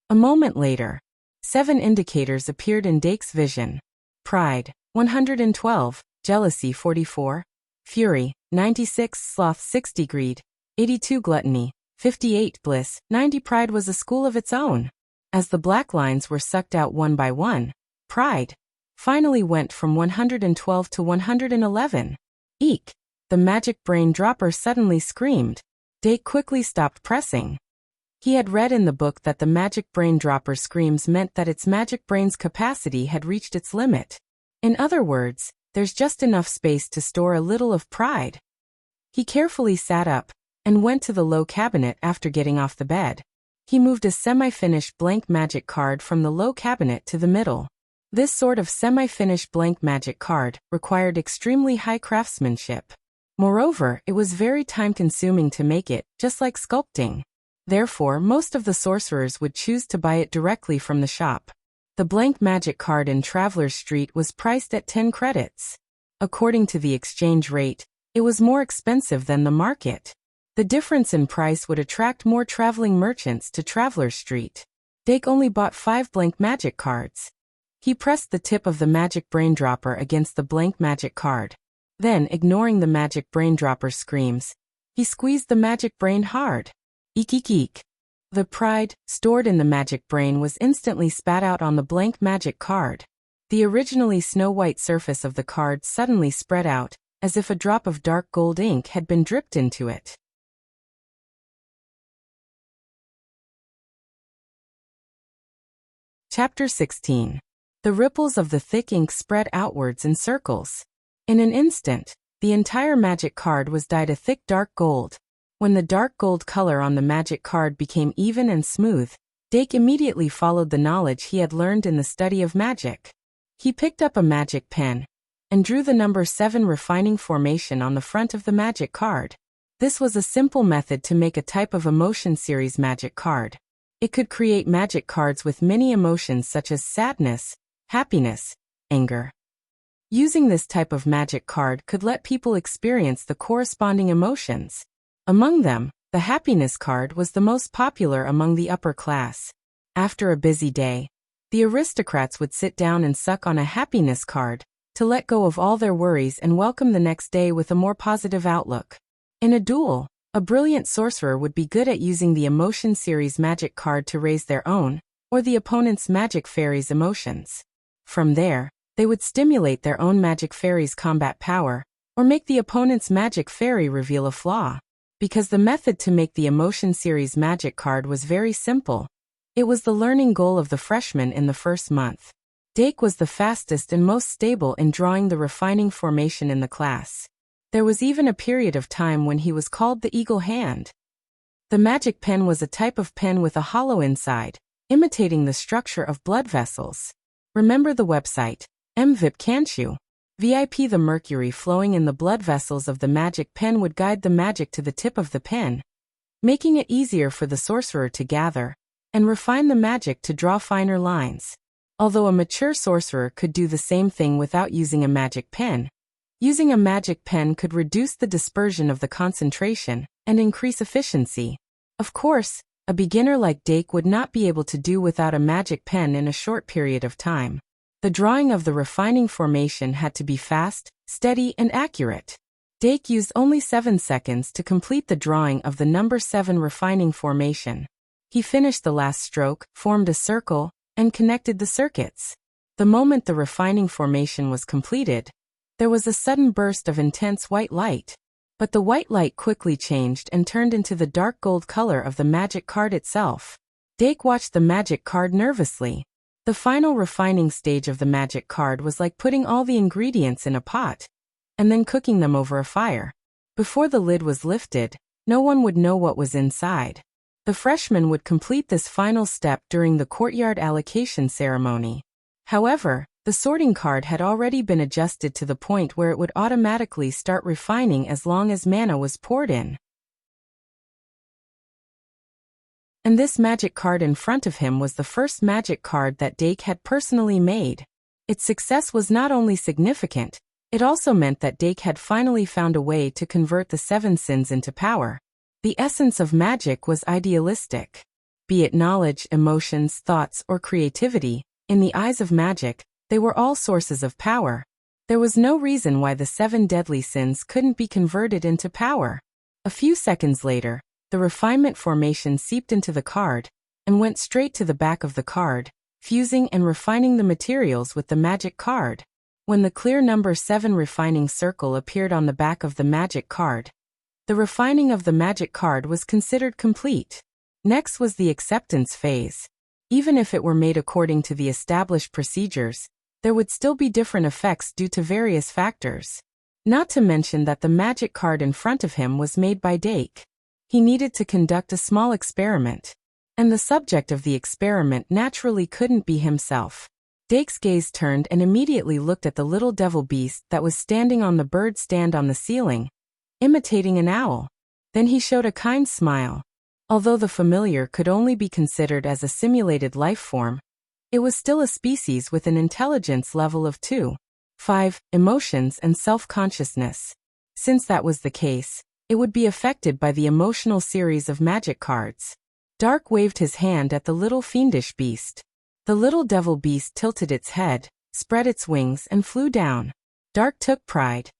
S1: A moment later, 7 indicators appeared in Dake's vision. Pride, 112, jealousy 44, fury, 96, sloth 60, greed, 82, gluttony, 58, bliss, 90. Pride was a school of its own. As the black lines were sucked out one by one, pride, finally went from 112 to 111. Eek! The magic brain dropper suddenly screamed. Dake quickly stopped pressing. He had read in the book that the magic brain dropper screams meant that its magic brain's capacity had reached its limit. In other words, there's just enough space to store a little of pride. He carefully sat up and went to the low cabinet after getting off the bed. He moved a semi-finished blank magic card from the low cabinet to the middle. This sort of semi-finished blank magic card required extremely high craftsmanship. Moreover, it was very time-consuming to make it, just like sculpting. Therefore, most of the sorcerers would choose to buy it directly from the shop. The blank magic card in Traveler's Street was priced at 10 credits. According to the exchange rate, it was more expensive than the market. The difference in price would attract more traveling merchants to Traveler's Street. Dake only bought 5 blank magic cards. He pressed the tip of the magic brain dropper against the blank magic card. Then, ignoring the magic brain dropper's screams, he squeezed the magic brain hard. Eek eek eek. The pride, stored in the magic brain, was instantly spat out on the blank magic card. The originally snow-white surface of the card suddenly spread out, as if a drop of dark gold ink had been dripped into it. Chapter 16. The ripples of the thick ink spread outwards in circles. In an instant, the entire magic card was dyed a thick dark gold. When the dark gold color on the magic card became even and smooth, Dake immediately followed the knowledge he had learned in the study of magic. He picked up a magic pen and drew the number 7 refining formation on the front of the magic card. This was a simple method to make a type of emotion series magic card. It could create magic cards with many emotions such as sadness, happiness, anger. Using this type of magic card could let people experience the corresponding emotions. Among them, the happiness card was the most popular among the upper class. After a busy day, the aristocrats would sit down and suck on a happiness card to let go of all their worries and welcome the next day with a more positive outlook. In a duel, a brilliant sorcerer would be good at using the emotion series magic card to raise their own, or the opponent's magic fairy's emotions. From there, they would stimulate their own magic fairy's combat power, or make the opponent's magic fairy reveal a flaw. Because the method to make the emotion series magic card was very simple. It was the learning goal of the freshmen in the first month. Dake was the fastest and most stable in drawing the refining formation in the class. There was even a period of time when he was called the Eagle Hand. The magic pen was a type of pen with a hollow inside, imitating the structure of blood vessels. Remember the website, MVIP, can't you? VIP. The mercury flowing in the blood vessels of the magic pen would guide the magic to the tip of the pen, making it easier for the sorcerer to gather and refine the magic to draw finer lines. Although a mature sorcerer could do the same thing without using a magic pen, using a magic pen could reduce the dispersion of the concentration and increase efficiency. Of course, a beginner like Dake would not be able to do without a magic pen in a short period of time. The drawing of the refining formation had to be fast, steady, and accurate. Dake used only 7 seconds to complete the drawing of the number 7 refining formation. He finished the last stroke, formed a circle, and connected the circuits. The moment the refining formation was completed, there was a sudden burst of intense white light. But the white light quickly changed and turned into the dark gold color of the magic card itself. Dake watched the magic card nervously. The final refining stage of the magic card was like putting all the ingredients in a pot and then cooking them over a fire. Before the lid was lifted, no one would know what was inside. The freshmen would complete this final step during the courtyard allocation ceremony. However, the sorting card had already been adjusted to the point where it would automatically start refining as long as mana was poured in. And this magic card in front of him was the first magic card that Dake had personally made. Its success was not only significant, it also meant that Dake had finally found a way to convert the 7 sins into power. The essence of magic was idealistic. Be it knowledge, emotions, thoughts, or creativity, in the eyes of magic, they were all sources of power. There was no reason why the 7 deadly sins couldn't be converted into power. A few seconds later, the refinement formation seeped into the card and went straight to the back of the card, fusing and refining the materials with the magic card. When the clear number 7 refining circle appeared on the back of the magic card, the refining of the magic card was considered complete. Next was the acceptance phase. Even if it were made according to the established procedures, there would still be different effects due to various factors. Not to mention that the magic card in front of him was made by Dake. He needed to conduct a small experiment, and the subject of the experiment naturally couldn't be himself. Dake's gaze turned and immediately looked at the little devil beast that was standing on the bird stand on the ceiling, imitating an owl. Then he showed a kind smile. Although the familiar could only be considered as a simulated life form, it was still a species with an intelligence level of 2.5, emotions and self-consciousness. Since that was the case, it would be affected by the emotional series of magic cards. Dark waved his hand at the little fiendish beast. The little devil beast tilted its head, spread its wings and flew down. Dark took Pride's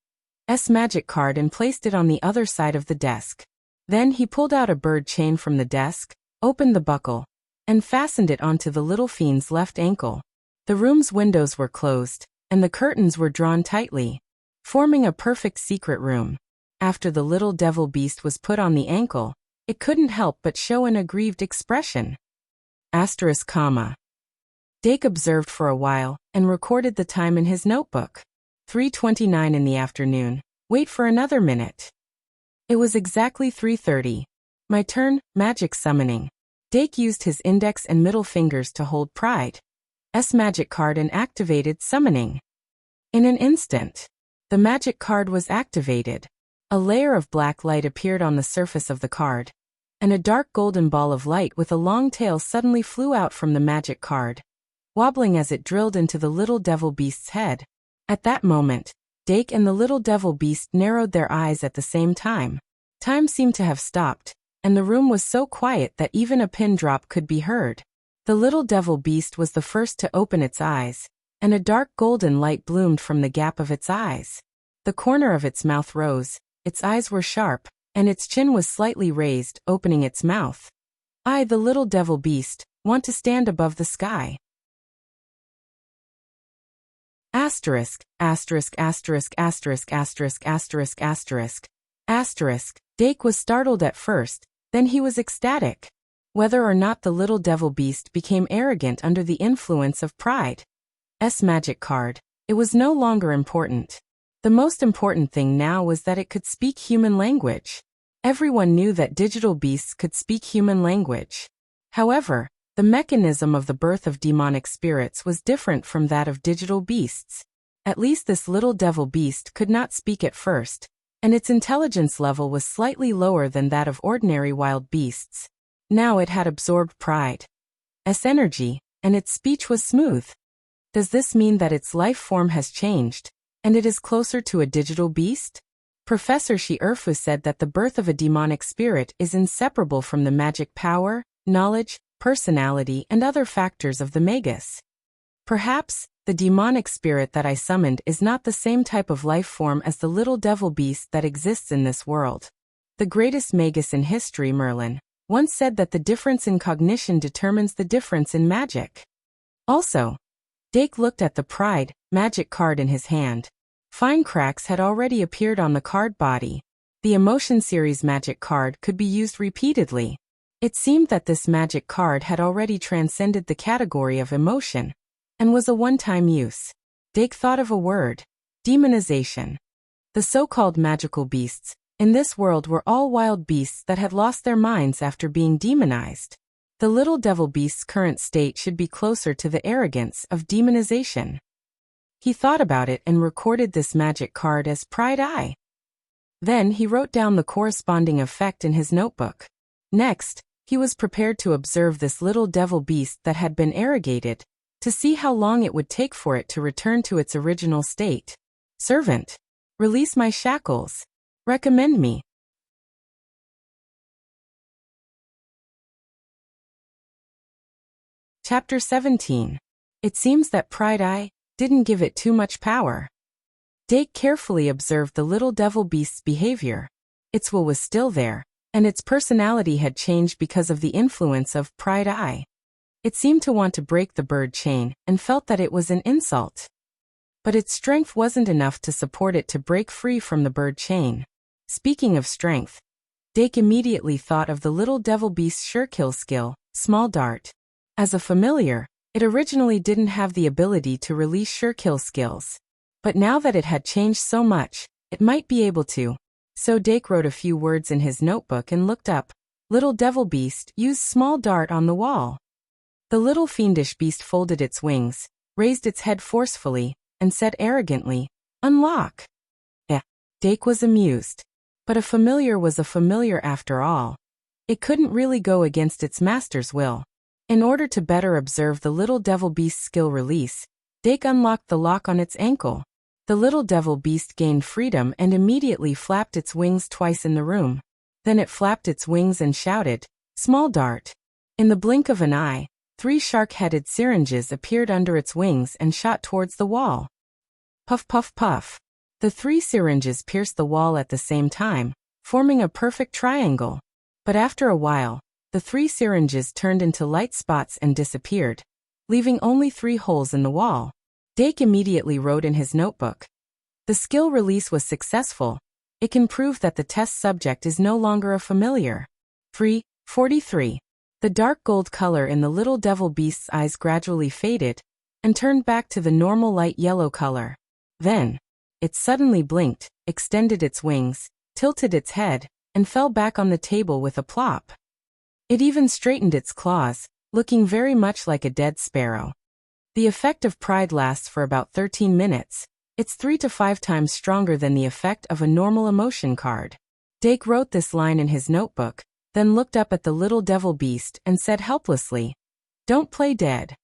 S1: magic card and placed it on the other side of the desk. Then he pulled out a bird chain from the desk, opened the buckle, and fastened it onto the little fiend's left ankle. The room's windows were closed, and the curtains were drawn tightly, forming a perfect secret room. After the little devil beast was put on the ankle, it couldn't help but show an aggrieved expression. Asterisk, comma. Dake observed for a while, and recorded the time in his notebook. 3:29 in the afternoon. Wait for another minute. It was exactly 3:30. My turn, magic summoning. Dake used his index and middle fingers to hold Pride's magic card and activated summoning. In an instant, the magic card was activated. A layer of black light appeared on the surface of the card, and a dark golden ball of light with a long tail suddenly flew out from the magic card, wobbling as it drilled into the little devil beast's head. At that moment, Dake and the little devil beast narrowed their eyes at the same time. Time seemed to have stopped, and the room was so quiet that even a pin drop could be heard. The little devil beast was the first to open its eyes, and a dark golden light bloomed from the gap of its eyes. The corner of its mouth rose, its eyes were sharp, and its chin was slightly raised, opening its mouth. I, the little devil beast, want to stand above the sky. Asterisk, asterisk, asterisk, asterisk, asterisk, asterisk, asterisk, asterisk. Dake was startled at first, then he was ecstatic. Whether or not the little devil beast became arrogant under the influence of Pride's magic card, it was no longer important. The most important thing now was that it could speak human language. Everyone knew that digital beasts could speak human language. However, the mechanism of the birth of demonic spirits was different from that of digital beasts. At least this little devil beast could not speak at first, and its intelligence level was slightly lower than that of ordinary wild beasts. Now it had absorbed Pride's energy, and its speech was smooth. Does this mean that its life form has changed, and it is closer to a digital beast? Professor Earbook said that the birth of a demonic spirit is inseparable from the magic power, knowledge, personality and other factors of the magus. Perhaps, the demonic spirit that I summoned is not the same type of life form as the little devil beast that exists in this world. The greatest magus in history, Merlin, once said that the difference in cognition determines the difference in magic. Also, Dake looked at the Pride's magic card in his hand. Fine cracks had already appeared on the card body. The Emotion Series magic card could be used repeatedly. It seemed that this magic card had already transcended the category of emotion, and was a one-time use. Dake thought of a word: demonization. The so-called magical beasts in this world were all wild beasts that had lost their minds after being demonized. The little devil beast's current state should be closer to the arrogance of demonization. He thought about it and recorded this magic card as Pride. Then he wrote down the corresponding effect in his notebook. Next, he was prepared to observe this little devil beast that had been arrogated, to see how long it would take for it to return to its original state. Servant, release my shackles. Recommend me. Chapter 17. It seems that Pride didn't give it too much power. Dake carefully observed the little devil beast's behavior. Its will was still there, and its personality had changed because of the influence of Pride. It seemed to want to break the bird chain and felt that it was an insult. But its strength wasn't enough to support it to break free from the bird chain. Speaking of strength, Dake immediately thought of the little devil beast's surekill skill, Small Dart. As a familiar, it originally didn't have the ability to release surekill skills. But now that it had changed so much, it might be able to. So Dake wrote a few words in his notebook and looked up. Little devil beast, use Small Dart on the wall. The little fiendish beast folded its wings, raised its head forcefully, and said arrogantly, unlock. Dake was amused. But a familiar was a familiar after all. It couldn't really go against its master's will. In order to better observe the little devil beast's skill release, Dake unlocked the lock on its ankle. The little devil beast gained freedom and immediately flapped its wings twice in the room. Then it flapped its wings and shouted, Small Dart. In the blink of an eye, 3 shark-headed syringes appeared under its wings and shot towards the wall. Puff puff puff. The 3 syringes pierced the wall at the same time, forming a perfect triangle. But after a while, the 3 syringes turned into light spots and disappeared, leaving only 3 holes in the wall. Dake immediately wrote in his notebook. The skill release was successful. It can prove that the test subject is no longer a familiar. 43. The dark gold color in the little devil beast's eyes gradually faded and turned back to the normal light yellow color. Then, it suddenly blinked, extended its wings, tilted its head, and fell back on the table with a plop. It even straightened its claws, looking very much like a dead sparrow. The effect of pride lasts for about 13 minutes. It's 3 to 5 times stronger than the effect of a normal emotion card. Dake wrote this line in his notebook, then looked up at the little devil beast and said helplessly, Don't play dead.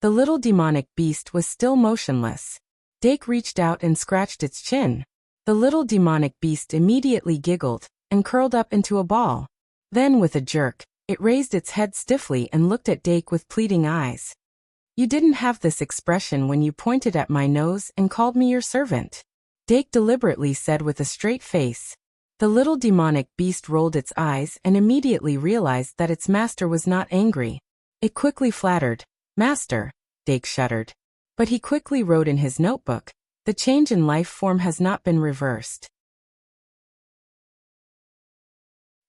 S1: The little demonic beast was still motionless. Dake reached out and scratched its chin. The little demonic beast immediately giggled and curled up into a ball. Then with a jerk, it raised its head stiffly and looked at Dake with pleading eyes. You didn't have this expression when you pointed at my nose and called me your servant. Dake deliberately said with a straight face. The little demonic beast rolled its eyes and immediately realized that its master was not angry. It quickly flattered. Master. Dake shuddered. But he quickly wrote in his notebook, the change in life form has not been reversed.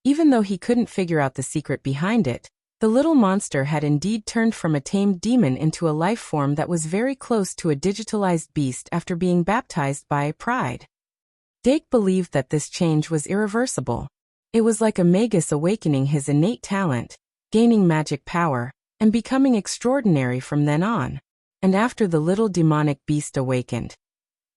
S1: Even though he couldn't figure out the secret behind it, the little monster had indeed turned from a tamed demon into a life form that was very close to a digitalized beast after being baptized by pride. Dake believed that this change was irreversible. It was like a magus awakening his innate talent, gaining magic power, and becoming extraordinary from then on. And after the little demonic beast awakened,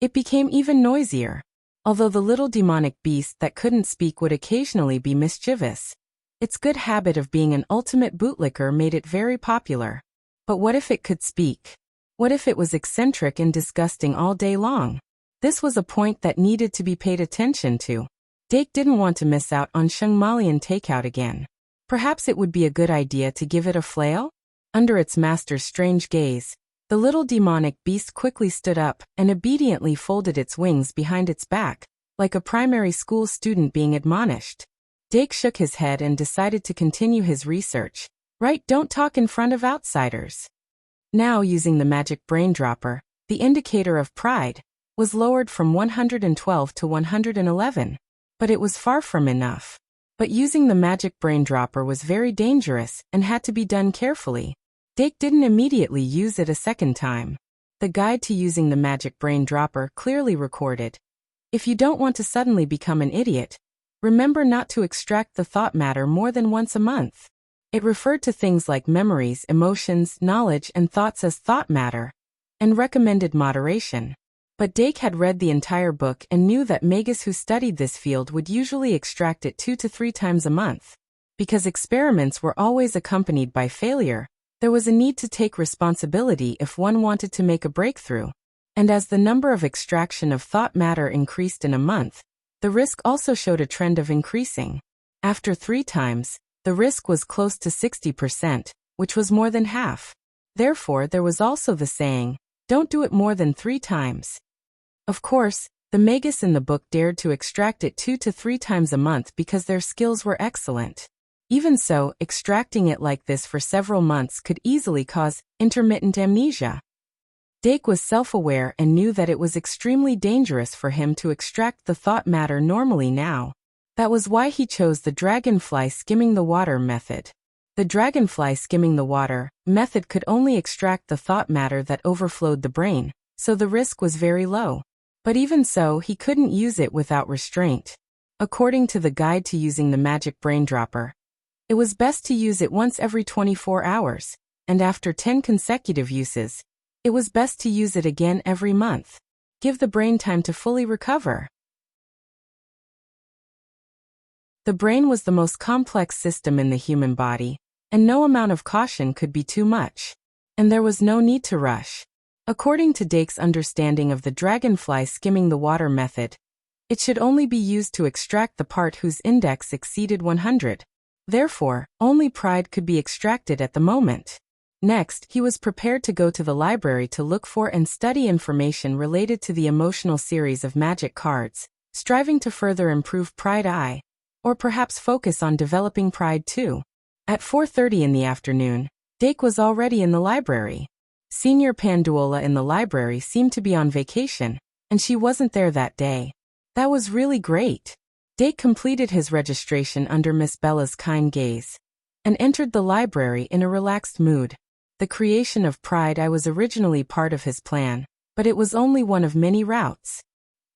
S1: it became even noisier. Although the little demonic beast that couldn't speak would occasionally be mischievous, its good habit of being an ultimate bootlicker made it very popular. But what if it could speak? What if it was eccentric and disgusting all day long? This was a point that needed to be paid attention to. Dake didn't want to miss out on Shangmalian takeout again. Perhaps it would be a good idea to give it a flail? Under its master's strange gaze, the little demonic beast quickly stood up and obediently folded its wings behind its back, like a primary school student being admonished. Dake shook his head and decided to continue his research. Right, don't talk in front of outsiders. Now, using the magic brain dropper, the indicator of pride was lowered from 112 to 111. But it was far from enough. But using the magic brain dropper was very dangerous and had to be done carefully. Dake didn't immediately use it a second time. The guide to using the magic brain dropper clearly recorded, if you don't want to suddenly become an idiot, remember not to extract the thought matter more than once a month. It referred to things like memories, emotions, knowledge, and thoughts as thought matter, and recommended moderation. But Dake had read the entire book and knew that magus who studied this field would usually extract it 2 to 3 times a month. Because experiments were always accompanied by failure, there was a need to take responsibility if one wanted to make a breakthrough. And as the number of extraction of thought matter increased in a month, the risk also showed a trend of increasing. After 3 times, the risk was close to 60%, which was more than half. Therefore, there was also the saying, don't do it more than 3 times. Of course, the magus in the book dared to extract it 2 to 3 times a month because their skills were excellent. Even so, extracting it like this for several months could easily cause intermittent amnesia. Dake was self-aware and knew that it was extremely dangerous for him to extract the thought matter normally now. That was why he chose the dragonfly skimming the water method. The dragonfly skimming the water method could only extract the thought matter that overflowed the brain, so the risk was very low. But even so, he couldn't use it without restraint. According to the guide to using the magic brain dropper, it was best to use it once every 24 hours, and after 10 consecutive uses, it was best to use it again every month. Give the brain time to fully recover. The brain was the most complex system in the human body, and no amount of caution could be too much. And there was no need to rush. According to Dake's understanding of the dragonfly skimming the water method, it should only be used to extract the part whose index exceeded 100. Therefore, only pride could be extracted at the moment. Next, he was prepared to go to the library to look for and study information related to the emotional series of magic cards, striving to further improve Pride I, or perhaps focus on developing Pride II. At 4:30 in the afternoon, Dake was already in the library. Senior Panduola in the library seemed to be on vacation, and she wasn't there that day. That was really great. Dake completed his registration under Miss Bella's kind gaze, and entered the library in a relaxed mood. The creation of Pride I was originally part of his plan, but it was only one of many routes.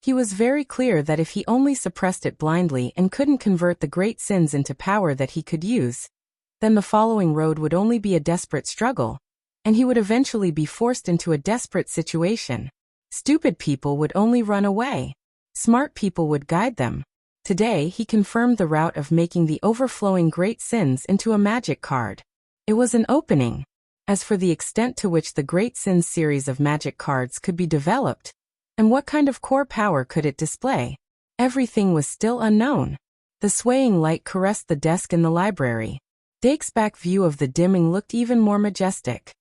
S1: He was very clear that if he only suppressed it blindly and couldn't convert the great sins into power that he could use, then the following road would only be a desperate struggle, and he would eventually be forced into a desperate situation. Stupid people would only run away. Smart people would guide them. Today he confirmed the route of making the overflowing great sins into a magic card. It was an opening. As for the extent to which the great sins series of magic cards could be developed, and what kind of core power could it display, everything was still unknown. The swaying light caressed the desk in the library. Dake's back view of the dimming looked even more majestic.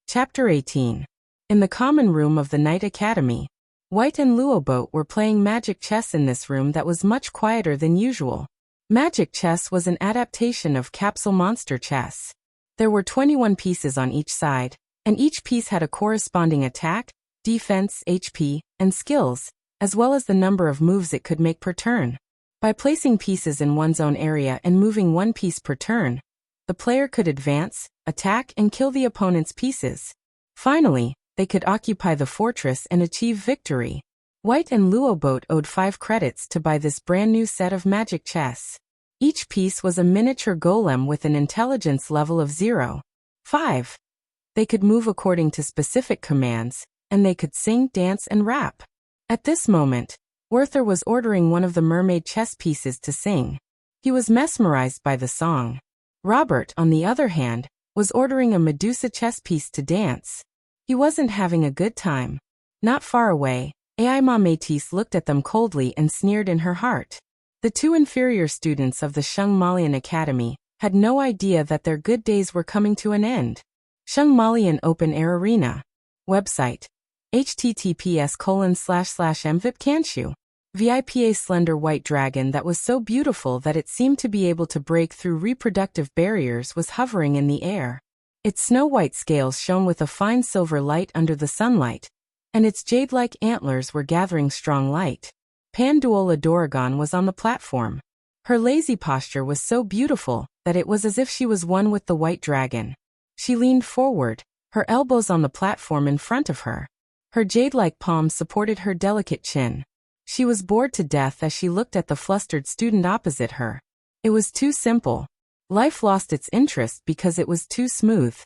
S1: Chapter 18. In the common room of the Night Academy, White and Luoboat were playing magic chess in this room that was much quieter than usual. Magic chess was an adaptation of capsule monster chess. There were 21 pieces on each side, and each piece had a corresponding attack, defense, HP, and skills, as well as the number of moves it could make per turn. By placing pieces in one's own area and moving one piece per turn, the player could advance, attack, and kill the opponent's pieces. Finally, they could occupy the fortress and achieve victory. White and Luoboat owed 5 credits to buy this brand new set of magic chess. Each piece was a miniature golem with an intelligence level of 0. 5. They could move according to specific commands, and they could sing, dance, and rap. At this moment, Werther was ordering one of the mermaid chess pieces to sing. He was mesmerized by the song. Robert, on the other hand, was ordering a Medusa chess piece to dance. He wasn't having a good time. Not far away, Aima Métis looked at them coldly and sneered in her heart. The 2 inferior students of the Shung Malian Academy had no idea that their good days were coming to an end. Shung Malian Open Air Arena. Website. https://mvipcanshu. VIP. A slender white dragon that was so beautiful that it seemed to be able to break through reproductive barriers was hovering in the air. Its snow-white scales shone with a fine silver light under the sunlight, and its jade-like antlers were gathering strong light. Panduola Doragon was on the platform. Her lazy posture was so beautiful that it was as if she was one with the white dragon. She leaned forward, her elbows on the platform in front of her. Her jade-like palms supported her delicate chin. She was bored to death as she looked at the flustered student opposite her. It was too simple. Life lost its interest because it was too smooth.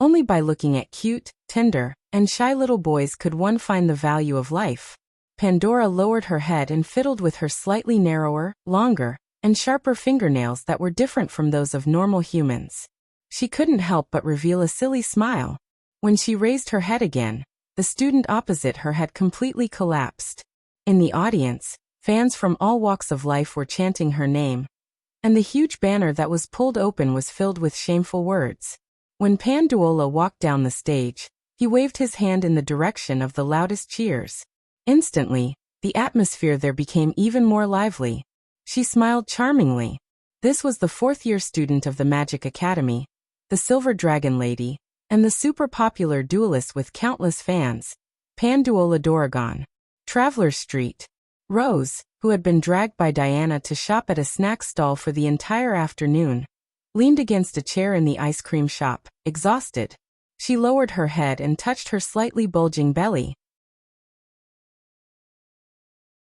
S1: Only by looking at cute, tender, and shy little boys could one find the value of life. Pandora lowered her head and fiddled with her slightly narrower, longer, and sharper fingernails that were different from those of normal humans. She couldn't help but reveal a silly smile. When she raised her head again, the student opposite her had completely collapsed. In the audience, fans from all walks of life were chanting her name, and the huge banner that was pulled open was filled with shameful words. When Panduola walked down the stage, he waved his hand in the direction of the loudest cheers. Instantly, The atmosphere there became even more lively. She smiled charmingly. This was the 4th-year student of the Magic Academy, the Silver Dragon Lady, and the super-popular duelist with countless fans, Panduola Doragon. Traveler Street. Rose, who had been dragged by Diana to shop at a snack stall for the entire afternoon, leaned against a chair in the ice cream shop, exhausted. She lowered her head and touched her slightly bulging belly.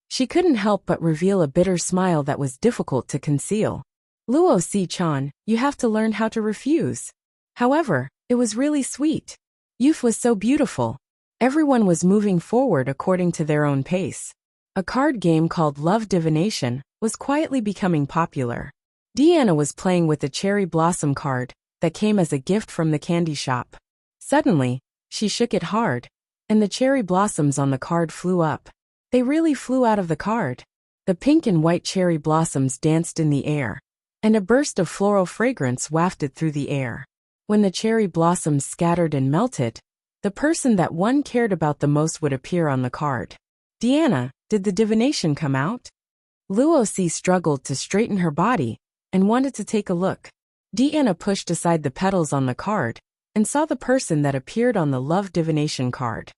S1: She couldn't help but reveal a bitter smile that was difficult to conceal. Luo Si-chan, you have to learn how to refuse. However, it was really sweet. Youth was so beautiful. Everyone was moving forward according to their own pace. A card game called Love Divination was quietly becoming popular. Deanna was playing with a cherry blossom card that came as a gift from the candy shop. Suddenly, she shook it hard, and the cherry blossoms on the card flew up. They really flew out of the card. The pink and white cherry blossoms danced in the air, and a burst of floral fragrance wafted through the air. When the cherry blossoms scattered and melted, the person that one cared about the most would appear on the card. Deanna, did the divination come out? Luo Si struggled to straighten her body and wanted to take a look. Deanna pushed aside the petals on the card and saw the person that appeared on the Love Divination card.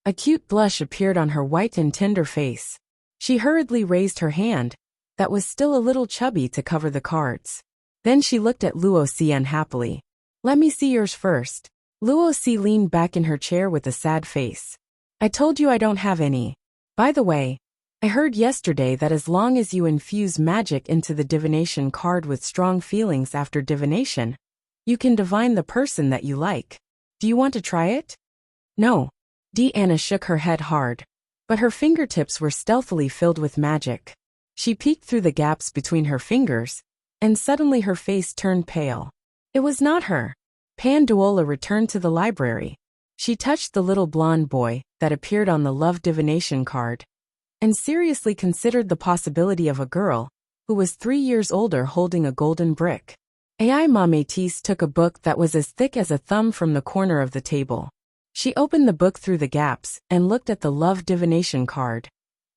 S1: A cute blush appeared on her white and tender face. She hurriedly raised her hand, that was still a little chubby, to cover the cards. Then she looked at Luo Si unhappily. Let me see yours first. Luo Si leaned back in her chair with a sad face. I told you I don't have any. By the way, I heard yesterday that as long as you infuse magic into the divination card with strong feelings after divination, you can divine the person that you like. Do you want to try it? No. Deanna shook her head hard, but her fingertips were stealthily filled with magic. She peeked through the gaps between her fingers, and suddenly her face turned pale. It was not her. Panduola returned to the library. She touched the little blonde boy that appeared on the Love Divination card, and seriously considered the possibility of a girl who was 3 years older holding a golden brick. Ai Mametis took a book that was as thick as a thumb from the corner of the table. She opened the book through the gaps and looked at the Love Divination card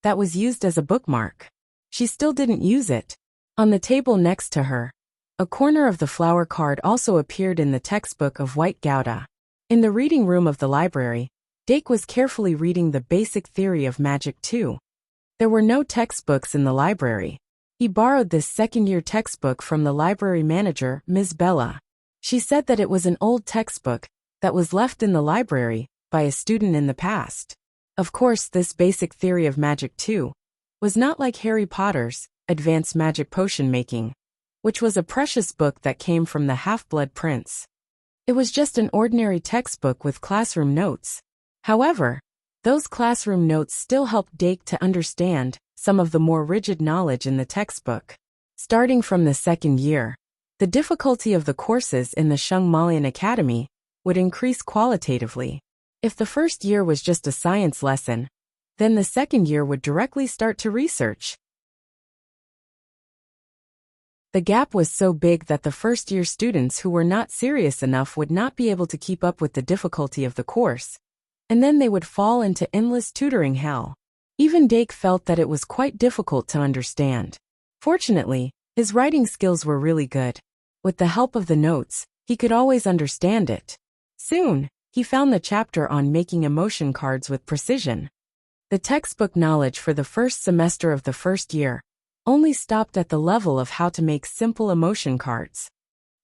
S1: that was used as a bookmark. She still didn't use it. On the table next to her, a corner of the flower card also appeared in the textbook of White Gouda. In the reading room of the library, Dake was carefully reading the basic theory of magic too. There were no textbooks in the library. He borrowed this second-year textbook from the library manager, Ms. Bella. She said that it was an old textbook that was left in the library by a student in the past. Of course, this basic theory of magic too was not like Harry Potter's Advanced Magic Potion Making, which was a precious book that came from the Half-Blood Prince. It was just an ordinary textbook with classroom notes. However, those classroom notes still helped Dake to understand some of the more rigid knowledge in the textbook. Starting from the second year, the difficulty of the courses in the Shung Malian Academy would increase qualitatively. If the first year was just a science lesson, then the second year would directly start to research. The gap was so big that the first-year students who were not serious enough would not be able to keep up with the difficulty of the course, and then they would fall into endless tutoring hell. Even Dake felt that it was quite difficult to understand. Fortunately, his writing skills were really good. With the help of the notes, he could always understand it. Soon, he found the chapter on making emotion cards with precision. The textbook knowledge for the first semester of the first year only stopped at the level of how to make simple emotion cards.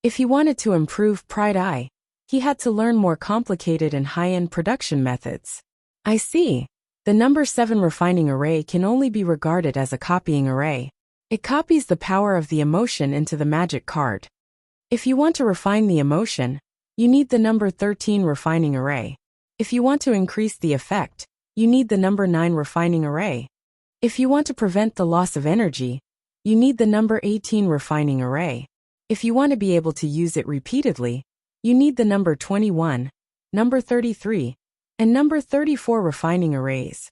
S1: If he wanted to improve Pride Eye, he had to learn more complicated and high-end production methods. I see. The number 7 refining array can only be regarded as a copying array. It copies the power of the emotion into the magic card. If you want to refine the emotion, you need the number 13 refining array. If you want to increase the effect, you need the number 9 refining array. If you want to prevent the loss of energy, you need the number 18 refining array. If you want to be able to use it repeatedly, you need the number 21, number 33, and number 34 refining arrays.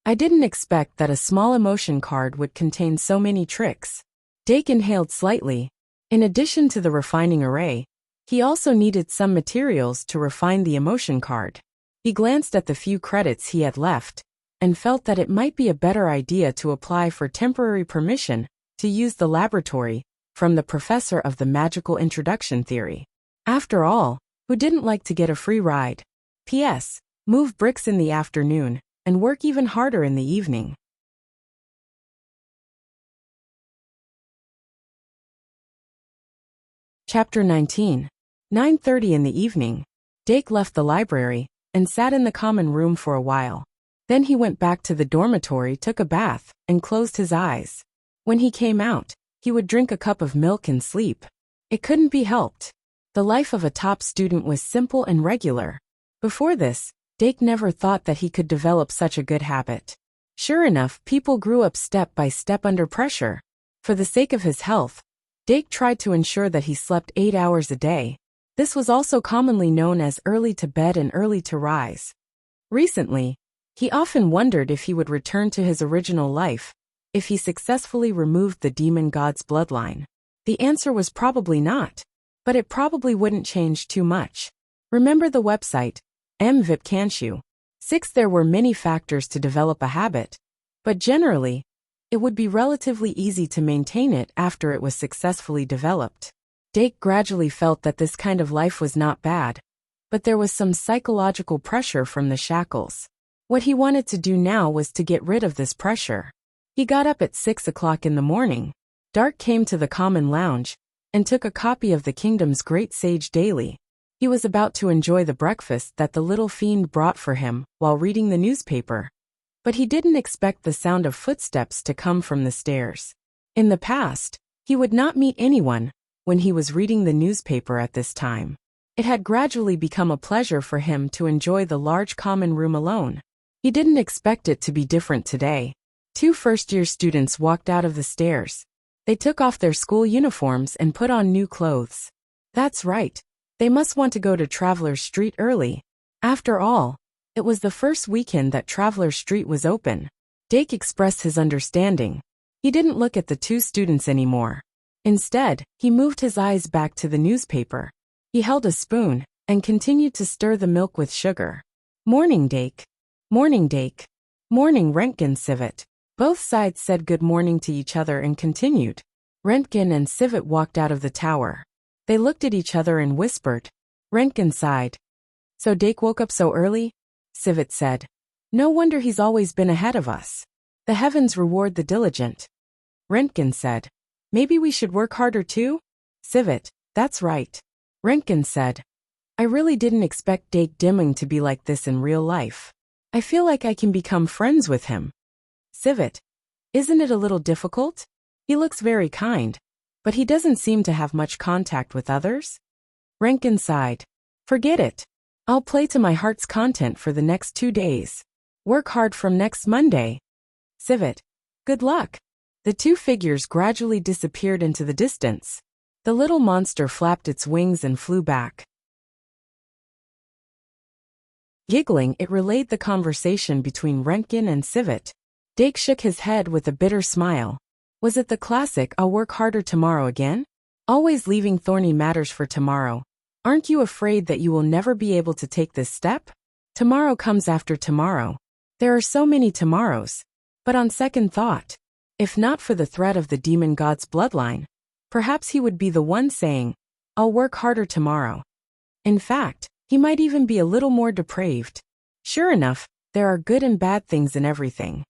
S1: I didn't expect that a small emotion card would contain so many tricks. Dake inhaled slightly. In addition to the refining array, he also needed some materials to refine the emotion card. He glanced at the few credits he had left, and felt that it might be a better idea to apply for temporary permission to use the laboratory from the professor of the magical introduction theory. After all, who didn't like to get a free ride? P.S. Move bricks in the afternoon and work even harder in the evening. Chapter 19. 9:30 in the evening. Dake left the library and sat in the common room for a while. Then he went back to the dormitory, took a bath, and closed his eyes. When he came out, he would drink a cup of milk and sleep. It couldn't be helped. The life of a top student was simple and regular. Before this, Dake never thought that he could develop such a good habit. Sure enough, people grew up step by step under pressure. For the sake of his health, Dake tried to ensure that he slept 8 hours a day. This was also commonly known as early to bed and early to rise. Recently, he often wondered if he would return to his original life, if he successfully removed the demon god's bloodline. The answer was probably not, but it probably wouldn't change too much. Remember the website, MVIP, can't you? 6. There were many factors to develop a habit, but generally, it would be relatively easy to maintain it after it was successfully developed. Dake gradually felt that this kind of life was not bad, but there was some psychological pressure from the shackles. What he wanted to do now was to get rid of this pressure. He got up at 6 o'clock in the morning. Dark came to the common lounge and took a copy of the kingdom's great sage daily. He was about to enjoy the breakfast that the little fiend brought for him while reading the newspaper. But he didn't expect the sound of footsteps to come from the stairs. In the past, he would not meet anyone when he was reading the newspaper at this time. It had gradually become a pleasure for him to enjoy the large common room alone. He didn't expect it to be different today. 2 first-year students walked out of the stairs. They took off their school uniforms and put on new clothes. That's right. They must want to go to Traveler's Street early. After all, it was the first weekend that Traveler's Street was open. Dake expressed his understanding. He didn't look at the 2 students anymore. Instead, he moved his eyes back to the newspaper. He held a spoon and continued to stir the milk with sugar. Morning, Dake. Morning, Dake. Morning, Rentgen, Civet. Both sides said good morning to each other and continued. Rentgen and Civet walked out of the tower. They looked at each other and whispered. Rentgen sighed. So Dake woke up so early? Civet said. No wonder he's always been ahead of us. The heavens reward the diligent. Rentgen said. Maybe we should work harder too? Civet, that's right. Rentgen said. I really didn't expect Dake Dimming to be like this in real life. I feel like I can become friends with him. Civet, isn't it a little difficult? He looks very kind, but he doesn't seem to have much contact with others. Rentgen sighed. Forget it. I'll play to my heart's content for the next 2 days. Work hard from next Monday. Civet, good luck. The 2 figures gradually disappeared into the distance. The little monster flapped its wings and flew back. Giggling, it relayed the conversation between Rentgen and Civet. Dake shook his head with a bitter smile. Was it the classic I'll work harder tomorrow again? Always leaving thorny matters for tomorrow. Aren't you afraid that you will never be able to take this step? Tomorrow comes after tomorrow. There are so many tomorrows. But on second thought, if not for the threat of the demon god's bloodline, perhaps he would be the one saying, I'll work harder tomorrow. In fact, he might even be a little more depraved. Sure enough, there are good and bad things in everything.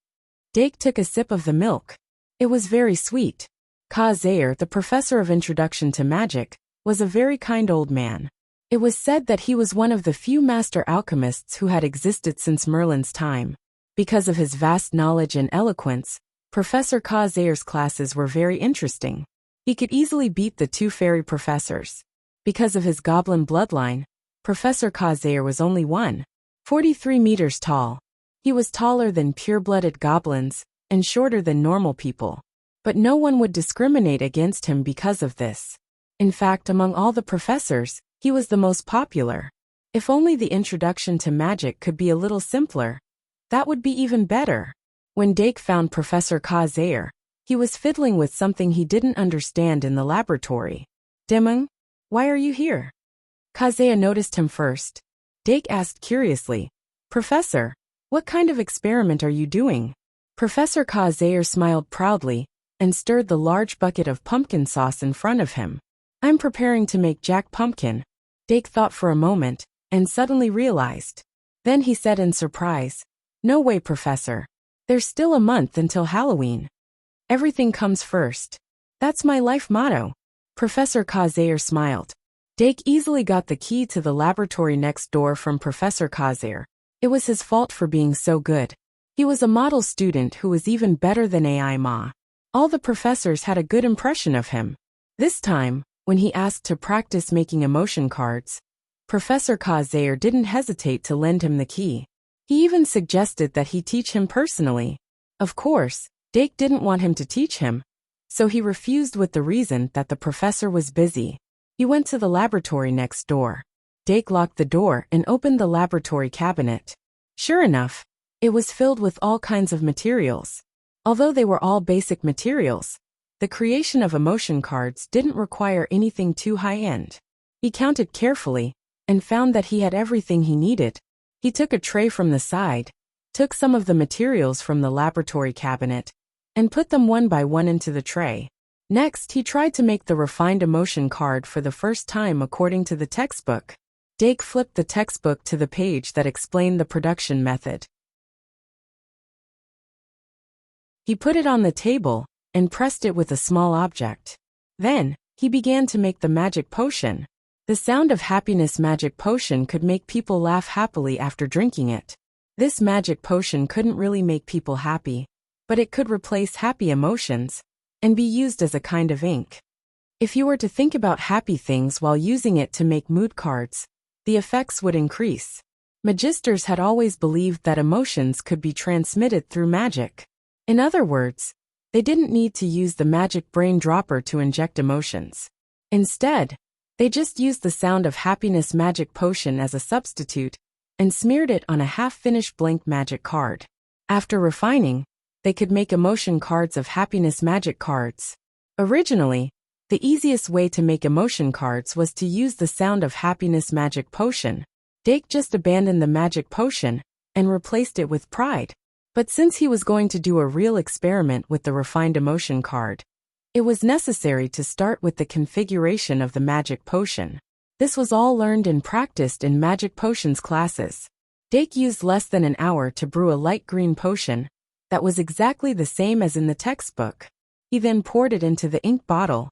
S1: Dake took a sip of the milk. It was very sweet. Ka Zaire, the professor of Introduction to Magic, was a very kind old man. It was said that he was one of the few master alchemists who had existed since Merlin's time. Because of his vast knowledge and eloquence, Professor Ka Zaire's classes were very interesting. He could easily beat the 2 fairy professors. Because of his goblin bloodline, Professor Ka Zaire was only 1.43 meters tall. He was taller than pure-blooded goblins and shorter than normal people. But no one would discriminate against him because of this. In fact, among all the professors, he was the most popular. If only the introduction to magic could be a little simpler, that would be even better. When Dake found Professor Ka Zaire, he was fiddling with something he didn't understand in the laboratory. Dimming, why are you here? Ka Zaire noticed him first. Dake asked curiously, Professor, What kind of experiment are you doing? Professor Kazair smiled proudly and stirred the large bucket of pumpkin sauce in front of him. I'm preparing to make Jack Pumpkin. Dake thought for a moment and suddenly realized. Then he said in surprise, No way, Professor. There's still a month until Halloween. Everything comes first. That's my life motto. Professor Kazair smiled. Dake easily got the key to the laboratory next door from Professor Kazair. It was his fault for being so good. He was a model student who was even better than AI Ma. All the professors had a good impression of him. This time, when he asked to practice making emotion cards, Professor Kazair didn't hesitate to lend him the key. He even suggested that he teach him personally. Of course, Dake didn't want him to teach him, so he refused with the reason that the professor was busy. He went to the laboratory next door. Dake locked the door and opened the laboratory cabinet. Sure enough, it was filled with all kinds of materials. Although they were all basic materials, the creation of emotion cards didn't require anything too high-end. He counted carefully and found that he had everything he needed. He took a tray from the side, took some of the materials from the laboratory cabinet, and put them one by one into the tray. Next, he tried to make the refined emotion card for the first time according to the textbook. Dake flipped the textbook to the page that explained the production method. He put it on the table and pressed it with a small object. Then, he began to make the magic potion. The sound of happiness magic potion could make people laugh happily after drinking it. This magic potion couldn't really make people happy, but it could replace happy emotions and be used as a kind of ink. If you were to think about happy things while using it to make mood cards, the effects would increase. Magisters had always believed that emotions could be transmitted through magic. In other words, they didn't need to use the magic brain dropper to inject emotions. Instead, they just used the sound of happiness magic potion as a substitute and smeared it on a half-finished blank magic card. After refining, they could make emotion cards of happiness magic cards. Originally, the easiest way to make emotion cards was to use the sound of happiness magic potion. Dake just abandoned the magic potion and replaced it with pride. But since he was going to do a real experiment with the refined emotion card, it was necessary to start with the configuration of the magic potion. This was all learned and practiced in magic potions classes. Dake used less than an hour to brew a light green potion that was exactly the same as in the textbook. He then poured it into the ink bottle.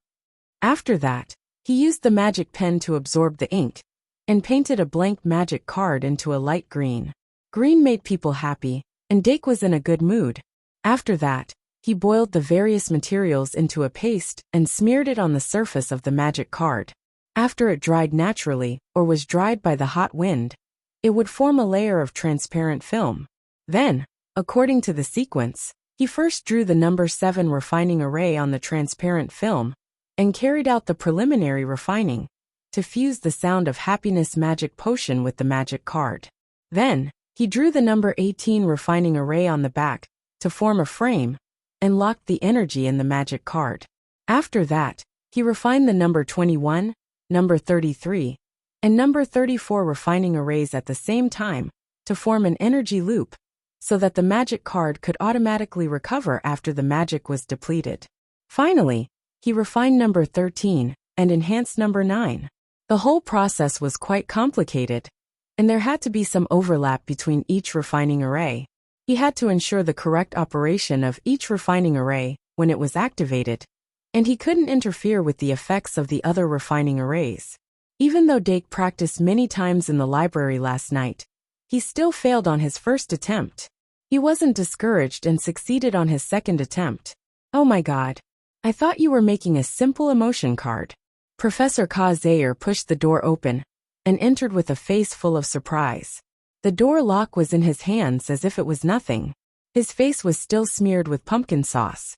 S1: After that, he used the magic pen to absorb the ink and painted a blank magic card into a light green. Green made people happy, and Dake was in a good mood. After that, he boiled the various materials into a paste and smeared it on the surface of the magic card. After it dried naturally, or was dried by the hot wind, it would form a layer of transparent film. Then, according to the sequence, he first drew the number 7 refining array on the transparent film and carried out the preliminary refining to fuse the sound of happiness magic potion with the magic card. Then, he drew the number 18 refining array on the back to form a frame and locked the energy in the magic card. After that, he refined the number 21, number 33, and number 34 refining arrays at the same time to form an energy loop so that the magic card could automatically recover after the magic was depleted. Finally, he refined number 13 and enhanced number 9. The whole process was quite complicated, and there had to be some overlap between each refining array. He had to ensure the correct operation of each refining array when it was activated, and he couldn't interfere with the effects of the other refining arrays. Even though Dake practiced many times in the library last night, he still failed on his first attempt. He wasn't discouraged and succeeded on his second attempt. Oh my God. I thought you were making a simple emotion card. Professor Kazair pushed the door open and entered with a face full of surprise. The door lock was in his hands as if it was nothing. His face was still smeared with pumpkin sauce.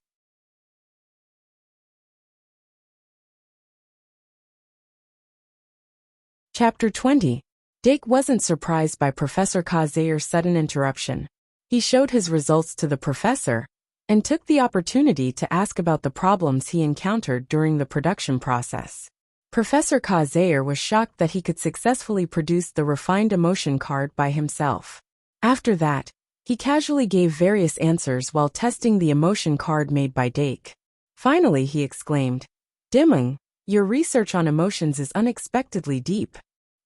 S1: Chapter 20. Dake wasn't surprised by Professor Kazair's sudden interruption. He showed his results to the professor and took the opportunity to ask about the problems he encountered during the production process. Professor Kazair was shocked that he could successfully produce the refined emotion card by himself. After that, He casually gave various answers while testing the emotion card made by Dake. Finally, he exclaimed, "Dimming, your research on emotions is unexpectedly deep."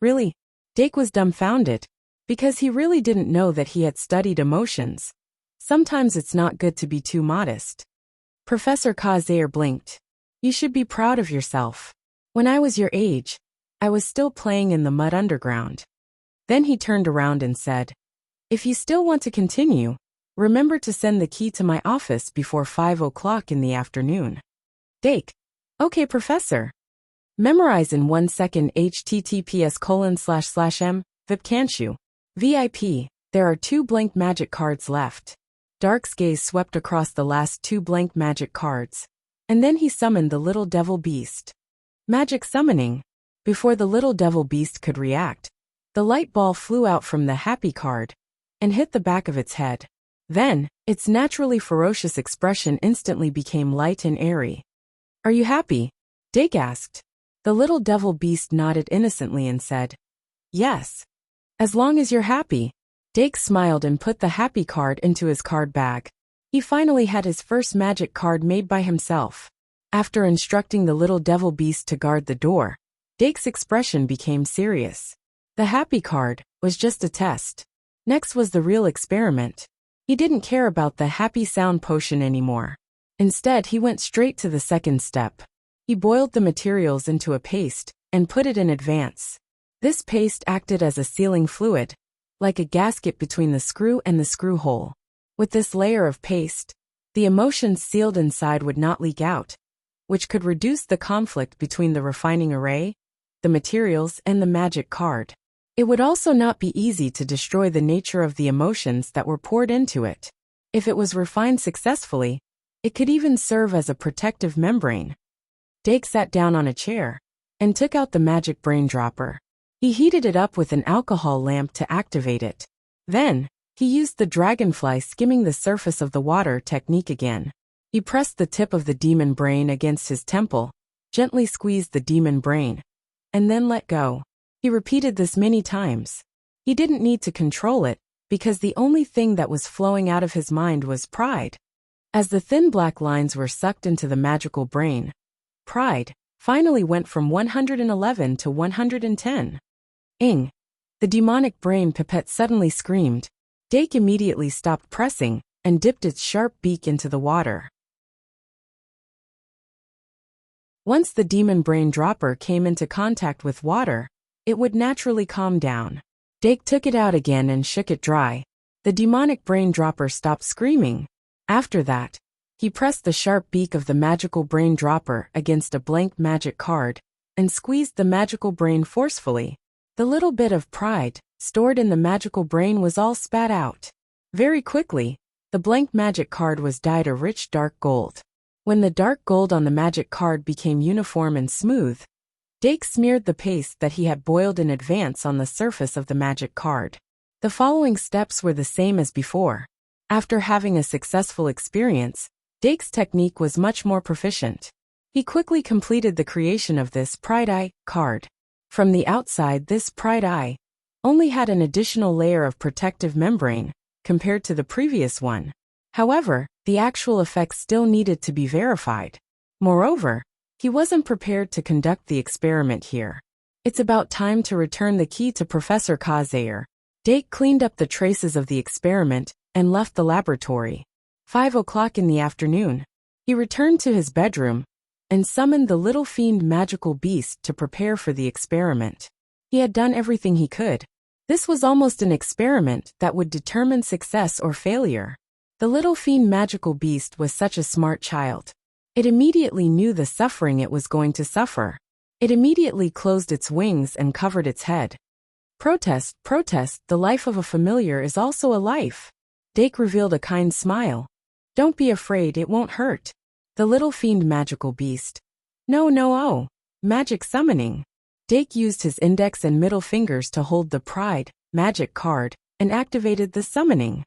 S1: Really? Dake was dumbfounded, because he really didn't know that he had studied emotions. Sometimes it's not good to be too modest. Professor Kazair blinked. "You should be proud of yourself. When I was your age, I was still playing in the mud underground." Then he turned around and said, "If you still want to continue, remember to send the key to my office before 5 o'clock in the afternoon." Dake. "Okay, Professor." Memorize in 1 second. https://m, VIP can't you? VIP, there are 2 blank magic cards left. Dark's gaze swept across the last 2 blank magic cards. And then he summoned the little devil beast. Magic summoning. Before the little devil beast could react, the light ball flew out from the happy card and hit the back of its head. Then, its naturally ferocious expression instantly became light and airy. "Are you happy?" Dake asked. The little devil beast nodded innocently and said, "Yes. As long as you're happy." Dake smiled and put the happy card into his card bag. He finally had his first magic card made by himself. After instructing the little devil beast to guard the door, Dake's expression became serious. The happy card was just a test. Next was the real experiment. He didn't care about the happy sound potion anymore. Instead, he went straight to the second step. He boiled the materials into a paste and put it in advance. This paste acted as a sealing fluid, like a gasket between the screw and the screw hole. With this layer of paste, the emotions sealed inside would not leak out, which could reduce the conflict between the refining array, the materials, and the magic card. It would also not be easy to destroy the nature of the emotions that were poured into it. If it was refined successfully, it could even serve as a protective membrane. Dake sat down on a chair and took out the magic brain dropper. He heated it up with an alcohol lamp to activate it. Then, he used the dragonfly skimming the surface of the water technique again. He pressed the tip of the demon brain against his temple, gently squeezed the demon brain, and then let go. He repeated this many times. He didn't need to control it, because the only thing that was flowing out of his mind was pride. As the thin black lines were sucked into the magical brain, pride finally went from 111 to 110. "Ing!" The demonic brain pipette suddenly screamed. Dake immediately stopped pressing and dipped its sharp beak into the water. Once the demon brain dropper came into contact with water, it would naturally calm down. Dake took it out again and shook it dry. The demonic brain dropper stopped screaming. After that, he pressed the sharp beak of the magical brain dropper against a blank magic card and squeezed the magical brain forcefully. The little bit of pride stored in the magical brain was all spat out. Very quickly, the blank magic card was dyed a rich dark gold. When the dark gold on the magic card became uniform and smooth, Dake smeared the paste that he had boiled in advance on the surface of the magic card. The following steps were the same as before. After having a successful experience, Dake's technique was much more proficient. He quickly completed the creation of this Pride Eye card. From the outside, this Pride Eye only had an additional layer of protective membrane compared to the previous one. However, the actual effect still needed to be verified. Moreover, he wasn't prepared to conduct the experiment here. It's about time to return the key to Professor Kazair. Dake cleaned up the traces of the experiment and left the laboratory. 5 o'clock in the afternoon, he returned to his bedroom and summoned the little fiend magical beast to prepare for the experiment. He had done everything he could. This was almost an experiment that would determine success or failure. The little fiend magical beast was such a smart child. It immediately knew the suffering it was going to suffer. It immediately closed its wings and covered its head. Protest, protest, the life of a familiar is also a life. Dake revealed a kind smile. Don't be afraid, it won't hurt. The little fiend magical beast. No, oh. Magic summoning. Dake used his index and middle fingers to hold the Pride magic card and activated the summoning.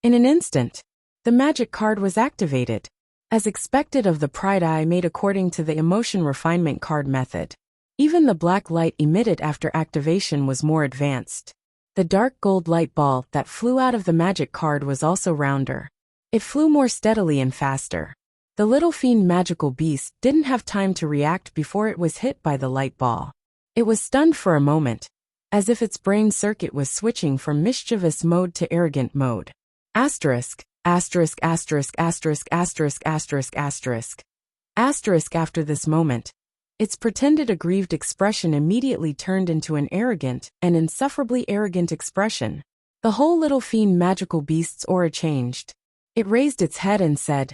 S1: In an instant, the magic card was activated, as expected of the Pride Eye made according to the emotion refinement card method. Even the black light emitted after activation was more advanced. The dark gold light ball that flew out of the magic card was also rounder. It flew more steadily and faster. The little fiend magical beast didn't have time to react before it was hit by the light ball. It was stunned for a moment, as if its brain circuit was switching from mischievous mode to arrogant mode. Asterisk, asterisk, asterisk, asterisk, asterisk, asterisk, asterisk. Asterisk after this moment. Its pretended aggrieved expression immediately turned into an arrogant and insufferably arrogant expression. The whole little fiend magical beast's aura changed. It raised its head and said,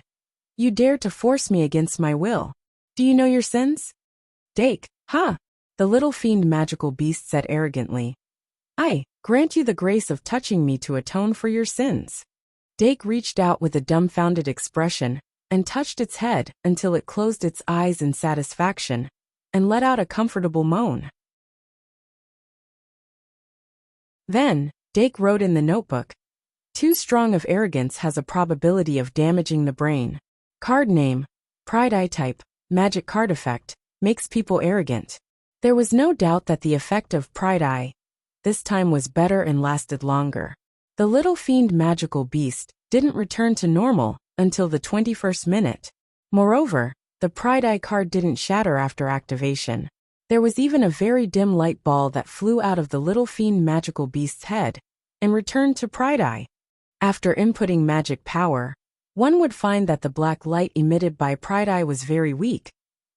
S1: "You dare to force me against my will. Do you know your sins?" "Dake, ha!" The little fiend magical beast said arrogantly. "I grant you the grace of touching me to atone for your sins." Dake reached out with a dumbfounded expression and touched its head until it closed its eyes in satisfaction and let out a comfortable moan. Then, Dake wrote in the notebook, "Too strong of arrogance has a probability of damaging the brain. Card name, Pride Eye type, magic card effect, makes people arrogant." There was no doubt that the effect of Pride Eye this time was better and lasted longer. The little fiend magical beast didn't return to normal until the 21st minute. Moreover, the Pride Eye card didn't shatter after activation. There was even a very dim light ball that flew out of the little fiend magical beast's head and returned to Pride Eye. After inputting magic power, one would find that the black light emitted by Pride Eye was very weak,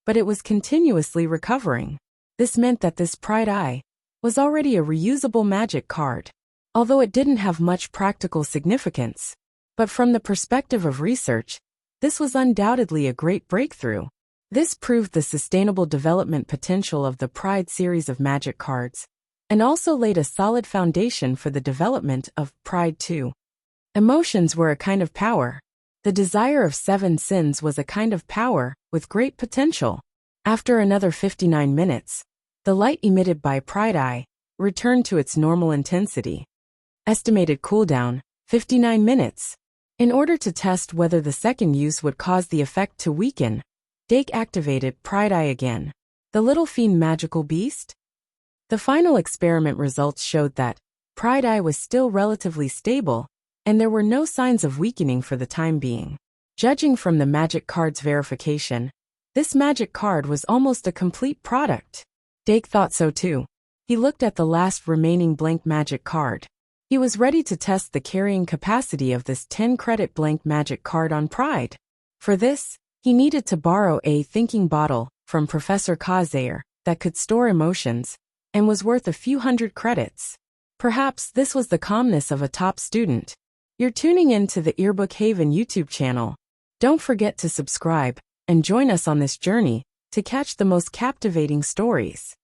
S1: but it was continuously recovering. This meant that this Pride Eye was already a reusable magic card, although it didn't have much practical significance. But from the perspective of research, this was undoubtedly a great breakthrough. This proved the sustainable development potential of the Pride series of magic cards, and also laid a solid foundation for the development of Pride 2. Emotions were a kind of power. The desire of 7 sins was a kind of power with great potential. After another 59 minutes, the light emitted by Pride Eye returned to its normal intensity. Estimated cooldown, 59 minutes. In order to test whether the second use would cause the effect to weaken, Dake activated Pride Eye again. The little fiend magical beast? The final experiment results showed that Pride Eye was still relatively stable, and there were no signs of weakening for the time being. Judging from the magic card's verification, this magic card was almost a complete product. Dake thought so too. He looked at the last remaining blank magic card. He was ready to test the carrying capacity of this 10-credit blank magic card on Pride. For this, he needed to borrow a thinking bottle from Professor Kazair that could store emotions and was worth a few hundred credits. Perhaps this was the calmness of a top student. You're tuning in to the Earbook Haven YouTube channel. Don't forget to subscribe and join us on this journey to catch the most captivating stories.